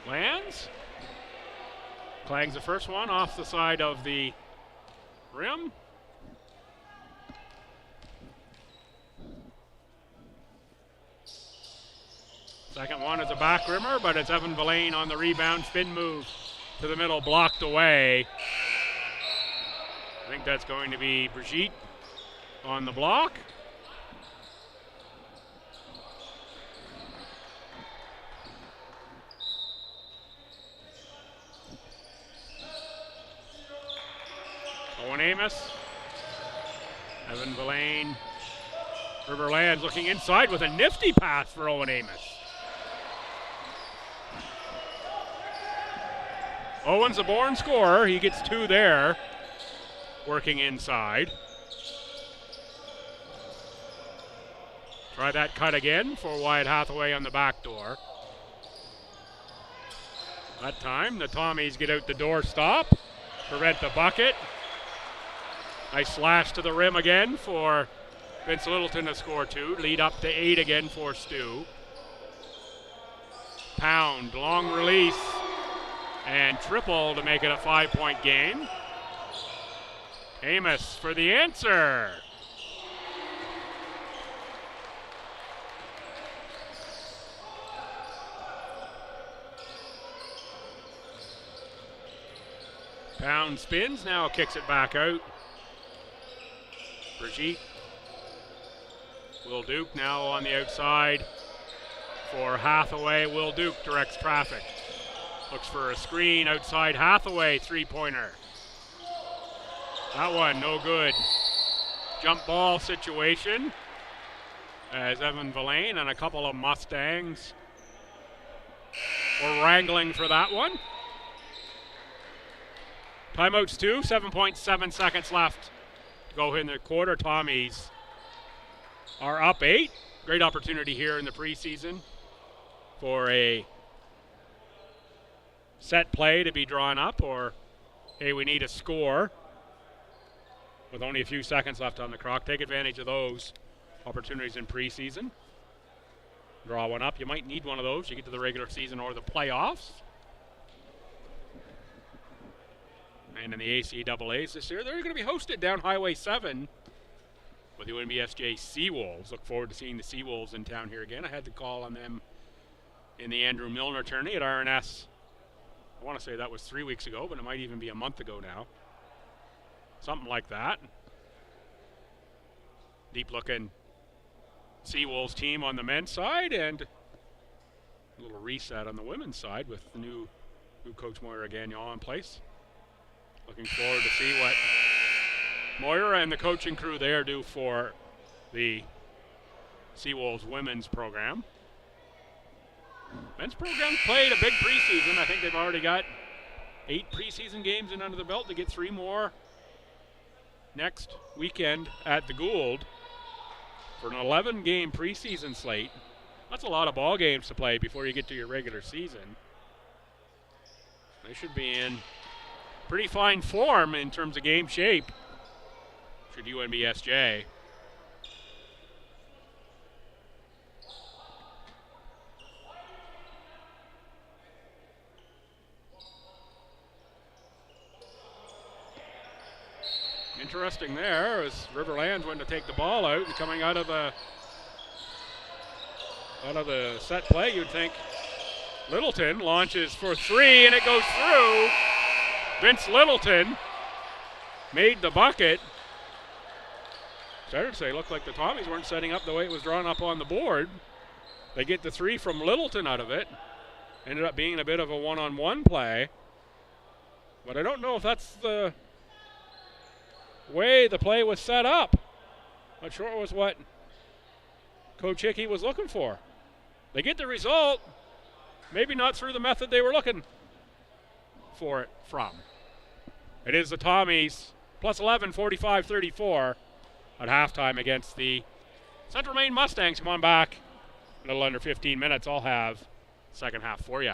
Lands. Clangs the first one off the side of the rim. Second one is a back rimmer, but it's Evan Villain on the rebound. Spin move to the middle, blocked away. I think that's going to be Brigitte on the block. Owen Amos, Evan Villain, Riverlands looking inside with a nifty pass for Owen Amos. Owen's a born scorer. He gets 2 there, working inside. Try that cut again for Wyatt Hathaway on the back door. That time, the Tommies get out the door stop, prevent the bucket. Nice slash to the rim again for Vince Littleton to score 2. Lead up to 8 again for Stu. Pound, long release, and triple to make it a 5-point game. Amos for the answer. Pound spins, now kicks it back out. Brigitte. Will Duke now on the outside for Hathaway. Will Duke directs traffic. Looks for a screen outside Hathaway, 3-pointer. That one no good. Jump ball situation as Evan Villain and a couple of Mustangs were wrangling for that one. Timeouts 2, 7.7 seconds left. Go in the quarter. Tommies are up 8. Great opportunity here in the preseason for a set play to be drawn up, or hey, we need a score with only a few seconds left on the clock. Take advantage of those opportunities in preseason. Draw one up. You might need one of those. You get to the regular season or the playoffs. And in the ACAAs this year, they're going to be hosted down Highway 7 with the UNBSJ Seawolves. Look forward to seeing the Seawolves in town here again. I had the call on them in the Andrew Milner tourney at RNS. I want to say that was 3 weeks ago, but it might even be a month ago now. Something like that. Deep looking Seawolves team on the men's side, and a little reset on the women's side with the new coach Moira Gagnon in place. Looking forward to see what Moira and the coaching crew there do for the Seawolves women's program. Men's program played a big preseason. I think they've already got 8 preseason games in under the belt to get 3 more next weekend at the Gould for an 11-game preseason slate. That's a lot of ball games to play before you get to your regular season. They should be in pretty fine form in terms of game shape, should UNBSJ. Interesting there as Riverlands went to take the ball out, and coming out of the set play, you'd think Littleton launches for 3 and it goes through. Vince Littleton made the bucket. Started to say, looked like the Tommies weren't setting up the way it was drawn up on the board. They get the 3 from Littleton out of it. Ended up being a bit of a one-on-one play. But I don't know if that's the way the play was set up. Not sure it was what Coach Hickey was looking for. They get the result, maybe not through the method they were looking for it from. It is the Tommies plus 11, 45-34 at halftime against the Central Maine Mustangs. Come on back. A little under 15 minutes. I'll have second half for you.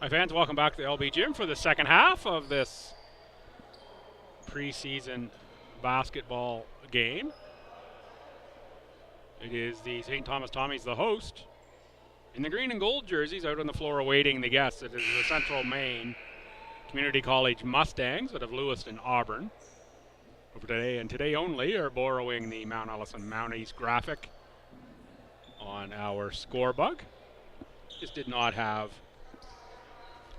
Hi fans, welcome back to the LB Gym for the second half of this preseason basketball game. It is the St. Thomas Tommies, the host, in the green and gold jerseys out on the floor awaiting the guests. It is the Central Maine Community College Mustangs out of Lewiston, Auburn. For today and today only are borrowing the Mount Allison Mounties graphic on our scorebug. Just did not have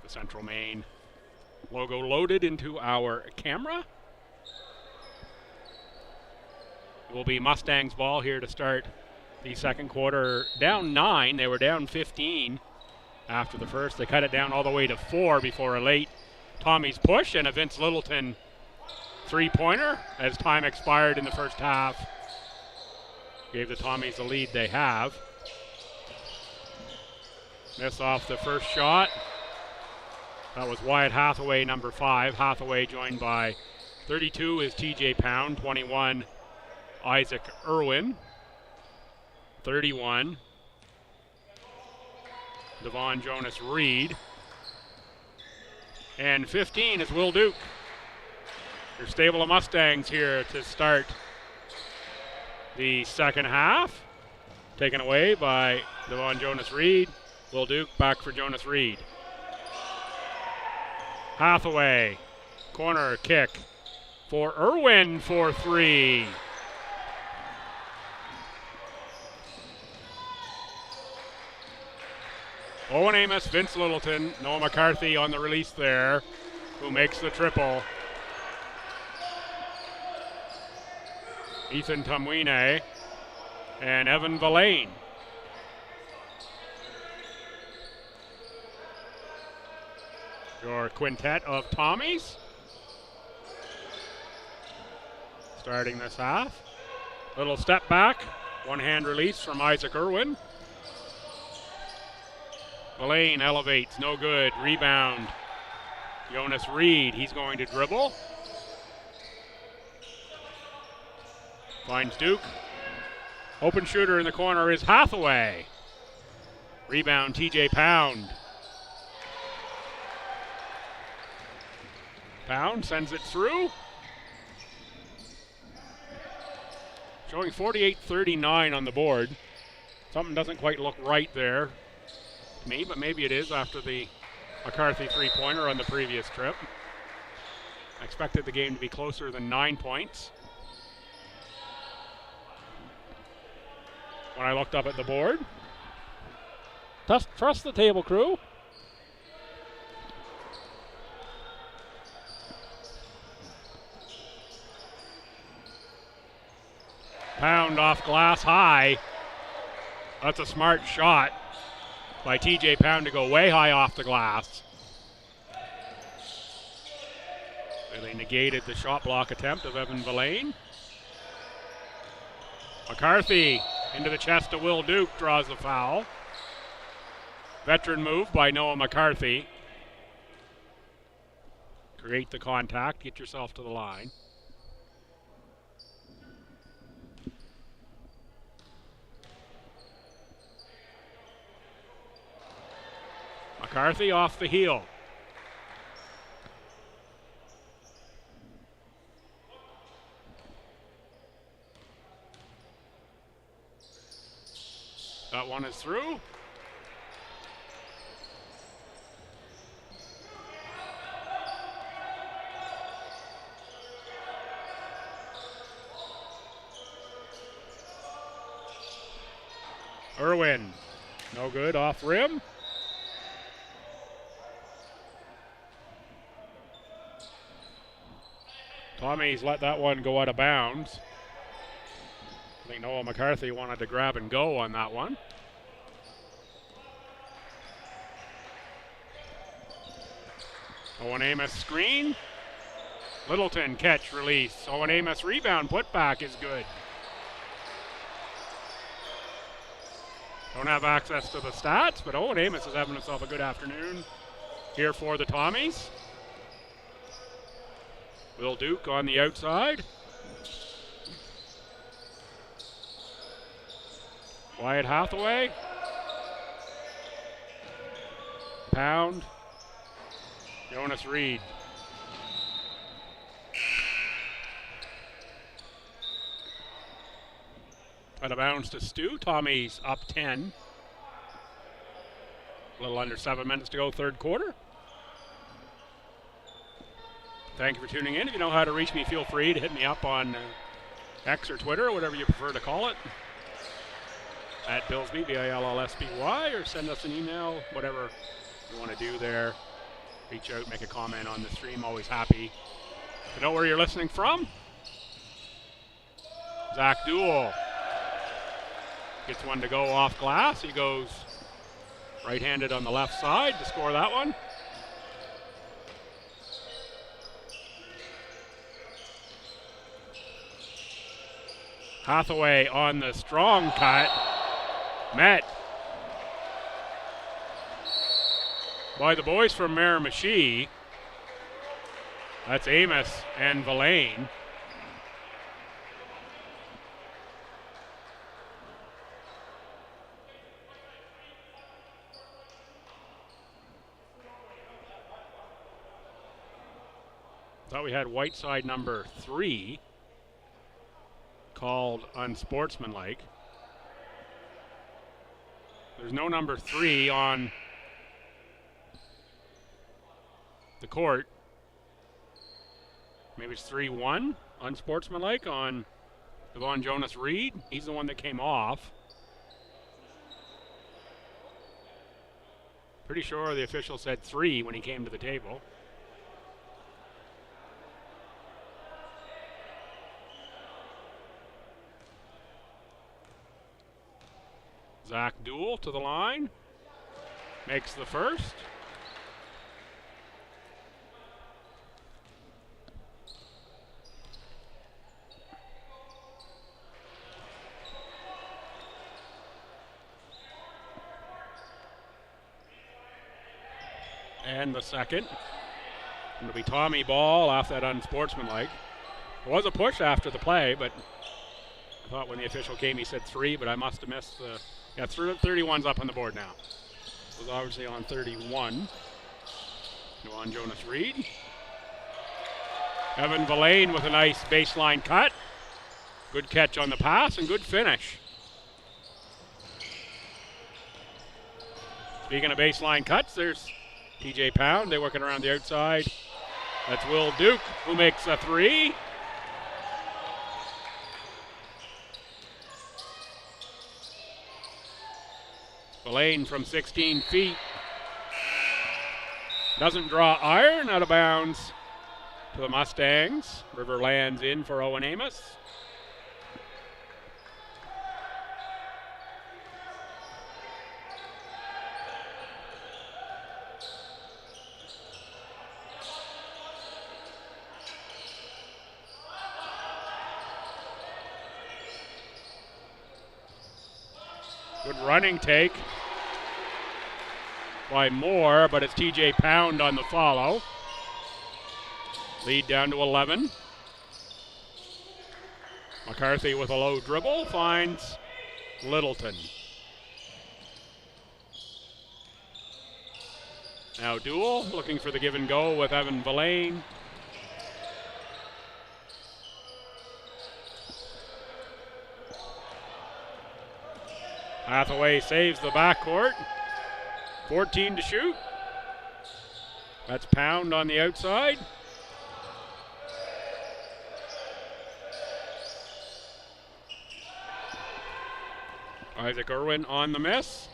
the Central Maine logo loaded into our camera. It will be Mustangs ball here to start the second quarter. Down 9, they were down 15 after the first. They cut it down all the way to 4 before a late Tommy's push and a Vince Littleton three-pointer as time expired in the first half. Gave the Tommies the lead they have. Miss off the first shot. That was Wyatt Hathaway, number 5. Hathaway joined by 32 is TJ Pound, 21 Isaac Irwin, 31 Devon Jonas Reed, and 15 is Will Duke. Your stable of Mustangs here to start the second half. Taken away by Devon Jonas Reed. Will Duke back for Jonas Reed. Hathaway, corner kick for Irwin for 3. Owen Amos, Vince Littleton, Noah McCarthy on the release there, who makes the triple. Ethan Tumwine and Evan Villain. Your quintet of Tommies starting this half. Little step back, one-hand release from Isaac Irwin. Villain elevates, no good. Rebound, Jonas Reed, he's going to dribble. Finds Duke. Open shooter in the corner is Hathaway. Rebound, TJ Pound. Pound sends it through. Showing 48-39 on the board. Something doesn't quite look right there to me, but maybe it is after the McCarthy three-pointer on the previous trip. I expected the game to be closer than 9 points when I looked up at the board. Trust the table crew. Pound off glass high. That's a smart shot by TJ Pound to go way high off the glass. Really negated the shot block attempt of Evan Villain. McCarthy into the chest of Will Duke, draws the foul. Veteran move by Noah McCarthy. Create the contact, get yourself to the line. McCarthy off the heel. That one is through. Irwin, no good, off rim. Tommy's let that one go out of bounds. I think Noah McCarthy wanted to grab and go on that one. Owen Amos screen. Littleton catch, release. Owen Amos rebound, putback is good. Don't have access to the stats, but Owen Amos is having himself a good afternoon here for the Tommies. Will Duke on the outside. Wyatt Hathaway. Pound Jonas Reed. Out of bounds to STU. Tommy's up 10. A little under 7 minutes to go, third quarter. Thank you for tuning in. If you know how to reach me, feel free to hit me up on X or Twitter, or whatever you prefer to call it. At Billsby, BILLSBY, or send us an email, whatever you want to do there. Reach out, make a comment on the stream. Always happy to know where you're listening from. Zach Duell gets one to go off glass. He goes right-handed on the left side to score that one. Hathaway on the strong cut. Met by the boys from Miramichi. That's Amos and Villain. Thought we had Whiteside number 3 called unsportsmanlike. There's no number 3 on the court. Maybe it's 3-1, unsportsmanlike on Devon Jonas Reed. He's the one that came off. Pretty sure the official said 3 when he came to the table. Zach Duell to the line. Makes the first. And the second. It'll be Tommy ball off that unsportsmanlike. There was a push after the play, but I thought when the official came he said 3, but I must have missed the... Yeah, 31's up on the board now. It was obviously on 31. On Jonas Reed. Evan Villain with a nice baseline cut. Good catch on the pass and good finish. Speaking of baseline cuts, there's TJ Pound. They're working around the outside. That's Will Duke, who makes a 3. Villain from 16 feet. Doesn't draw iron, out of bounds to the Mustangs. River lands in for Owen Amos. Good running take by Moore, but it's TJ Pound on the follow. Lead down to 11. McCarthy with a low dribble finds Littleton. Now Duell looking for the give and go with Evan Villain. Hathaway saves the backcourt. 14 to shoot. That's Pound on the outside. Isaac Irwin on the miss.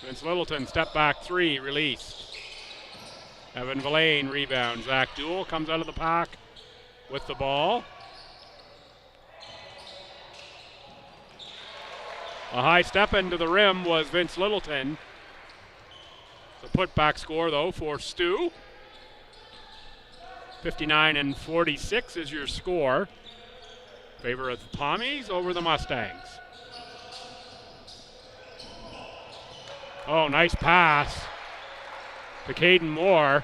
Vince Littleton, step back 3, release. Evan Villain rebound. Zach Duell comes out of the pack with the ball. A high step into the rim was Vince Littleton. The putback score, though, for STU. 59-46 is your score. Favor of the Tommies over the Mustangs. Oh, nice pass to Caden Moore.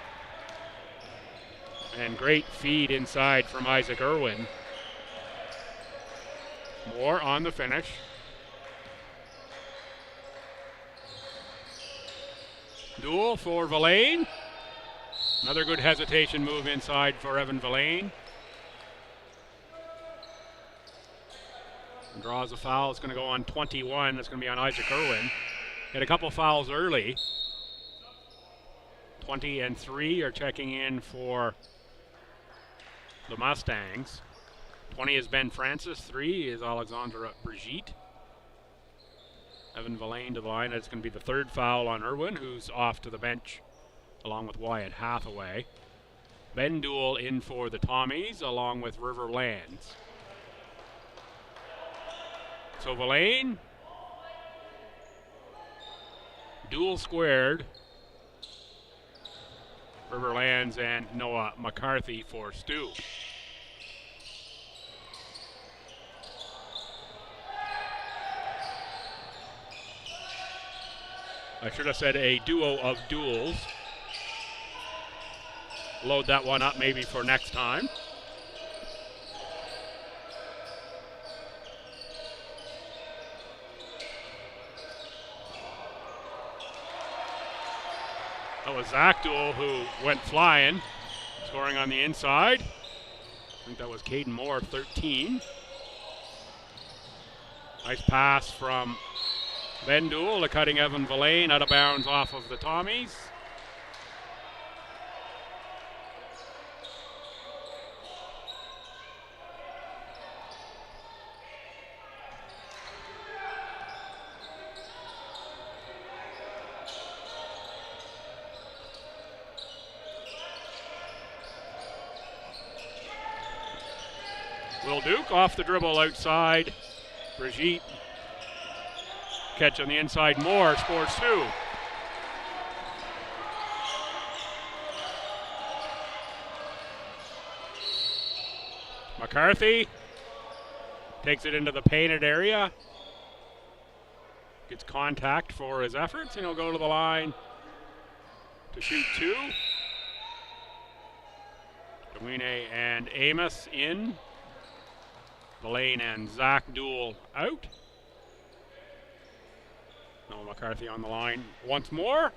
And great feed inside from Isaac Irwin. Moore on the finish. Duell for Villain. Another good hesitation move inside for Evan Villain. And draws a foul. It's going to go on 21. It's going to be on Isaac Irwin. Had a couple fouls early. 20 and 3 are checking in for the Mustangs. 20 is Ben Francis. 3 is Alexandre Brigitte. Evan Villain to the line. It's going to be the third foul on Irwin, who's off to the bench along with Wyatt Hathaway. Ben Duel in for the Tommies along with River Lands. So Villain, Duel squared, River Lands and Noah McCarthy for STU. I should have said a duo of duels. Load that one up maybe for next time. That was Zach Duel who went flying, scoring on the inside. I think that was Caden Moore, 13. Nice pass from Ben Duel to cutting Evan Villain out of bounds off of the Tommies. Will Duke off the dribble outside. Brigitte. Catch on the inside. Moore scores 2. McCarthy takes it into the painted area. Gets contact for his efforts, and he'll go to the line to shoot 2. Dewene and Amos in. Villain and Zach Duel out. Noah McCarthy on the line once more.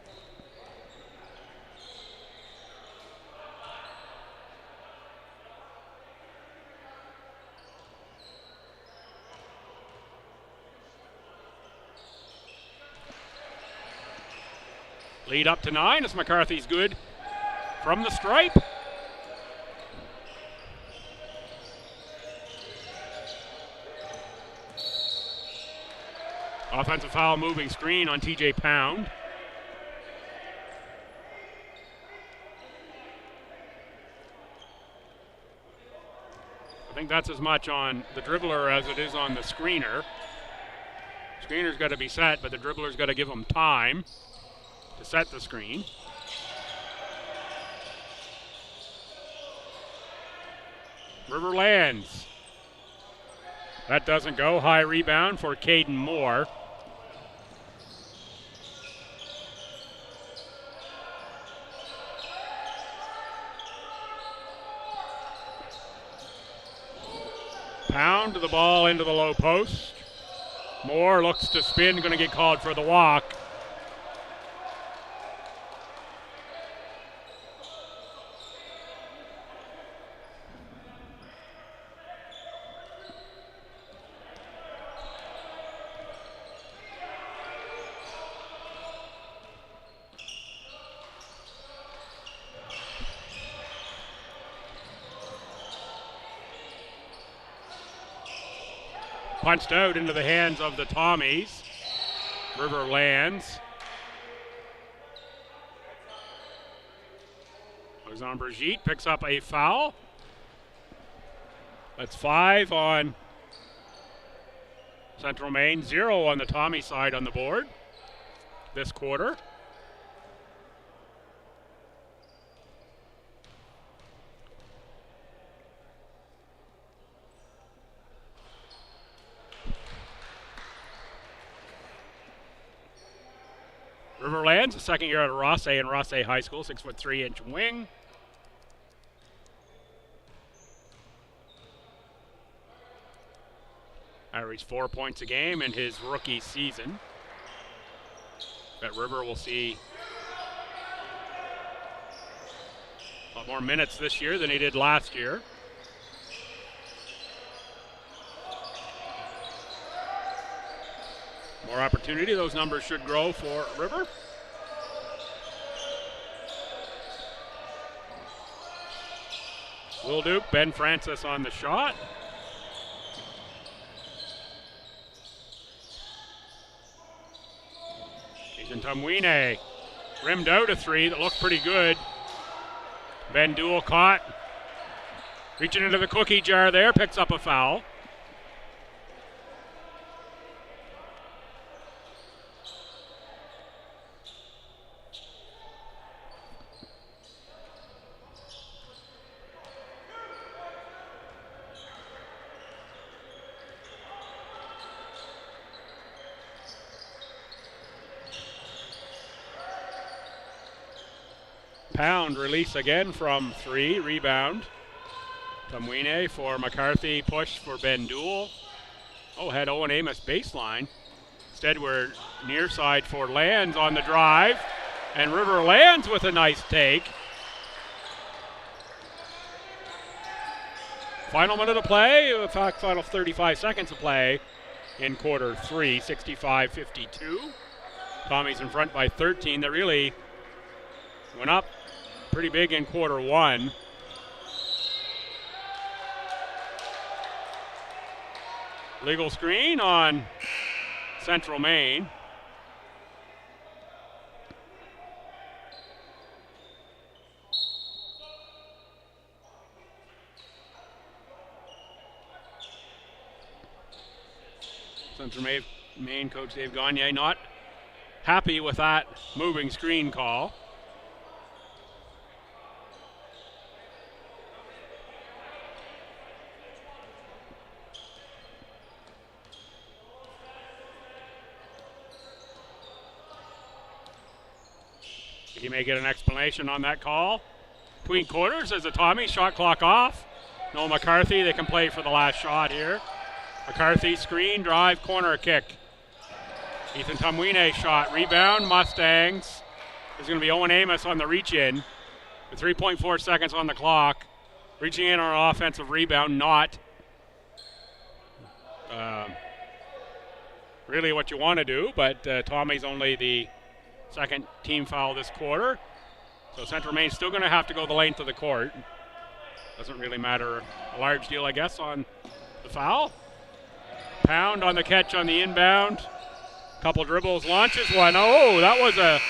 Lead up to 9 as McCarthy's good from the stripe. Offensive foul, moving screen on TJ Pound. I think that's as much on the dribbler as it is on the screener. Screener's got to be set, but the dribbler's got to give him time to set the screen. River Lands. That doesn't go. High rebound for Caden Moore. Pound the ball into the low post. Moore looks to spin, going to get called for the walk. Punched out into the hands of the Tommies. River Lands. Alexandre Brigitte picks up a foul. That's 5 on Central Maine, 0 on the Tommy side on the board this quarter. Riverlands, a second year at Rossay and Rossay High School, 6'3" wing. Averaged 4 points a game in his rookie season. Bet River will see A lot more minutes this year than he did last year. More opportunity. Those numbers should grow for River. Will Duke, Ben Francis on the shot. Ethan Tumwine rimmed out a three that looked pretty good. Ben Duell caught. Reaching into the cookie jar there, picks up a foul. Pound release again from three, rebound. Tumwine for McCarthy, push for Ben Duell. Oh, had Owen Amos baseline. Instead we're near side for Lands on the drive. And River lands with a nice take. Final minute of play, in fact, final 35 seconds of play in quarter three, 65-52. Tommy's in front by 13. They really went up pretty big in quarter one. Legal screen on Central Maine. Central Maine coach Dave Gagne not happy with that moving screen call. He may get an explanation on that call. Between quarters as a Tommy, shot clock off. No McCarthy, they can play for the last shot here. McCarthy, screen, drive, corner kick. Ethan Tumwine shot, rebound, Mustangs. There's going to be Owen Amos on the reach-in with 3.4 seconds on the clock. Reaching in on an offensive rebound, not really what you want to do, but Tommy's only the second team foul this quarter. So Central Maine's still going to have to go the length of the court. Doesn't really matter a large deal, I guess, on the foul. Pound on the catch on the inbound. Couple dribbles, launches one. Oh, that was a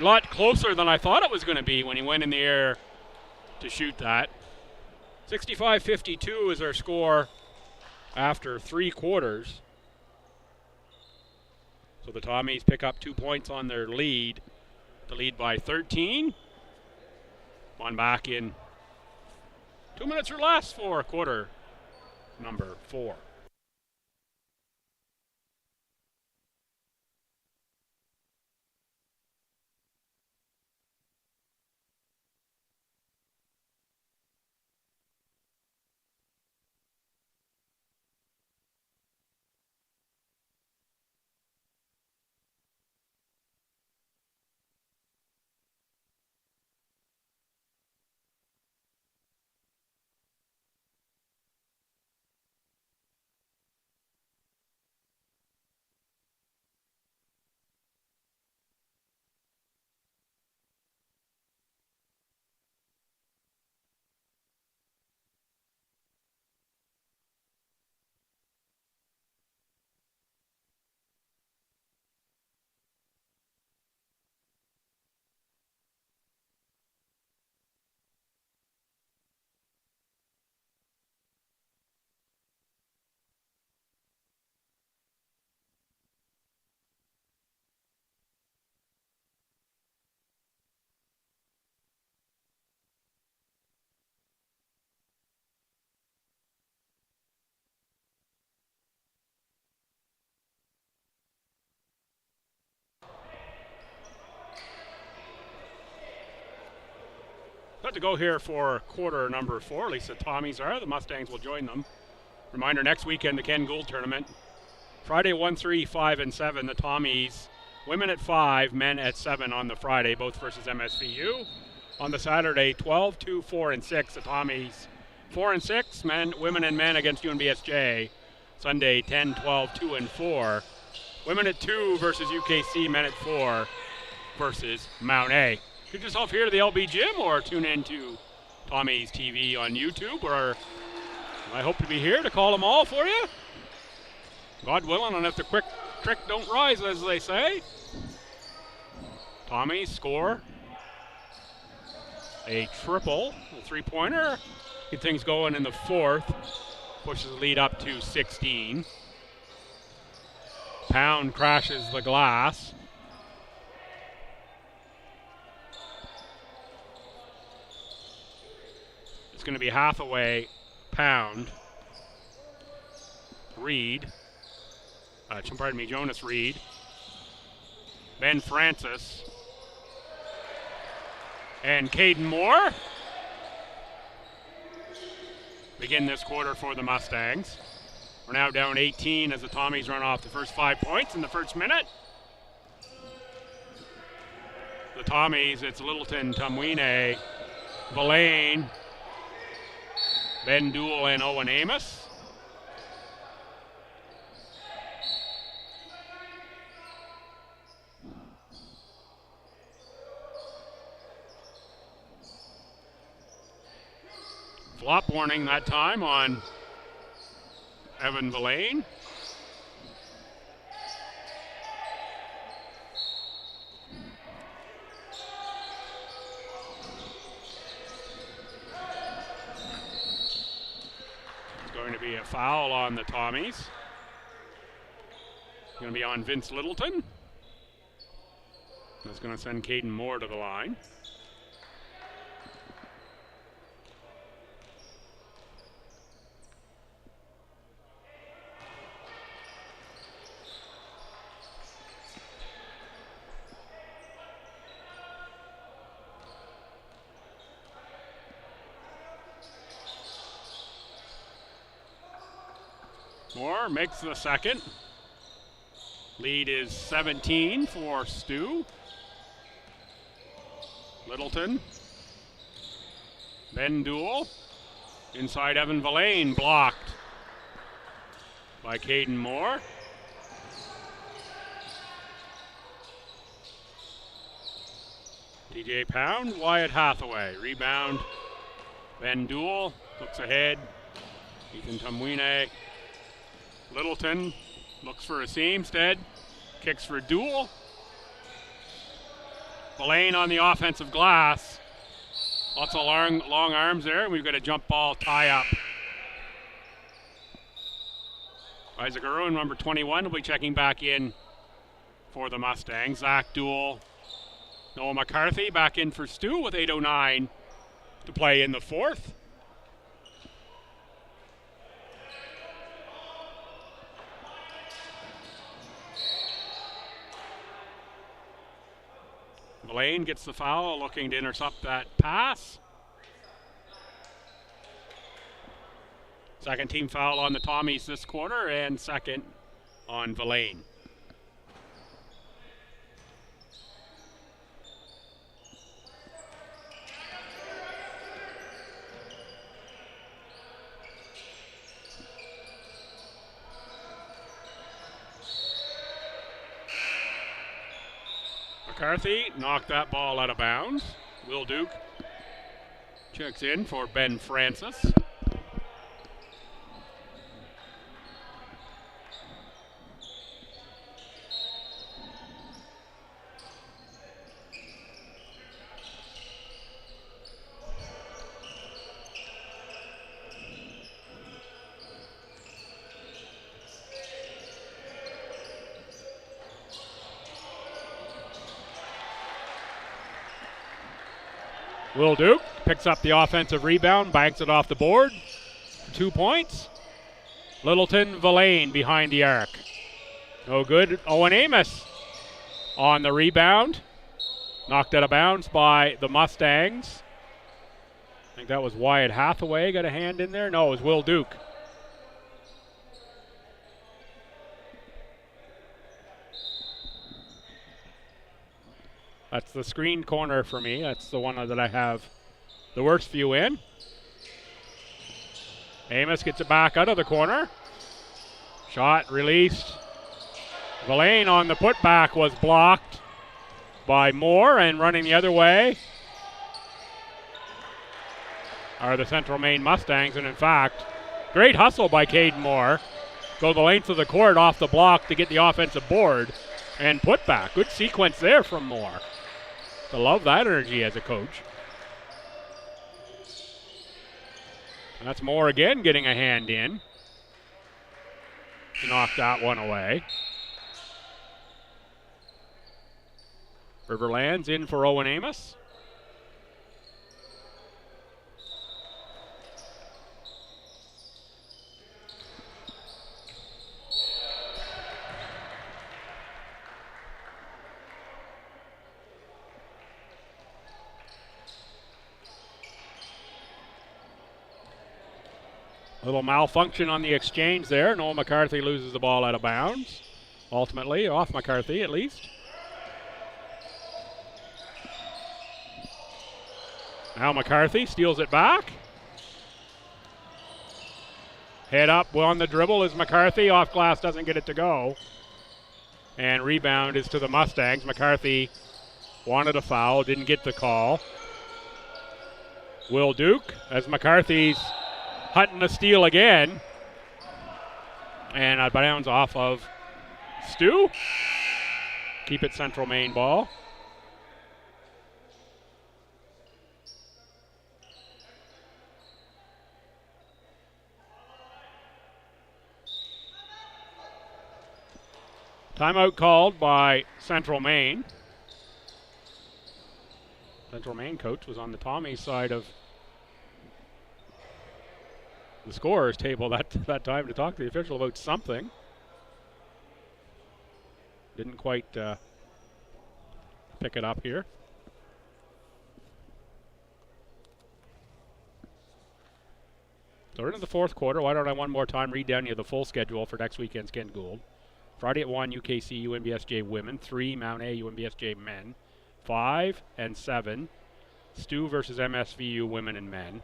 lot closer than I thought it was going to be when he went in the air to shoot that. 65-52 is our score after three quarters. So the Tommies pick up 2 points on their lead to lead by 13. One back in 2 minutes or less for quarter number 4. Got to go here for quarter number 4, at least the Tommies are. The Mustangs will join them. Reminder, next weekend, the Ken Gould tournament. Friday, 1, 3, 5, and 7, the Tommies. Women at 5, men at 7 on the Friday, both versus MSVU. on the Saturday, 12-2, 4-6. The Tommies 4-6, men, women and men against UNBSJ. Sunday, 10-12, 2-4. Women at 2 versus UKC, men at 4 versus Mount A. Get yourself here to the LB Gym or tune in to Tommy's TV on YouTube, or I hope to be here to call them all for you. God willing, and if the quick trick don't rise, as they say. Tommy score a triple, a three-pointer. Get things going in the fourth. Pushes the lead up to 16. Pound crashes the glass. It's going to be Hathaway, Pound, Reed. Jonas Reed. Ben Francis. And Caden Moore. Begin this quarter for the Mustangs. We're now down 18 as the Tommies run off the first 5 points in the first minute. The Tommies, it's Littleton, Tumwine, Villain, Ben Duell, and Owen Amos. Flop warning that time on Evan Villain. It's going to be a foul on the Tommies. Going to be on Vince Littleton. That's going to send Caden Moore to the line. Moore makes the second. Lead is 17 for STU. Littleton. Ben Duell. Inside Evan Villain, blocked by Caden Moore. TJ Pound, Wyatt Hathaway. Rebound, Ben Duell. Looks ahead. Ethan Tumwine. Littleton looks for a seam instead. Kicks for Duell. Villain on the offensive glass. Lots of long arms there. We've got a jump ball tie-up. Isaac Irwin, number 21, will be checking back in for the Mustangs. Zach Duell. Noah McCarthy back in for STU with 8:09 to play in the fourth. Villain gets the foul, looking to intercept that pass. Second team foul on the Tommies this quarter, and second on Villain. McCarthy knocked that ball out of bounds. Will Duke checks in for Ben Francis. Will Duke picks up the offensive rebound, banks it off the board. 2 points. Littleton, Villain behind the arc. No good. Owen Amos on the rebound. Knocked out of bounds by the Mustangs. I think that was Wyatt Hathaway got a hand in there. No, it was Will Duke. That's the screen corner for me. That's the one that I have the worst view in. Amos gets it back out of the corner. Shot released. Villain on the putback was blocked by Moore, and running the other way are the Central Maine Mustangs, and in fact, great hustle by Caden Moore. Go the length of the court off the block to get the offensive board and put back. Good sequence there from Moore. I love that energy as a coach. And that's Moore again getting a hand in to knock that one away. Riverlands in for Owen Amos. A little malfunction on the exchange there. Noel McCarthy loses the ball out of bounds. Ultimately, off McCarthy at least. Now McCarthy steals it back. Head up on the dribble is McCarthy. Off glass, doesn't get it to go. And rebound is to the Mustangs. McCarthy wanted a foul, didn't get the call. Will Duke, as McCarthy's hunting a steal again. And out of bounds off of STU. Keep it Central Maine ball. Timeout called by Central Maine. Central Maine coach was on the Tommy side of the scorer's table that time to talk to the official about something. Didn't quite pick it up here. So we're into the fourth quarter. Why don't I one more time read down you the full schedule for next weekend's Ken Gould. Friday at 1, UKC, UNBSJ women. 3, Mount A, UNBSJ men. 5 and 7, STU versus MSVU women and men.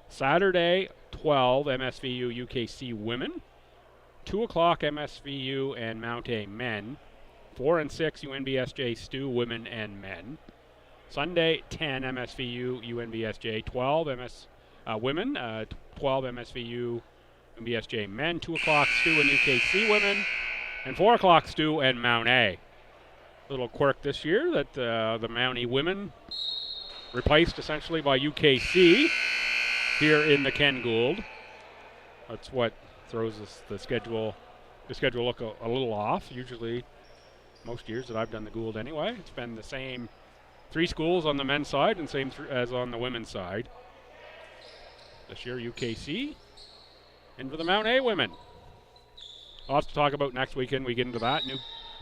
Saturday, 12, MSVU, UKC women. 2 o'clock, MSVU and Mount A men. 4 and 6, UNBSJ STU women and men. Sunday, 10, MSVU, UNBSJ. 12, women. 12, MSVU, UNBSJ men. 2 o'clock, STU and UKC women. And 4 o'clock, STU and Mount A. Little quirk this year that the Mount A women replaced essentially by UKC here in the Ken Gould. That's what throws the schedule look a little off. Usually, most years that I've done the Gould anyway, it's been the same 3 schools on the men's side and same as on the women's side. This year, UKC, and for the Mount A women. Lots to talk about next weekend. We get into that.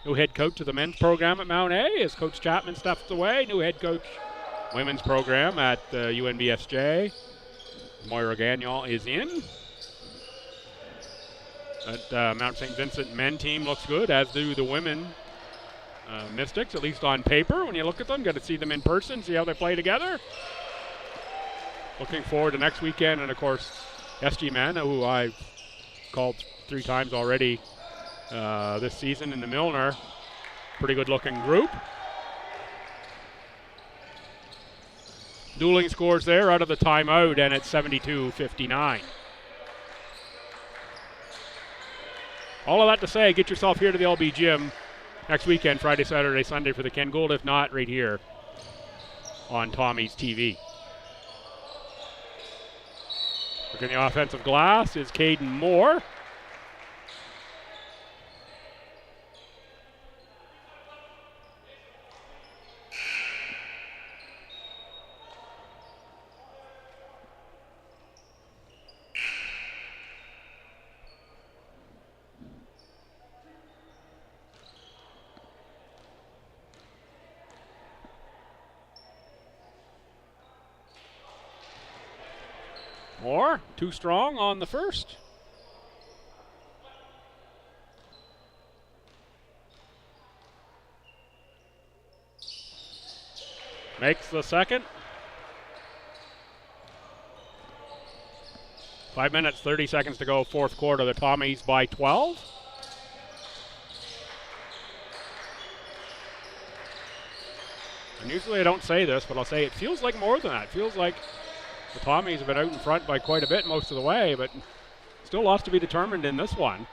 New head coach of the men's program at Mount A as Coach Chapman steps away. New head coach women's program at UNBSJ. Moira Gagnon is in. That Mount St. Vincent men team looks good, as do the women Mystics, at least on paper. When you look at them, got to see them in person, see how they play together. Looking forward to next weekend, and of course, SG Men, who I've called 3 times already this season in the Milner. Pretty good looking group. Dueling scores there out of the timeout, and it's 72-59. All of that to say, get yourself here to the LB Gym next weekend, Friday, Saturday, Sunday for the Ken Gould. If not, right here on Tommy's TV. Looking the offensive glass is Caden Moore. Moore, too strong on the first. makes the second. 5 minutes, 30 seconds to go, fourth quarter. The Tommies by 12. And usually I don't say this, but I'll say it feels like more than that. It feels like the Tommies have been out in front by quite a bit most of the way, but still lots to be determined in this one.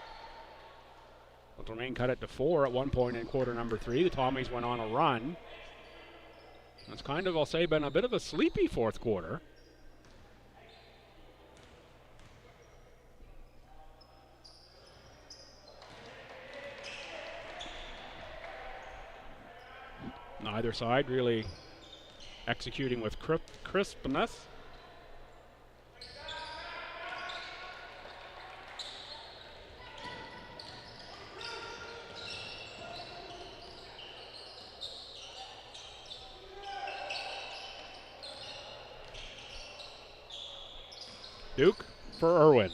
The Domain cut it to 4 at one point in quarter number 3. The Tommies went on a run. It's kind of, I'll say, been a bit of a sleepy fourth quarter. Neither side really executing with crispness. Duke for Irwin.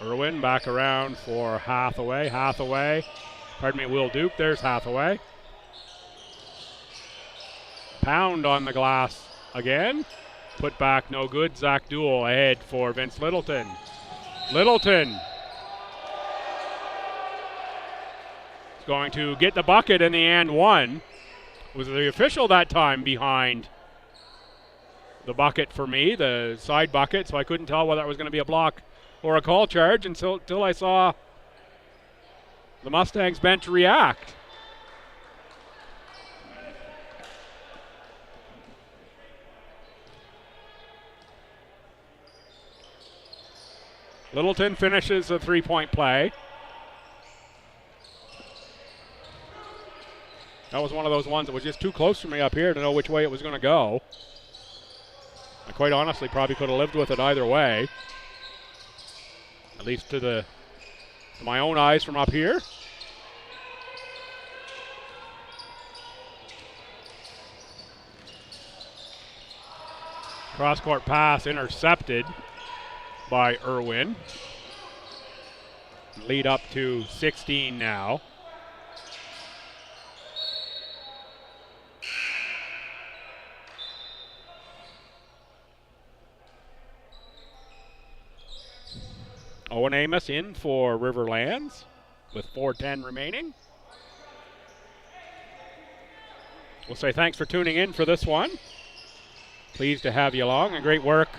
Irwin back around for Hathaway. Pardon me, Will Duke. There's Hathaway. Pound on the glass again. Put back, no good. Zach Duell ahead for Vince Littleton. Littleton is going to get the bucket in the and one. Was the official that time behind the bucket for me, the side bucket, so I couldn't tell whether it was going to be a block or a call charge until I saw the Mustangs bench react. Littleton finishes a three-point play. That was one of those ones that was just too close for me up here to know which way it was going to go. I quite honestly probably could have lived with it either way. At least to my own eyes from up here. Cross-court pass intercepted by Irwin. Lead up to 16 now. Owen Amos in for Riverlands with 4:10 remaining. We'll say thanks for tuning in for this one. Pleased to have you along, and great work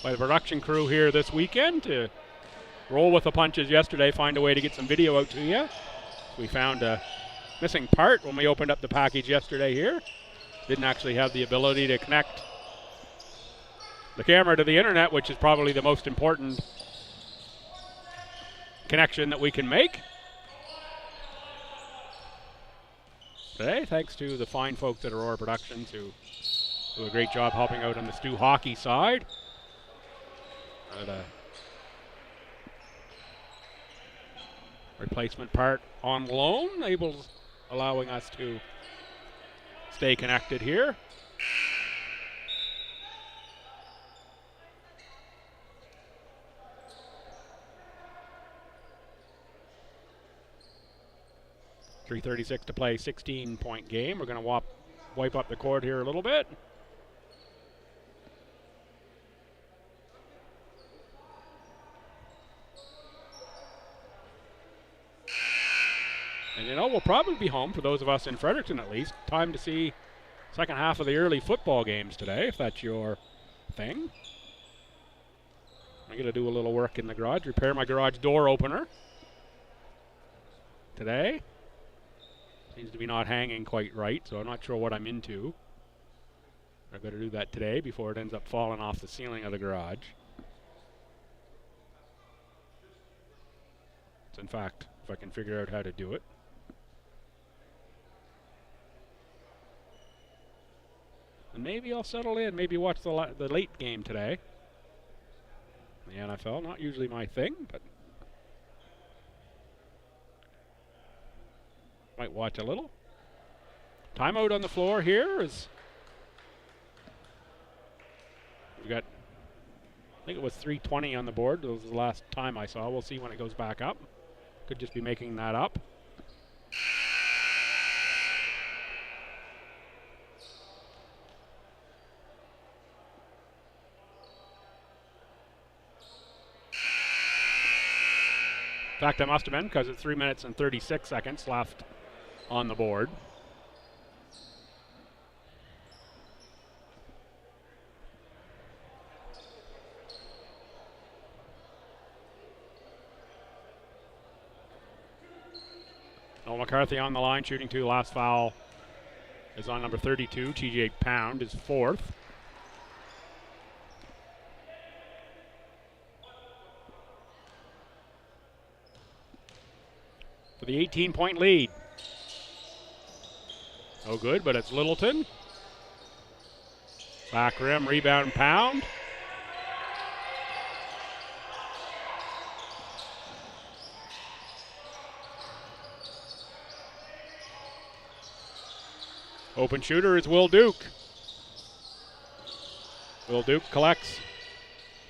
by the production crew here this weekend to roll with the punches yesterday, find a way to get some video out to you. We found a missing part when we opened up the package yesterday here. Didn't actually have the ability to connect the camera to the internet, which is probably the most important connection that we can make today, thanks to the fine folks at Aurora Productions who do a great job helping out on the STU hockey side. A replacement part on loan, allowing us to stay connected here. .336 to play, 16-point game. We're going to wipe up the court here a little bit. And we'll probably be home, for those of us in Fredericton at least. Time to see second half of the early football games today, if that's your thing. I'm going to do a little work in the garage, repair my garage door opener today. Seems to be not hanging quite right, so I'm not sure what I'm into. I better do that today before it ends up falling off the ceiling of the garage. So in fact, if I can figure out how to do it. And maybe I'll settle in, maybe watch the late game today. The NFL, not usually my thing, but might watch a little. Timeout on the floor here is we've got, I think it was 3:20 on the board. That was the last time I saw. We'll see when it goes back up. Could just be making that up. In fact, that must have been because it's 3 minutes and 36 seconds left on the board. Noel McCarthy on the line, shooting 2. Last foul is on number 32. TJ Pound is 4th. For the 18-point lead. No good, but it's Littleton. Back rim, rebound, Pound. Open shooter is Will Duke. Will Duke collects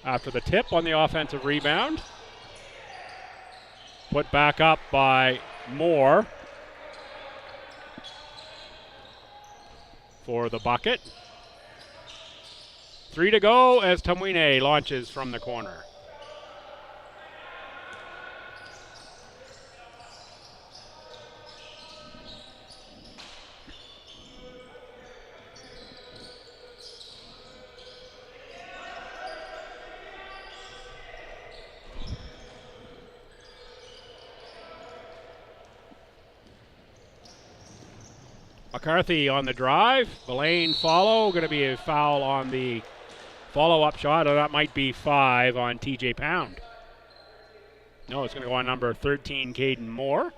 after the tip on the offensive rebound. Put back up by Moore for the bucket. 3 to go as Tamwine launches from the corner. McCarthy on the drive. Villain follow. Going to be a foul on the follow-up shot. Or that might be 5 on TJ Pound. No, it's going to go on number 13, Caden Moore.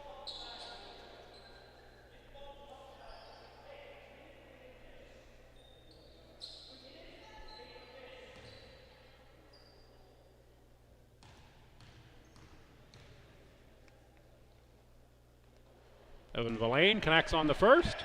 Evan Villain connects on the first.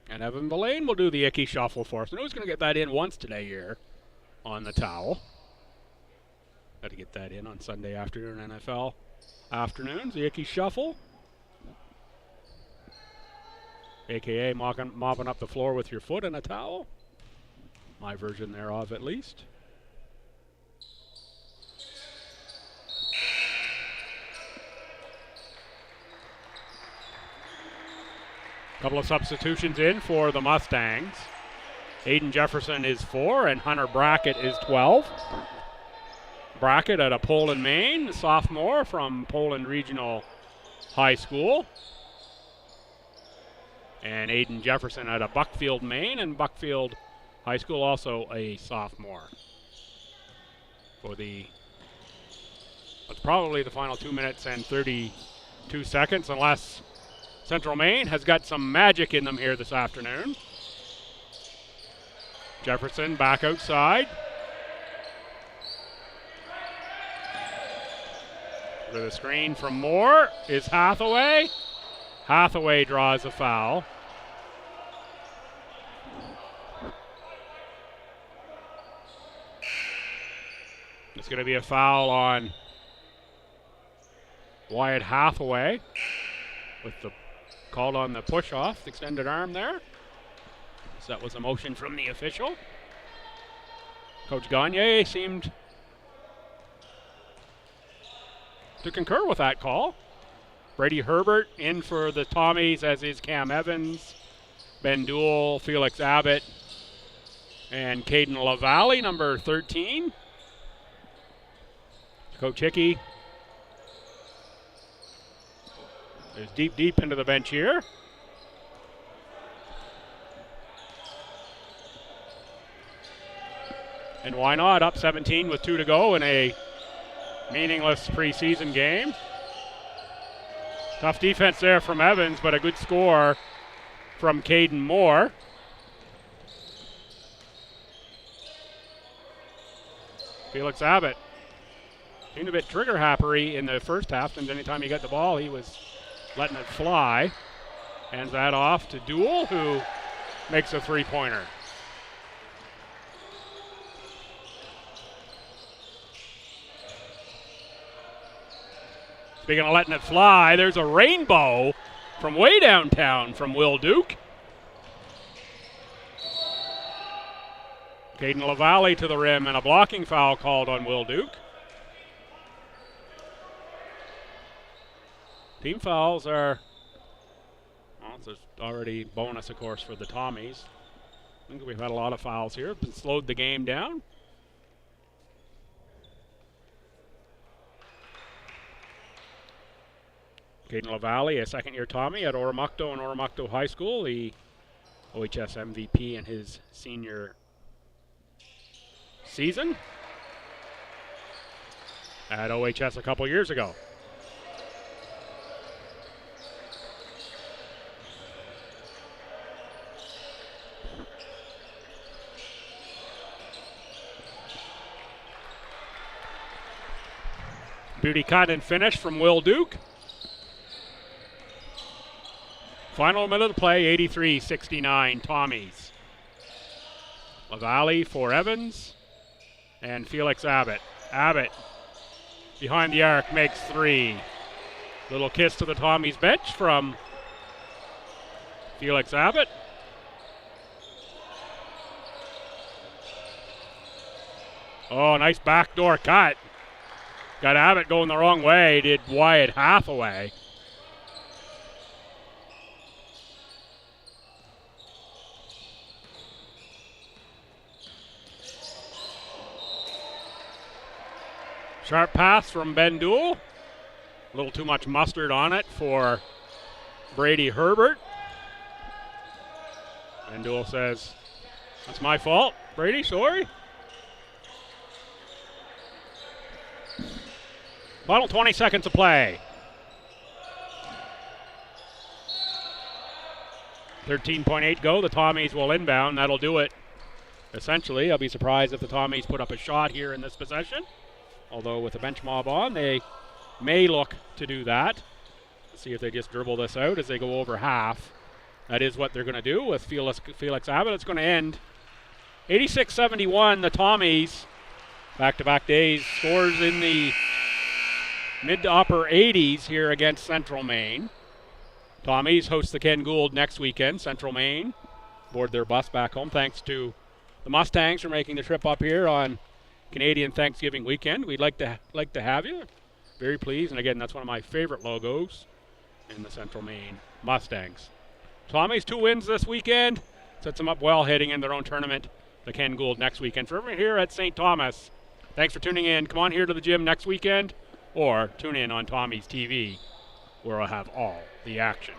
And Evan Villain will do the icky shuffle for us. I know he's going to get that in once today here on the towel. Got to get that in on Sunday afternoon, NFL afternoons. The icky shuffle. AKA mopping up the floor with your foot in a towel. My version thereof, at least. Couple of substitutions in for the Mustangs. Aiden Jefferson is 4 and Hunter Brackett is 12. Brackett out of Poland, Maine, sophomore from Poland Regional High School. And Aiden Jefferson out of Buckfield, Maine, and Buckfield High School, also a sophomore. For it's probably the final 2 minutes and 32 seconds, unless Central Maine has got some magic in them here this afternoon. Jefferson back outside. For the screen from Moore is Hathaway. Hathaway draws a foul. It's going to be a foul on Wyatt Hathaway with the called on the push off, the extended arm there. So that was a motion from the official. Coach Gagne seemed to concur with that call. Brady Herbert in for the Tommies, as is Cam Evans, Ben Duell, Felix Abbott, and Caden LaValle, number 13. Coach Hickey is deep into the bench here. And why not? Up 17 with 2 to go in a meaningless preseason game. Tough defense there from Evans, but a good score from Caden Moore. Felix Abbott seemed a bit trigger-happy in the first half, and anytime he got the ball, he was letting it fly. Hands that off to Duell, who makes a three-pointer. Speaking of letting it fly, there's a rainbow from way downtown from Will Duke. Caden LaValle to the rim, and a blocking foul called on Will Duke. Team fouls are, well, there's already bonus, of course, for the Tommies. I think we've had a lot of fouls here. It's slowed the game down. Caden LaValle, a second-year Tommy at Oromocto and Oromocto High School, the OHS MVP in his senior season at OHS a couple years ago. Beauty cut and finish from Will Duke. Final minute of play, 83-69 Tommies. LaValle for Evans and Felix Abbott. Abbott behind the arc makes three. Little kiss to the Tommies bench from Felix Abbott. Oh, nice backdoor cut. Got Abbott going the wrong way, did Wyatt Hathaway. Sharp pass from Ben Duell. A little too much mustard on it for Brady Herbert. Ben Duell says, "That's my fault, Brady, sorry." Final 20 seconds of play. 13.8 go. The Tommies will inbound. That'll do it. Essentially, I'll be surprised if the Tommies put up a shot here in this possession. Although with the bench mob on, they may look to do that. Let's see if they just dribble this out as they go over half. That is what they're going to do with Felix Abbott. It's going to end 86-71. The Tommies, back-to-back days, scores in the mid to upper 80s here against Central Maine. Tommies host the Ken Gould next weekend. Central Maine board their bus back home. Thanks to the Mustangs for making the trip up here on Canadian Thanksgiving weekend. We'd like to have you. Very pleased. And again, that's one of my favorite logos in the Central Maine Mustangs. Tommies 2 wins this weekend. Sets them up well heading in their own tournament, the Ken Gould next weekend. For everyone here at St. Thomas, thanks for tuning in. Come on here to the gym next weekend or tune in on Tommy's TV where I'll have all the action.